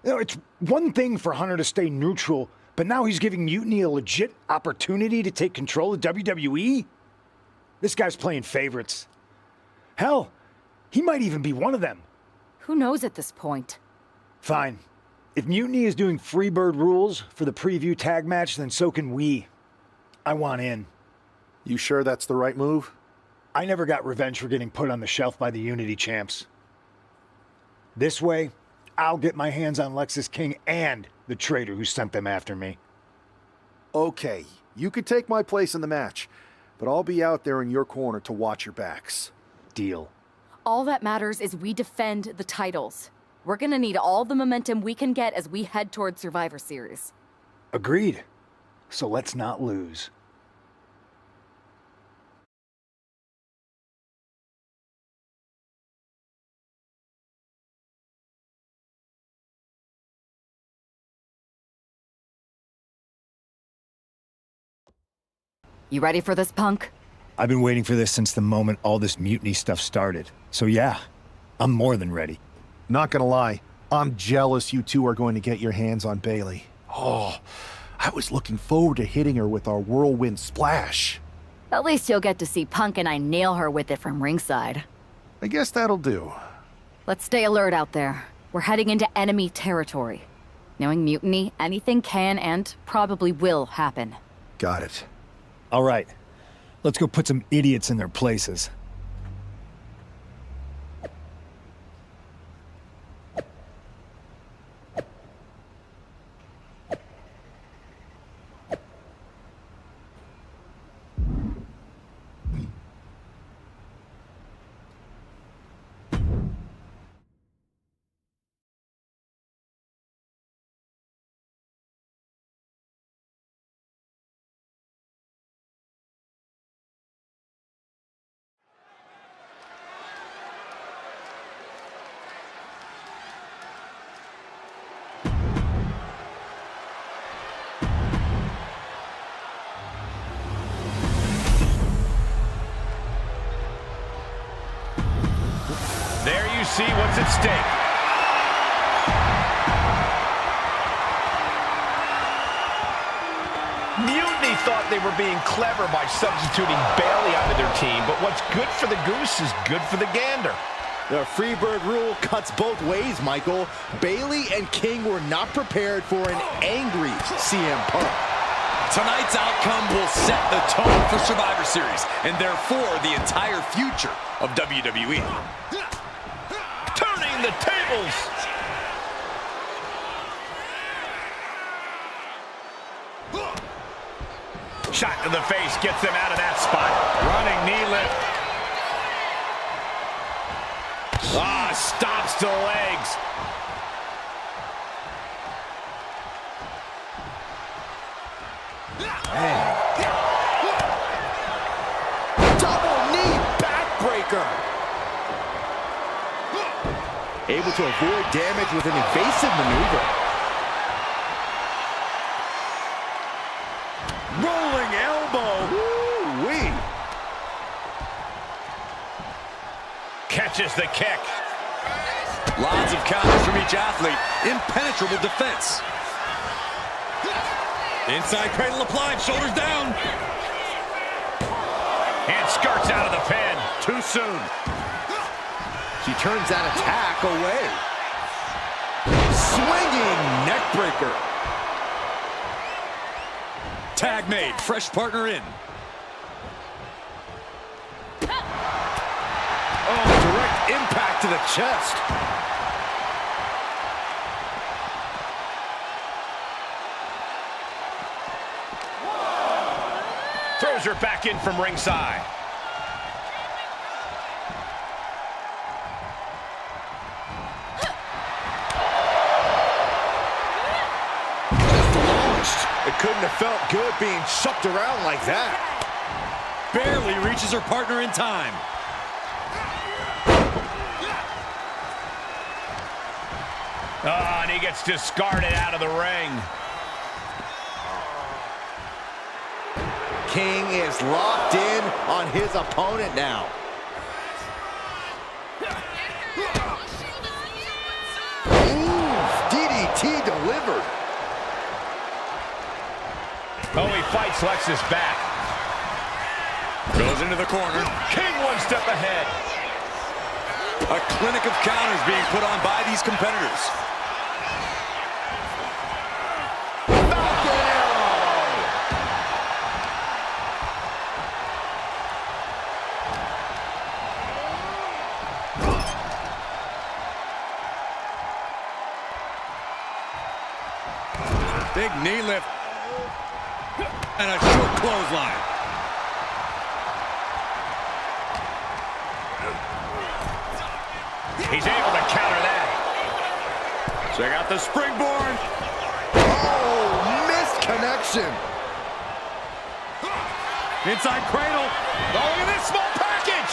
You know, it's one thing for Hunter to stay neutral, but now he's giving Mutiny a legit opportunity to take control of WWE? This guy's playing favorites. Hell, he might even be one of them. Who knows at this point? Fine. If Mutiny is doing Freebird rules for the preview tag match, then so can we. I want in. You sure that's the right move? I never got revenge for getting put on the shelf by the Unity champs. This way, I'll get my hands on Alexis King and the traitor who sent them after me. Okay, you could take my place in the match, but I'll be out there in your corner to watch your backs. Deal. All that matters is we defend the titles. We're gonna need all the momentum we can get as we head towards Survivor Series. Agreed. So let's not lose. You ready for this, Punk? I've been waiting for this since the moment all this mutiny stuff started. So yeah, I'm more than ready. Not gonna lie, I'm jealous you two are going to get your hands on Bailey. Oh, I was looking forward to hitting her with our whirlwind splash. At least you'll get to see Punk and I nail her with it from ringside. I guess that'll do. Let's stay alert out there. We're heading into enemy territory. Knowing mutiny, anything can and probably will happen. Got it. All right, let's go put some idiots in their places. There you see what's at stake. Mutiny thought they were being clever by substituting Bailey onto their team, but what's good for the goose is good for the gander. The Freebird rule cuts both ways, Michael. Bailey and King were not prepared for an angry CM Punk. Tonight's outcome will set the tone for Survivor Series, and therefore the entire future of WWE. Turning the tables. Shot to the face gets him out of that spot. Running knee lift. Ah, stops to the legs. Double knee backbreaker. Able to avoid damage with an evasive maneuver. Rolling elbow. Woo-wee. Catches the kick. Lots of counters from each athlete. Impenetrable defense. Inside cradle applied, shoulders down. And skirts out of the pin. Too soon. She turns that attack away. Swinging neckbreaker. Tag made, fresh partner in. Oh, direct impact to the chest. Throws her back in from ringside. It couldn't have felt good being shucked around like that. Barely reaches her partner in time. Oh, and he gets discarded out of the ring. King is locked in on his opponent now. Ooh, DDT delivered. Oh, he fights Lexus back. Goes into the corner. King one step ahead. A clinic of counters being put on by these competitors. Falcon arrow. Big knee lift. And a short clothesline. He's able to counter that. Check out the springboard. Oh, missed connection. Inside cradle. Oh, look at this small package.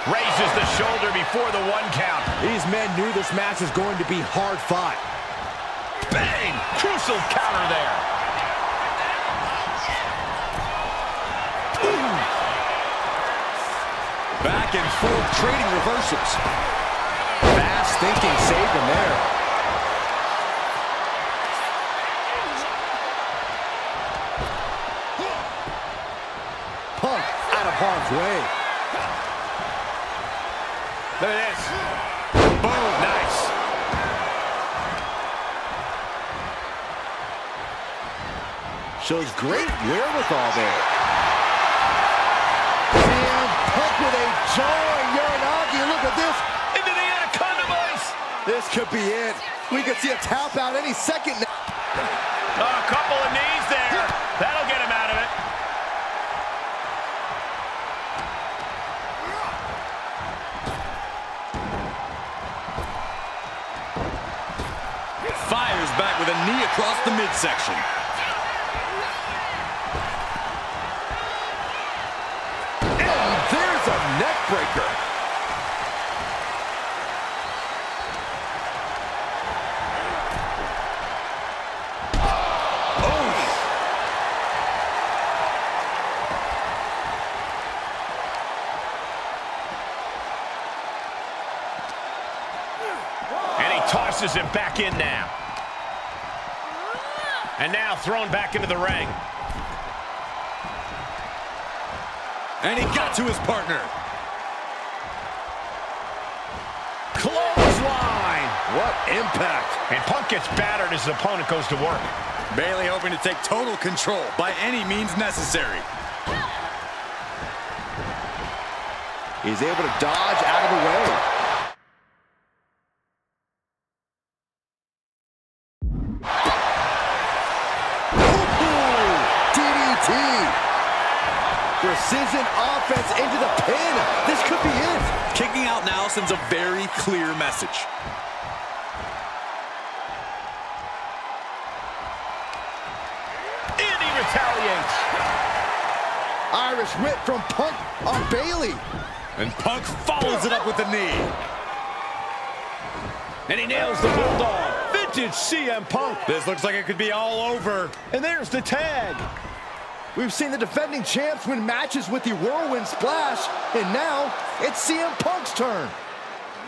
Raises the shoulder before the 1 count. These men knew this match was going to be hard fought. Bang! Crucial counter there. Back and forth, trading reversals. Fast thinking saved him there. Punk out of harm's way. Look at this. Boom, nice. Shows great wherewithal there. CM Punk with a jarring Uranagi. Look at this. Into the Anaconda Vice. This could be it. We could see a tap out any second now. Oh, a couple of knees there. That'll get him out of it. Fires back with a knee across the midsection. And there's a neck breaker. And he tosses him back in now. And now thrown back into the ring. And he got to his partner. Clothesline. What impact. And Punk gets battered as his opponent goes to work. Bailey hoping to take total control by any means necessary. He's able to dodge out of the way. Precision offense into the pin. This could be it. Kicking out now sends a very clear message. And he retaliates. Irish whip from Punk on Bailey. And Punk follows it up with the knee. And he nails the Bulldog. Vintage CM Punk. This looks like it could be all over. And there's the tag. We've seen the defending champs win matches with the Whirlwind Splash, and now it's CM Punk's turn.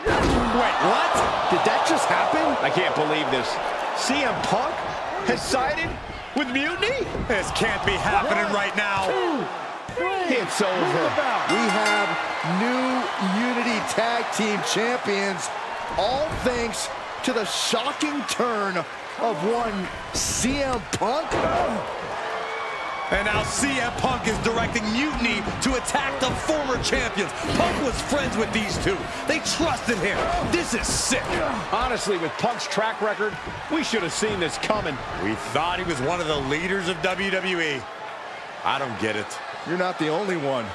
Wait, what? Did that just happen? I can't believe this. CM Punk has sided with Mutiny? This can't be happening right now. It's over. We have new Unity Tag Team Champions, all thanks to the shocking turn of one CM Punk. And now CM Punk is directing Mutiny to attack the former champions. Punk was friends with these two. They trusted him. This is sick. Honestly, with Punk's track record, we should have seen this coming. We thought he was one of the leaders of WWE. I don't get it. You're not the only one.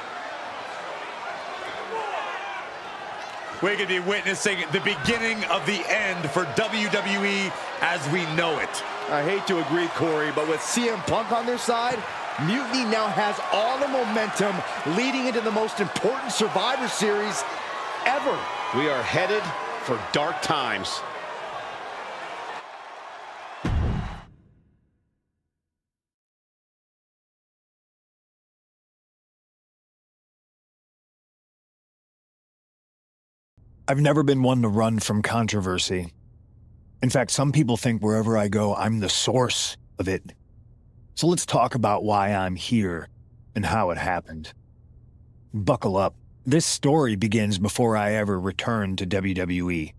We could be witnessing the beginning of the end for WWE as we know it. I hate to agree, Corey, but with CM Punk on their side, Mutiny now has all the momentum leading into the most important Survivor Series ever. We are headed for dark times. I've never been one to run from controversy. In fact, some people think wherever I go, I'm the source of it. So let's talk about why I'm here and how it happened. Buckle up. This story begins before I ever returned to WWE.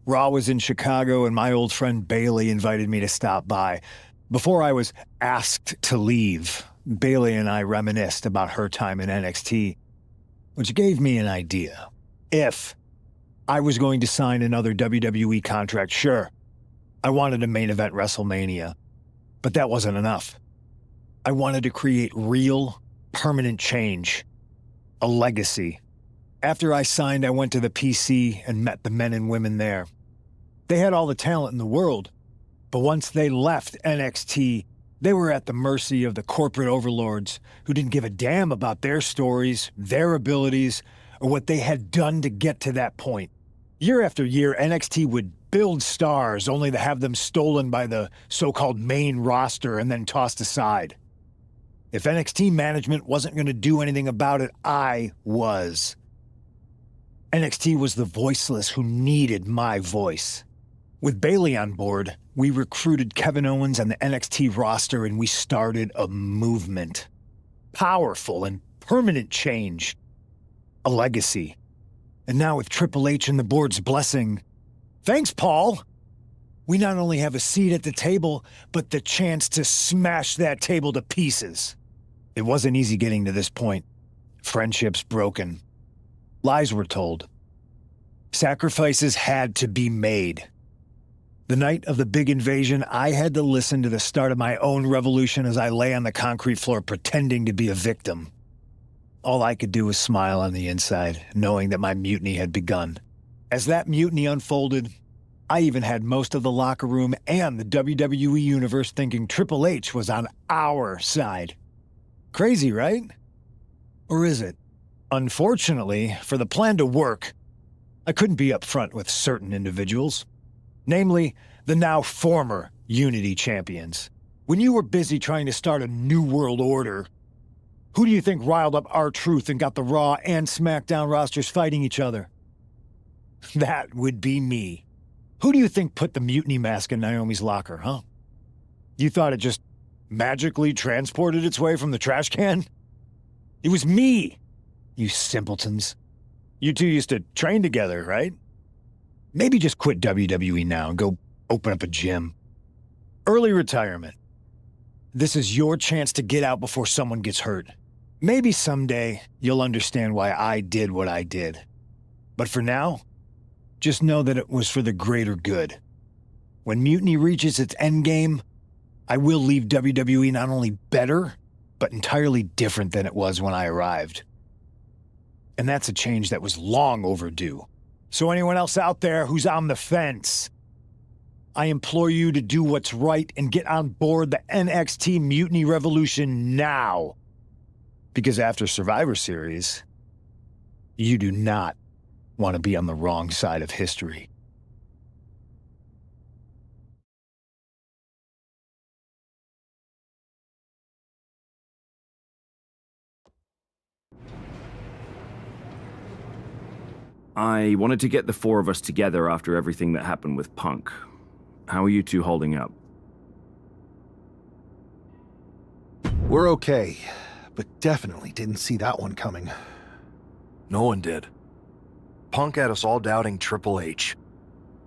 Raw was in Chicago and my old friend Bailey invited me to stop by. Before I was asked to leave, Bailey and I reminisced about her time in NXT, which gave me an idea. If I was going to sign another WWE contract, sure, I wanted to main event WrestleMania, but that wasn't enough. I wanted to create real, permanent change, a legacy. After I signed, I went to the PC and met the men and women there. They had all the talent in the world, but once they left NXT, they were at the mercy of the corporate overlords who didn't give a damn about their stories, their abilities, or what they had done to get to that point. Year after year, NXT would build stars only to have them stolen by the so-called main roster and then tossed aside. If NXT management wasn't going to do anything about it, I was. NXT was the voiceless who needed my voice. With Bayley on board, we recruited Kevin Owens and the NXT roster, and we started a movement. Powerful and permanent change. A legacy. And now with Triple H and the board's blessing, thanks, Paul! We not only have a seat at the table, but the chance to smash that table to pieces. It wasn't easy getting to this point. Friendships broken. Lies were told. Sacrifices had to be made. The night of the big invasion, I had to listen to the start of my own revolution as I lay on the concrete floor pretending to be a victim. All I could do was smile on the inside, knowing that my mutiny had begun. As that mutiny unfolded, I even had most of the locker room and the WWE Universe thinking Triple H was on our side. Crazy, right? Or is it? Unfortunately, for the plan to work, I couldn't be upfront with certain individuals. Namely, the now former Unity champions. When you were busy trying to start a new world order, who do you think riled up R-Truth and got the Raw and SmackDown rosters fighting each other? That would be me. Who do you think put the mutiny mask in Naomi's locker, huh? You thought it just magically transported its way from the trash can? It was me, you simpletons. You two used to train together, right? Maybe just quit WWE now and go open up a gym. Early retirement. This is your chance to get out before someone gets hurt. Maybe someday you'll understand why I did what I did. But for now, just know that it was for the greater good. When Mutiny reaches its endgame, I will leave WWE not only better, but entirely different than it was when I arrived. And that's a change that was long overdue. So anyone else out there who's on the fence, I implore you to do what's right and get on board the NXT Mutiny Revolution now. Because after Survivor Series, you do not want to be on the wrong side of history. I wanted to get the four of us together after everything that happened with Punk. How are you two holding up? We're okay, but definitely didn't see that one coming. No one did. Punk had us all doubting Triple H.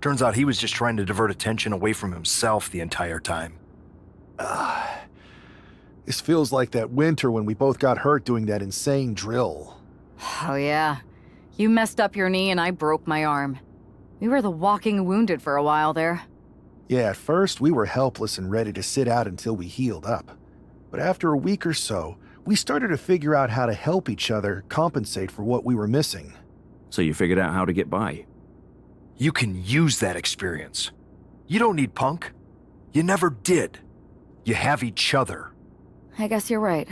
Turns out he was just trying to divert attention away from himself the entire time. This feels like that winter when we both got hurt doing that insane drill. Oh yeah. You messed up your knee and I broke my arm. We were the walking wounded for a while there. Yeah, at first we were helpless and ready to sit out until we healed up. But after a week or so, we started to figure out how to help each other compensate for what we were missing. So you figured out how to get by? You can use that experience. You don't need Punk. You never did. You have each other. I guess you're right.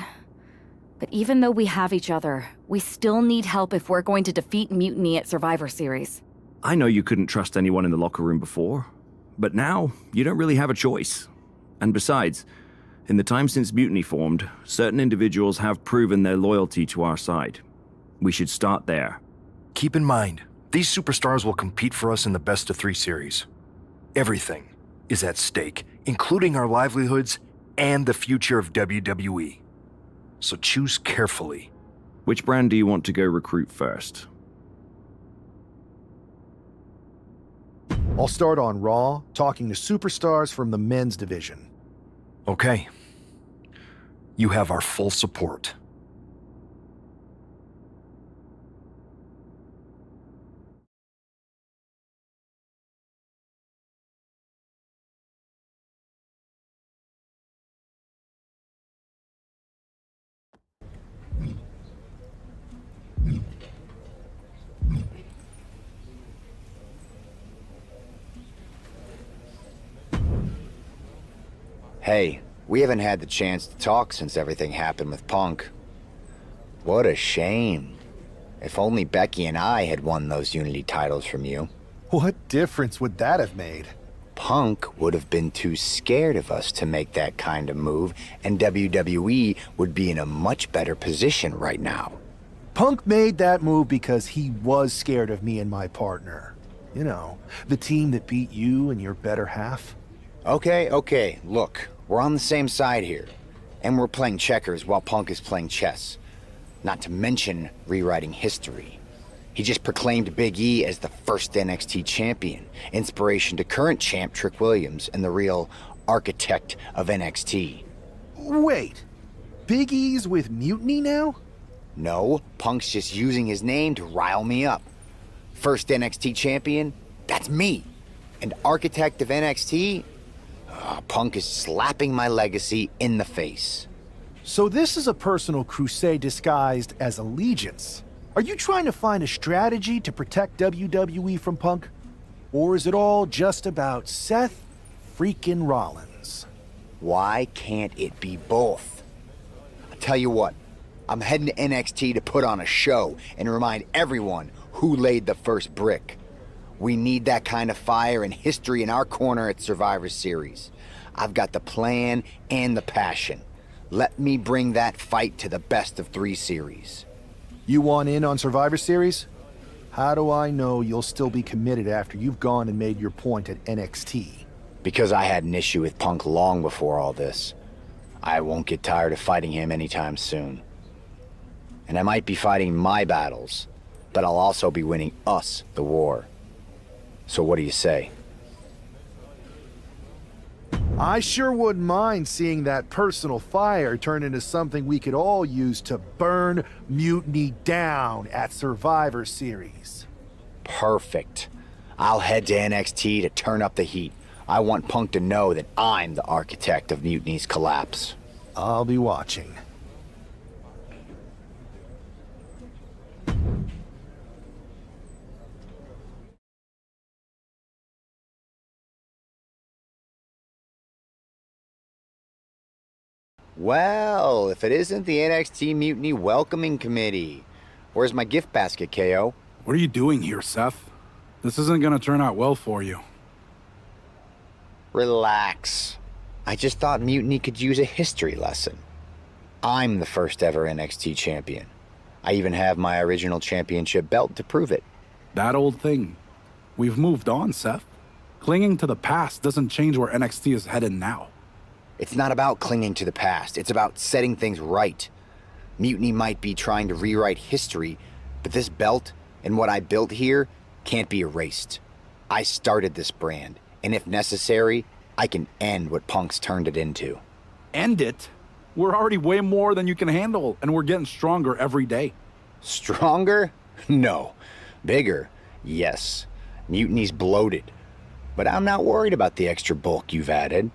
But even though we have each other, we still need help if we're going to defeat Mutiny at Survivor Series. I know you couldn't trust anyone in the locker room before, but now you don't really have a choice. And besides, in the time since Mutiny formed, certain individuals have proven their loyalty to our side. We should start there. Keep in mind, these superstars will compete for us in the best-of-3 series. Everything is at stake, including our livelihoods and the future of WWE. So choose carefully. Which brand do you want to go recruit first? I'll start on Raw, talking to superstars from the men's division. Okay. You have our full support. Hey, we haven't had the chance to talk since everything happened with Punk. What a shame. If only Becky and I had won those Unity titles from you. What difference would that have made? Punk would have been too scared of us to make that kind of move, and WWE would be in a much better position right now. Punk made that move because he was scared of me and my partner. You know, the team that beat you and your better half. Okay, look, we're on the same side here. And we're playing checkers while Punk is playing chess. Not to mention rewriting history. He just proclaimed Big E as the first NXT champion, inspiration to current champ Trick Williams and the real architect of NXT. Wait, Big E's with Mutiny now? No, Punk's just using his name to rile me up. First NXT champion? That's me. And architect of NXT? Punk is slapping my legacy in the face. So this is a personal crusade disguised as allegiance. Are you trying to find a strategy to protect WWE from Punk? Or is it all just about Seth freaking Rollins? Why can't it be both? I'll tell you what, I'm heading to NXT to put on a show and remind everyone who laid the first brick. We need that kind of fire and history in our corner at Survivor Series. I've got the plan and the passion. Let me bring that fight to the best of 3 series. You want in on Survivor Series? How do I know you'll still be committed after you've gone and made your point at NXT? Because I had an issue with Punk long before all this. I won't get tired of fighting him anytime soon. And I might be fighting my battles, but I'll also be winning us the war. So what do you say? I sure wouldn't mind seeing that personal fire turn into something we could all use to burn Mutiny down at Survivor Series. Perfect. I'll head to NXT to turn up the heat. I want Punk to know that I'm the architect of Mutiny's collapse. I'll be watching. Well, if it isn't the NXT Mutiny Welcoming Committee. Where's my gift basket, KO? What are you doing here, Seth? This isn't gonna turn out well for you. Relax. I just thought Mutiny could use a history lesson. I'm the first ever NXT champion. I even have my original championship belt to prove it. That old thing. We've moved on, Seth. Clinging to the past doesn't change where NXT is headed now. It's not about clinging to the past. It's about setting things right. Mutiny might be trying to rewrite history, but this belt and what I built here can't be erased. I started this brand, and if necessary, I can end what Punk's turned it into. End it? We're already way more than you can handle, and we're getting stronger every day. Stronger? No. Bigger? Yes. Mutiny's bloated. But I'm not worried about the extra bulk you've added.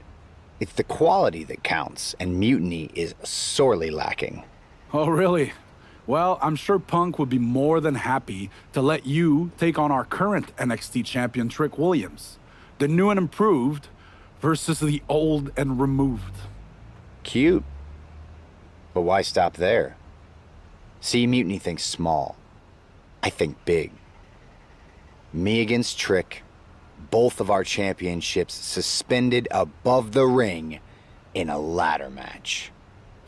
It's the quality that counts, and Mutiny is sorely lacking. Oh, really? Well, I'm sure Punk would be more than happy to let you take on our current NXT champion, Trick Williams. The new and improved versus the old and removed. Cute. But why stop there? See, Mutiny thinks small. I think big. Me against Trick. Both of our championships suspended above the ring in a ladder match.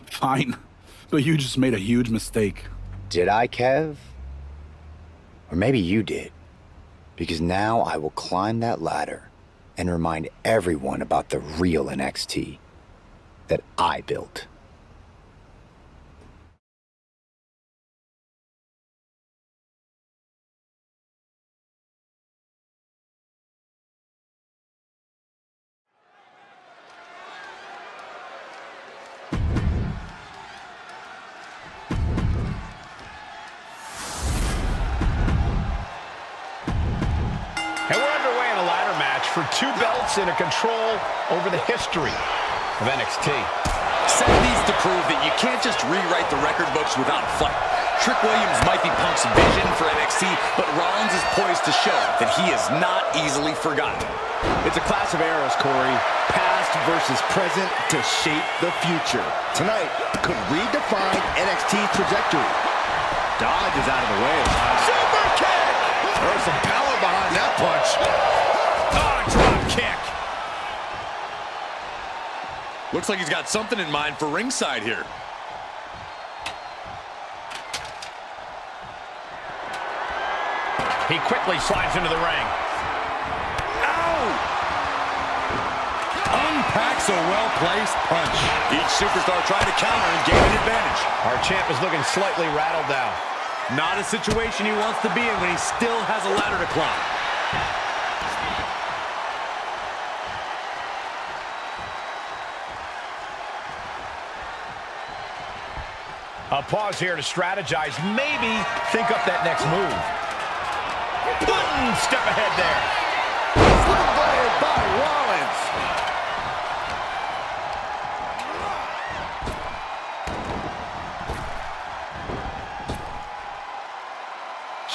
Fine, but you just made a huge mistake. Did I, Kev? Or maybe you did. Because now I will climb that ladder and remind everyone about the real NXT that I built. And we're underway in a ladder match for 2 belts and a control over the history of NXT. Seth needs to prove that you can't just rewrite the record books without a fight. Trick Williams might be Punk's vision for NXT, but Rollins is poised to show that he is not easily forgotten. It's a clash of eras, Corey. Past versus present to shape the future. Tonight could redefine NXT's trajectory. Dodge is out of the way. Super kick! There's some power behind that punch. Oh, drop kick. Looks like he's got something in mind for ringside here. He quickly slides into the ring. Unpacks a well-placed punch. Each superstar trying to counter and gain an advantage. Our champ is looking slightly rattled now. Not a situation he wants to be in when he still has a ladder to climb. A pause here to strategize. Maybe think up that next move. One step ahead there. Played by Rollins.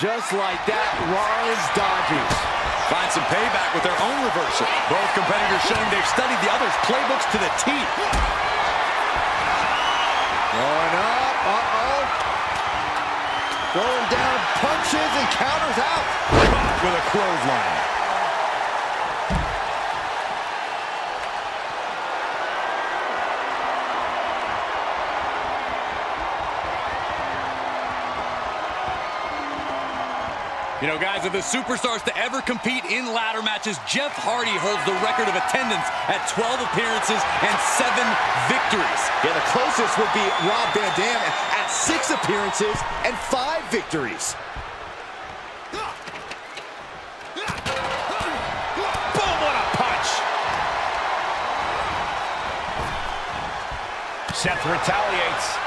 Just like that, Rollins dodges. Find some payback with their own reversal. Both competitors showing they've studied the other's playbooks to the teeth. Going up, throwing down punches and counters out. With a clothesline. You know, guys, of the superstars to ever compete in ladder matches, Jeff Hardy holds the record of attendance at 12 appearances and 7 victories. Yeah, the closest would be Rob Van Dam at 6 appearances and 5 victories. Boom, what a punch! Seth retaliates.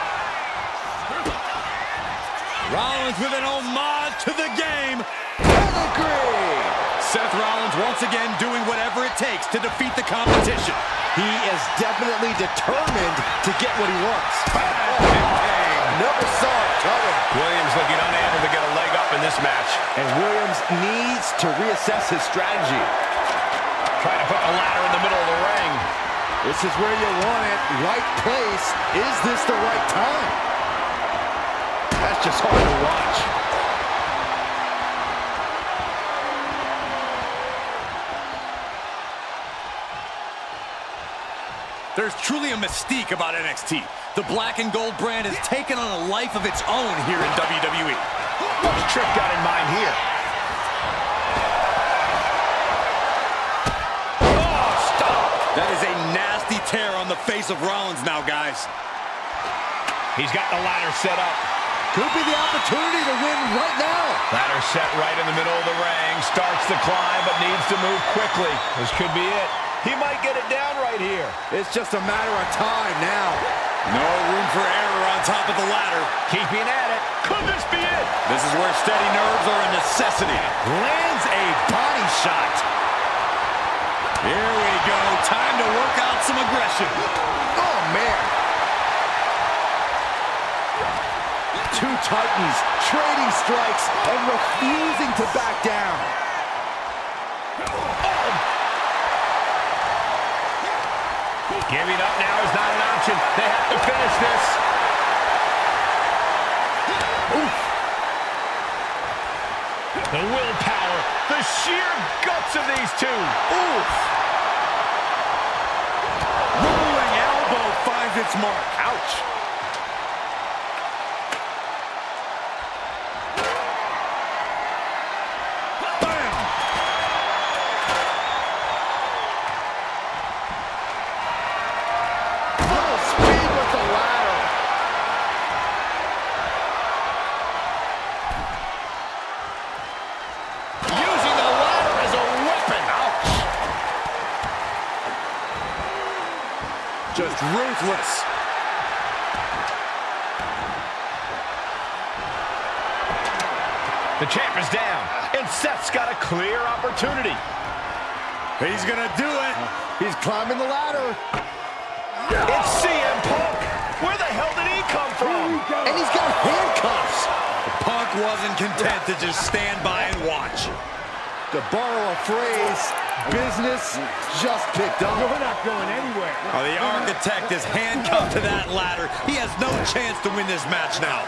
Rollins with an homage to the game. Pedigree! Seth Rollins once again doing whatever it takes to defeat the competition. He is definitely determined to get what he wants. Never saw it coming. Williams looking unable to get a leg up in this match. And Williams needs to reassess his strategy. Trying to put the ladder in the middle of the ring. This is where you want it. Right place. Is this the right time? That's just hard to watch. There's truly a mystique about NXT. The black and gold brand has taken on a life of its own here in WWE. What's Trick got in mind here? Oh, stop! That is a nasty tear on the face of Rollins now, guys. He's got the ladder set up. Could be the opportunity to win right now. Ladder set right in the middle of the ring. Starts the climb, but needs to move quickly. This could be it. He might get it down right here. It's just a matter of time now. No room for error on top of the ladder. Keeping at it. Could this be it? This is where steady nerves are a necessity. Lands a body shot. Here we go. Time to work out some aggression. Oh, man. Two Titans trading strikes and refusing to back down. Giving up now is not an option. They have to finish this. Oof. The willpower, the sheer guts of these two. Oof. Rolling elbow finds its mark. Ouch. Just ruthless. The champ is down, and Seth's got a clear opportunity. He's gonna do it. He's climbing the ladder. It's CM Punk. Where the hell did he come from? And he's got handcuffs. Punk wasn't content to just stand by and watch. To borrow a phrase, business just picked up. We're not going anywhere. The architect is handcuffed to that ladder. He has no chance to win this match now.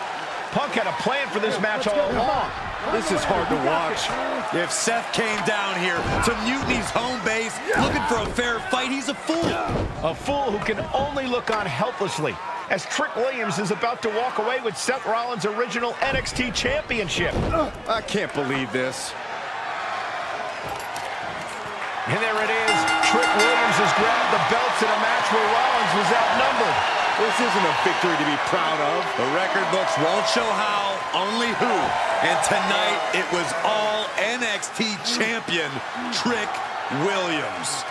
Punk had a plan for this match all along. This is hard to watch. If Seth came down here to Mutiny's home base looking for a fair fight, he's a fool. A fool who can only look on helplessly as Trick Williams is about to walk away with Seth Rollins' original NXT Championship. I can't believe this. And there it is. Trick Williams has grabbed the belts in a match where Rollins was outnumbered. This isn't a victory to be proud of. The record books won't show how, only who. And tonight, it was all NXT champion Trick Williams.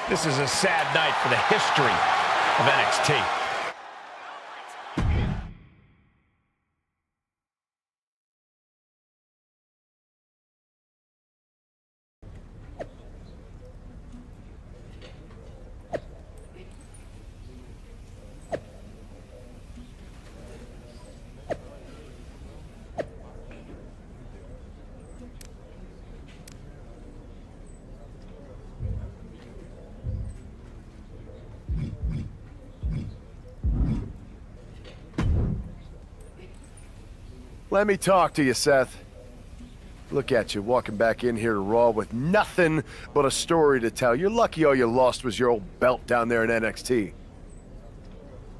This is a sad night for the history of NXT. Let me talk to you, Seth. Look at you, walking back in here to Raw with nothing but a story to tell. You're lucky all you lost was your old belt down there in NXT.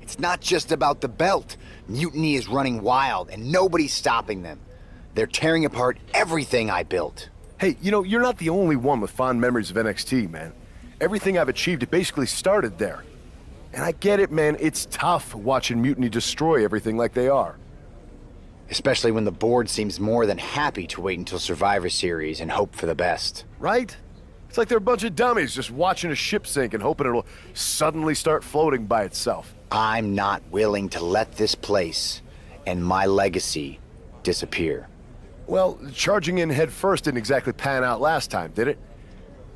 It's not just about the belt. Mutiny is running wild, and nobody's stopping them. They're tearing apart everything I built. Hey, you know, you're not the only one with fond memories of NXT, man. Everything I've achieved, it basically started there. And I get it, man. It's tough watching Mutiny destroy everything like they are. Especially when the board seems more than happy to wait until Survivor Series and hope for the best. Right? It's like they're a bunch of dummies just watching a ship sink and hoping it'll suddenly start floating by itself. I'm not willing to let this place and my legacy disappear. Well, charging in head first didn't exactly pan out last time, did it?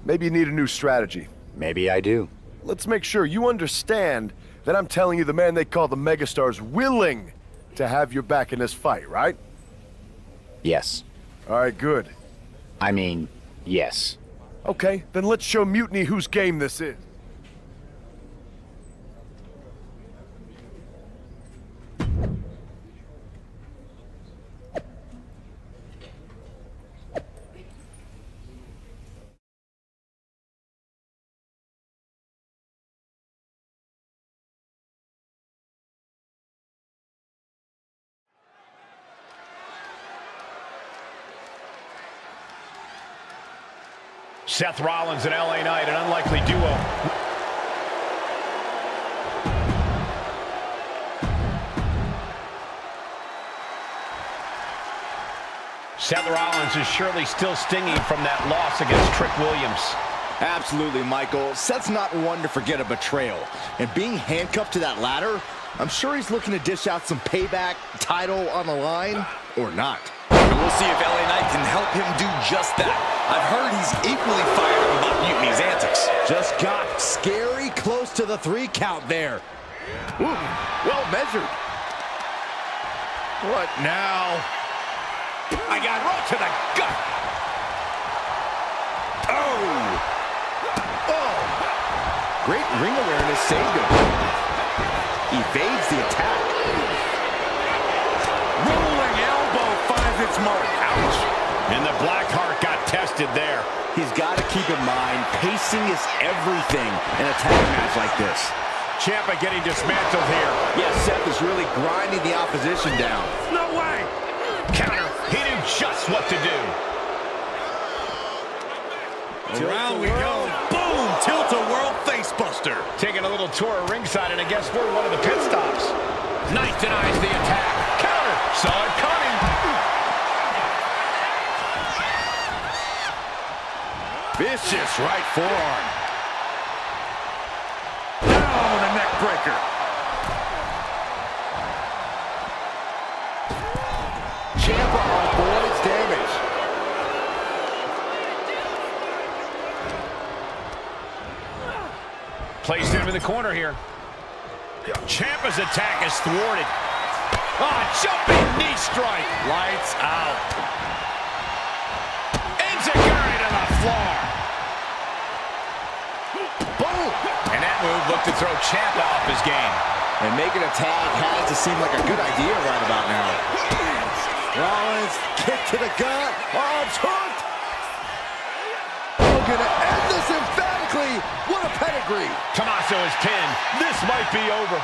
Maybe you need a new strategy. Maybe I do. Let's make sure you understand that I'm telling you the man they call the megastar's willing to have your back in this fight, right? Yes. All right, good. I mean, yes. Okay, then let's show Mutiny whose game this is. Seth Rollins and LA Knight, an unlikely duo. Seth Rollins is surely still stinging from that loss against Trick Williams. Absolutely, Michael. Seth's not one to forget a betrayal. And being handcuffed to that ladder, I'm sure he's looking to dish out some payback, title on the line, or not. We'll see if LA Knight can help him do just that. I've heard he's equally fired up about Mutiny's antics. Just got scary close to the 3 count there. Ooh, well measured. What now? I got right to the gut. Oh! Great ring awareness saved him. Evades the attack. Rolling elbow finds its mark. Ouch. And the Blackheart got tested there. He's got to keep in mind, pacing is everything in a tag match like this. Ciampa getting dismantled here. Yeah, Seth is really grinding the opposition down. No way! Counter. He knew just what to do. Around we go. Boom! Tilt-a-whirl facebuster. Taking a little tour of ringside, and I guess we're one of the pit stops. Knight denies the attack. Counter. Saw it coming. Vicious right forearm. Down, a neck breaker. Ciampa avoids damage. Placed into the corner here. Ciampa's attack is thwarted. Oh, jumping knee strike. Lights out. Enziguri to the floor. Boom! And that move looked to throw Ciampa off his game. And making a tag has to seem like a good idea right about now. Rollins, kick to the gut. Arms hooked. We're gonna end this emphatically. What a pedigree. Tommaso is pinned. This might be over.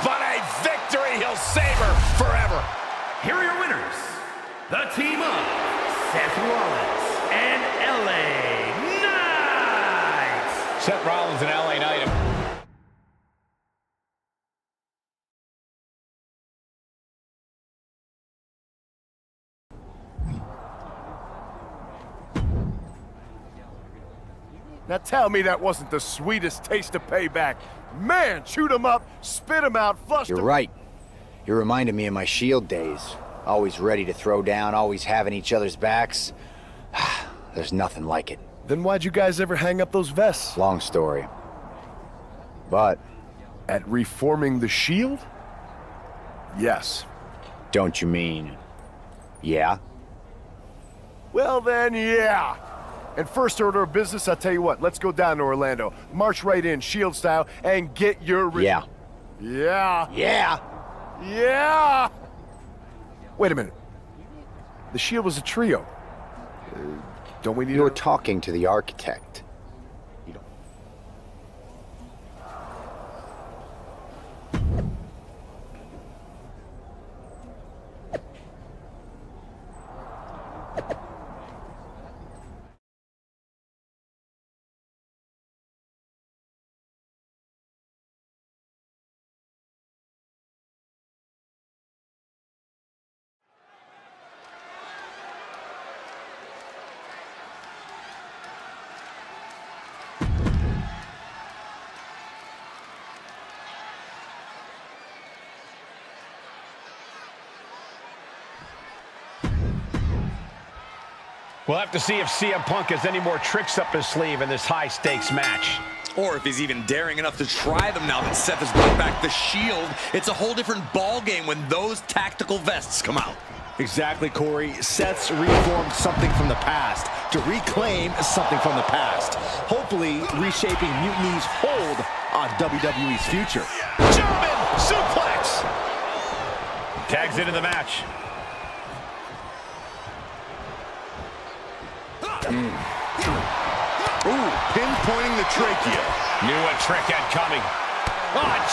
But a victory he'll savor forever. Here are your winners, the team of Seth Rollins and LA Knight. Seth Rollins and LA Knight. Now tell me that wasn't the sweetest taste of payback. Man, shoot 'em up, spit 'em out, flush You're them. right. You reminded me of my Shield days. Always ready to throw down, always having each other's backs. There's nothing like it. Then why'd you guys ever hang up those vests? Long story. But... At reforming the Shield? Yes. Don't you mean... yeah? Well then, yeah. And first order of business, I'll tell you what, let's go down to Orlando. March right in, Shield style, and get your... Yeah. Yeah. Yeah. Yeah! Wait a minute. The Shield was a trio. Don't we need... You're talking to the architect. You don't... We'll have to see if CM Punk has any more tricks up his sleeve in this high-stakes match. Or if he's even daring enough to try them now that Seth has brought back the Shield. It's a whole different ballgame when those tactical vests come out. Exactly, Corey. Seth's reformed something from the past to reclaim something from the past. Hopefully, reshaping Mutiny's hold on WWE's future. German suplex! Tags into the match. Ooh, pinpointing the trachea. Knew a trick had coming.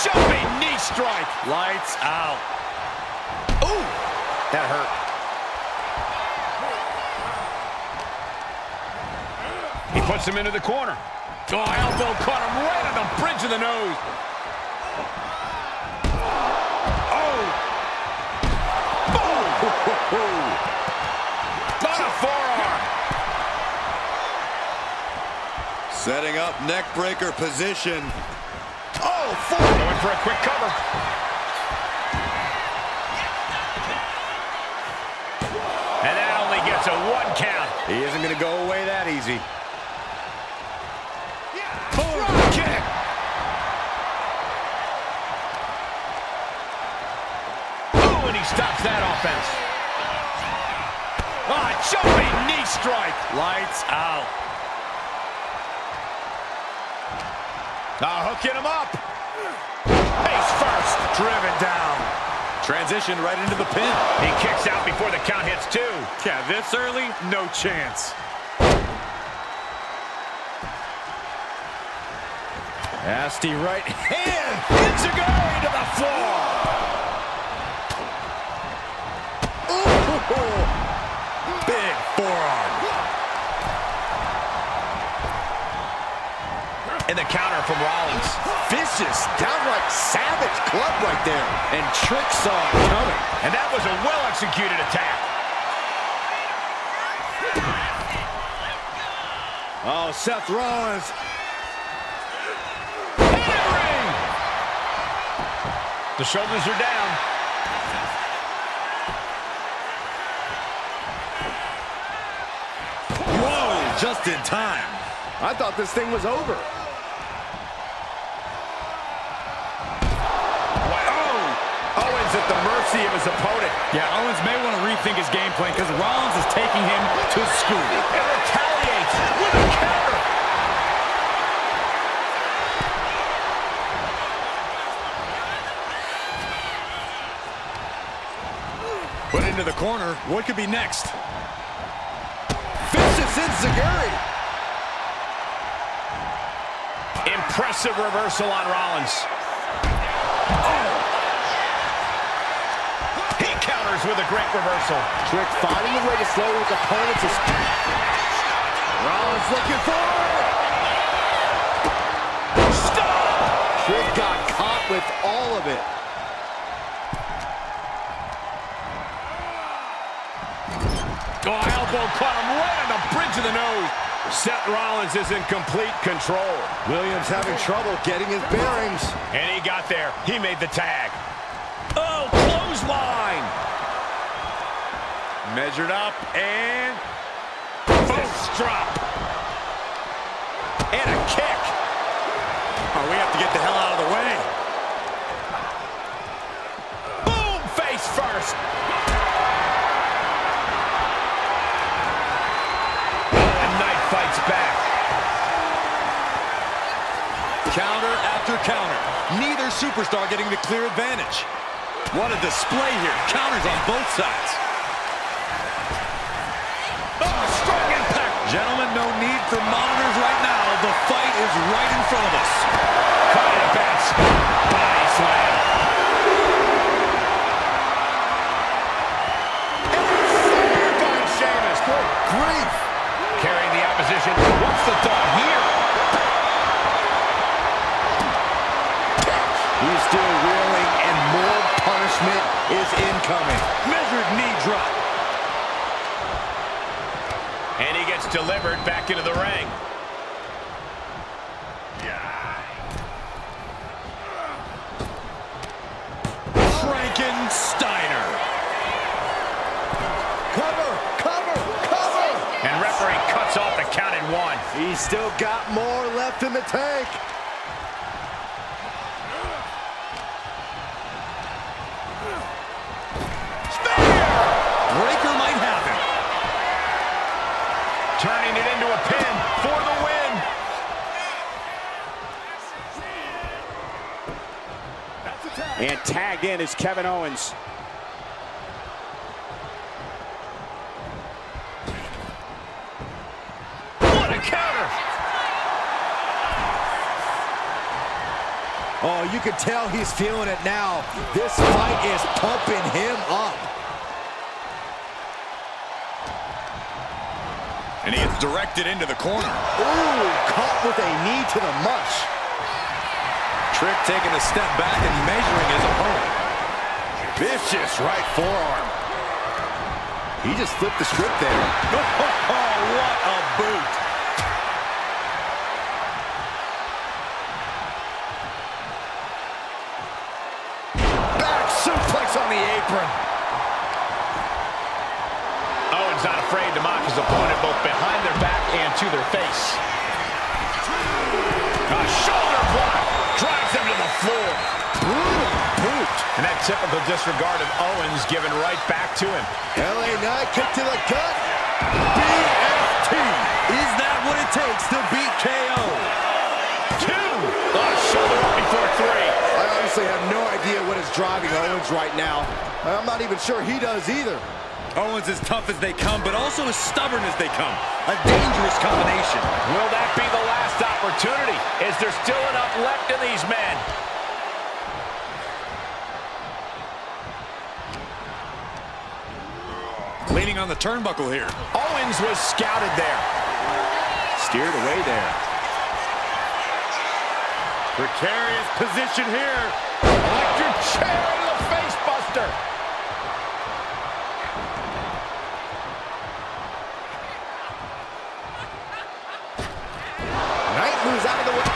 Jumping knee strike. Lights out. Ooh, that hurt. He puts him into the corner. Elbow caught him right on the bridge of the nose. Boom! On a forearm. Setting up neck breaker position. Going for a quick cover. And that only gets a 1 count. He isn't going to go away that easy. Boom! Kick! Ooh, and he stops that offense. Jumping knee strike. Lights out. Hooking him up. Face first. Driven down. Transition right into the pin. He kicks out before the count hits 2. Yeah, this early, no chance. Nasty right hand. Enziguri to the floor. Ooh. Big forearm. And the counter from Rollins. Vicious, downright savage club right there. And Trick saw it coming. And that was a well-executed attack. Oh, Seth Rollins. Hammering! The shoulders are down. Whoa, just in time. I thought this thing was over. is at the mercy of his opponent. Yeah, Owens may want to rethink his game plan because Rollins is taking him to school. And retaliates with a counter. Put into the corner. What could be next? Vicious enziguri. Impressive reversal on Rollins. He counters with a great reversal. Trick finding a way to slow his opponent's. Rollins looking for it. Stop! Trick got caught with all of it. Oh, elbow caught him right on the bridge of the nose. Seth Rollins is in complete control. Williams having trouble getting his bearings. And he got there. He made the tag. Oh, clothesline. Measured up and fist drop. And a kick. Oh, we have to get the hell out of the way. Boom, face first. Fights back. Counter after counter. Neither superstar getting the clear advantage. What a display here. Counters on both sides. Oh, strong impact. Gentlemen, no need for monitors right now. The fight is right in front of us. Caught in a bad spot. Body slam. And by Sheamus. Good grief. Carrying the opposition. What's the thought here? He's still reeling, and more punishment is incoming. Measured knee drop. And he gets delivered back into the ring. Frankensteiner. And referee cuts off the count at 1. He's still got more left in the tank. Breaker might have him. Turning it into a pin for the win. And tagged in is Kevin Owens. What a counter! Oh, you can tell he's feeling it now. This fight is pumping him up. And he gets directed into the corner. Ooh, caught with a knee to the mush. Trick taking a step back and measuring his opponent. Vicious right forearm. He just flipped the script there. Oh, what a boot. Back suplex on the apron. Owens not afraid to mock his opponent both behind their back and to their face. A shoulder block drives them to the floor. Brutal boot. And that typical disregard of Owens given right back to him. LA Knight kick to the gut. BFT. Is that what it takes to beat KO? 2. Shoulder up before 3. I honestly have no idea what is driving Owens right now. I'm not even sure he does either. Owens as tough as they come, but also as stubborn as they come. A dangerous combination. Will that be the last opportunity? Is there still enough left in these men? Leaning on the turnbuckle here. Owens was scouted there. Steered away there. Precarious position here. Electric chair into the face buster. Knight moves out of the way.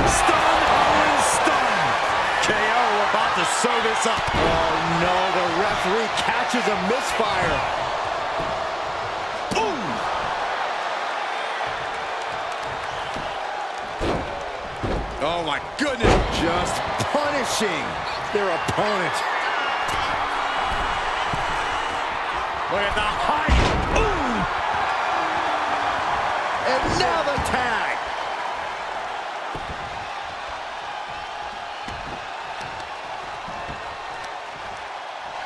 Stun, Owens, stun. KO about to sew this up. Oh no, the referee catches a misfire. Boom. Oh my goodness. Just punishing. their opponent. Look at the height. Ooh. And now the tag.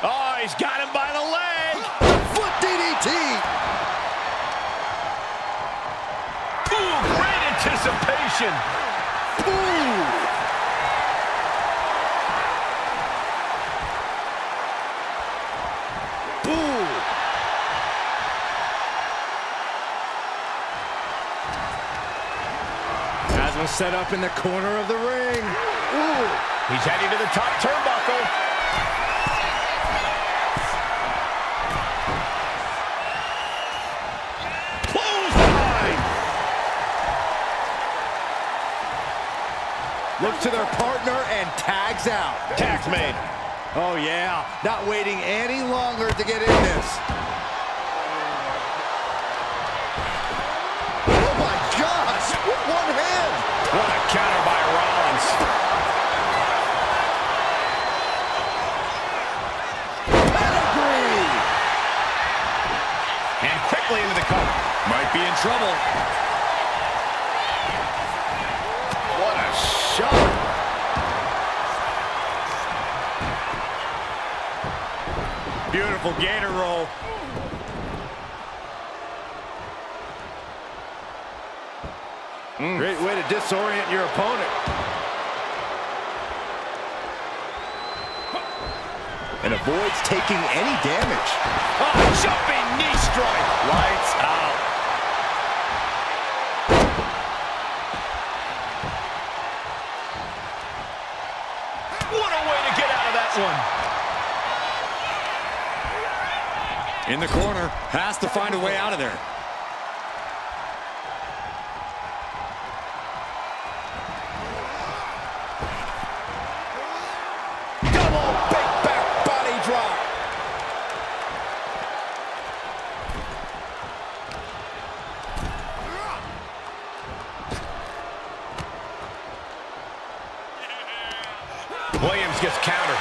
Oh, he's got him by the leg. Foot DDT. Ooh, great anticipation. Ooh. Set up in the corner of the ring. Ooh. He's heading to the top turnbuckle. Clothesline. Looks to their partner and tags out. Tag's made. Oh yeah, not waiting any longer to get in this. Oh my gosh, with one hand. What a counter by Rollins. Pedigree. And quickly into the cover. Might be in trouble. What a shot. Beautiful gator roll. Great way to disorient your opponent. And avoids taking any damage. Oh, jumping knee strike. Lights out. What a way to get out of that one. In the corner, has to find a way out of there. Williams gets countered.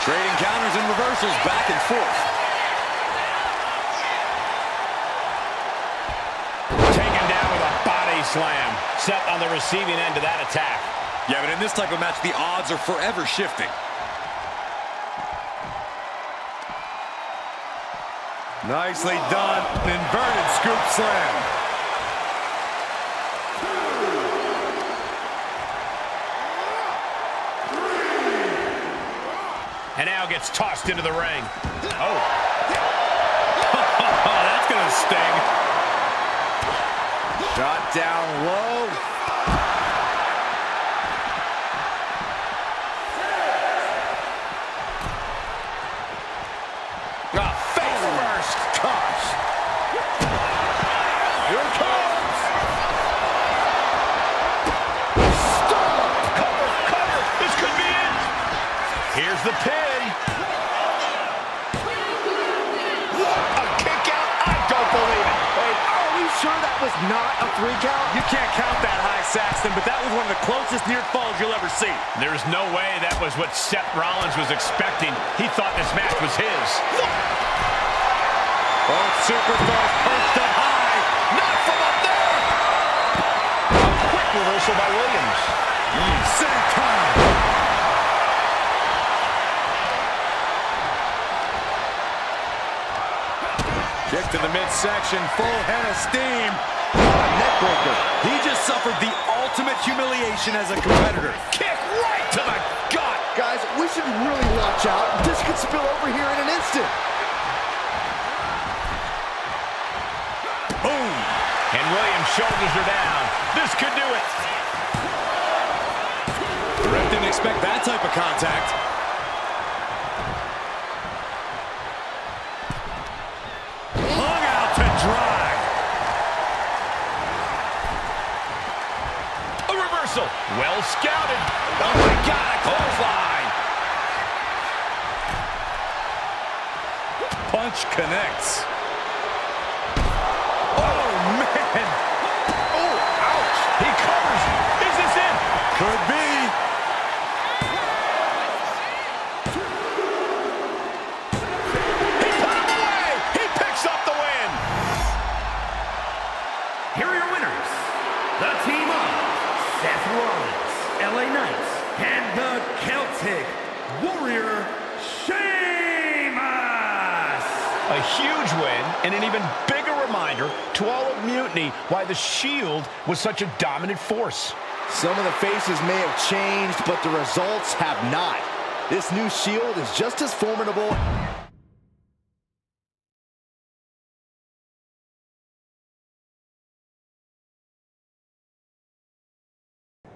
Trading counters and reversals back and forth. Taken down with a body slam. Set on the receiving end of that attack. Yeah, but in this type of match, the odds are forever shifting. Nicely done. Inverted scoop slam. And now gets tossed into the ring. Oh. That's going to sting. Shot down low. Face first. Gosh. Here it comes. Stop. Cover. This could be it. Here's the pin. A kick out. I don't believe it. Hey, are we sure that was not a 3 count? You can't count that high, Saxton, but that was one of the closest near falls you'll ever see. There's no way that was what Seth Rollins was expecting. He thought this match was his. Both superstars perched up high. Not from up there. A quick reversal by Williams. Same time. Kick to the midsection, full head of steam. Neckbreaker. He just suffered the ultimate humiliation as a competitor. Kick right to the gut. Guys, we should really watch out. This could spill over here in an instant. Boom. And Williams shoulders her down. This could do it. The ref didn't expect that type of contact. Hung out to dry. A reversal. Well scouted. Oh my God, a clothesline. Punch connects. Oh, man. Oh, ouch. He covers. Is this it? Could be. A huge win and an even bigger reminder to all of Mutiny why the Shield was such a dominant force. Some of the faces may have changed, but the results have not. This new Shield is just as formidable.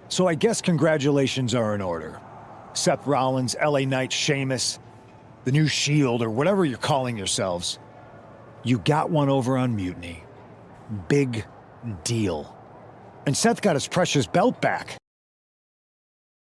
So I guess congratulations are in order. Seth Rollins, LA Knight, Sheamus, the new Shield, or whatever you're calling yourselves. You got one over on Mutiny. Big deal. And Seth got his precious belt back.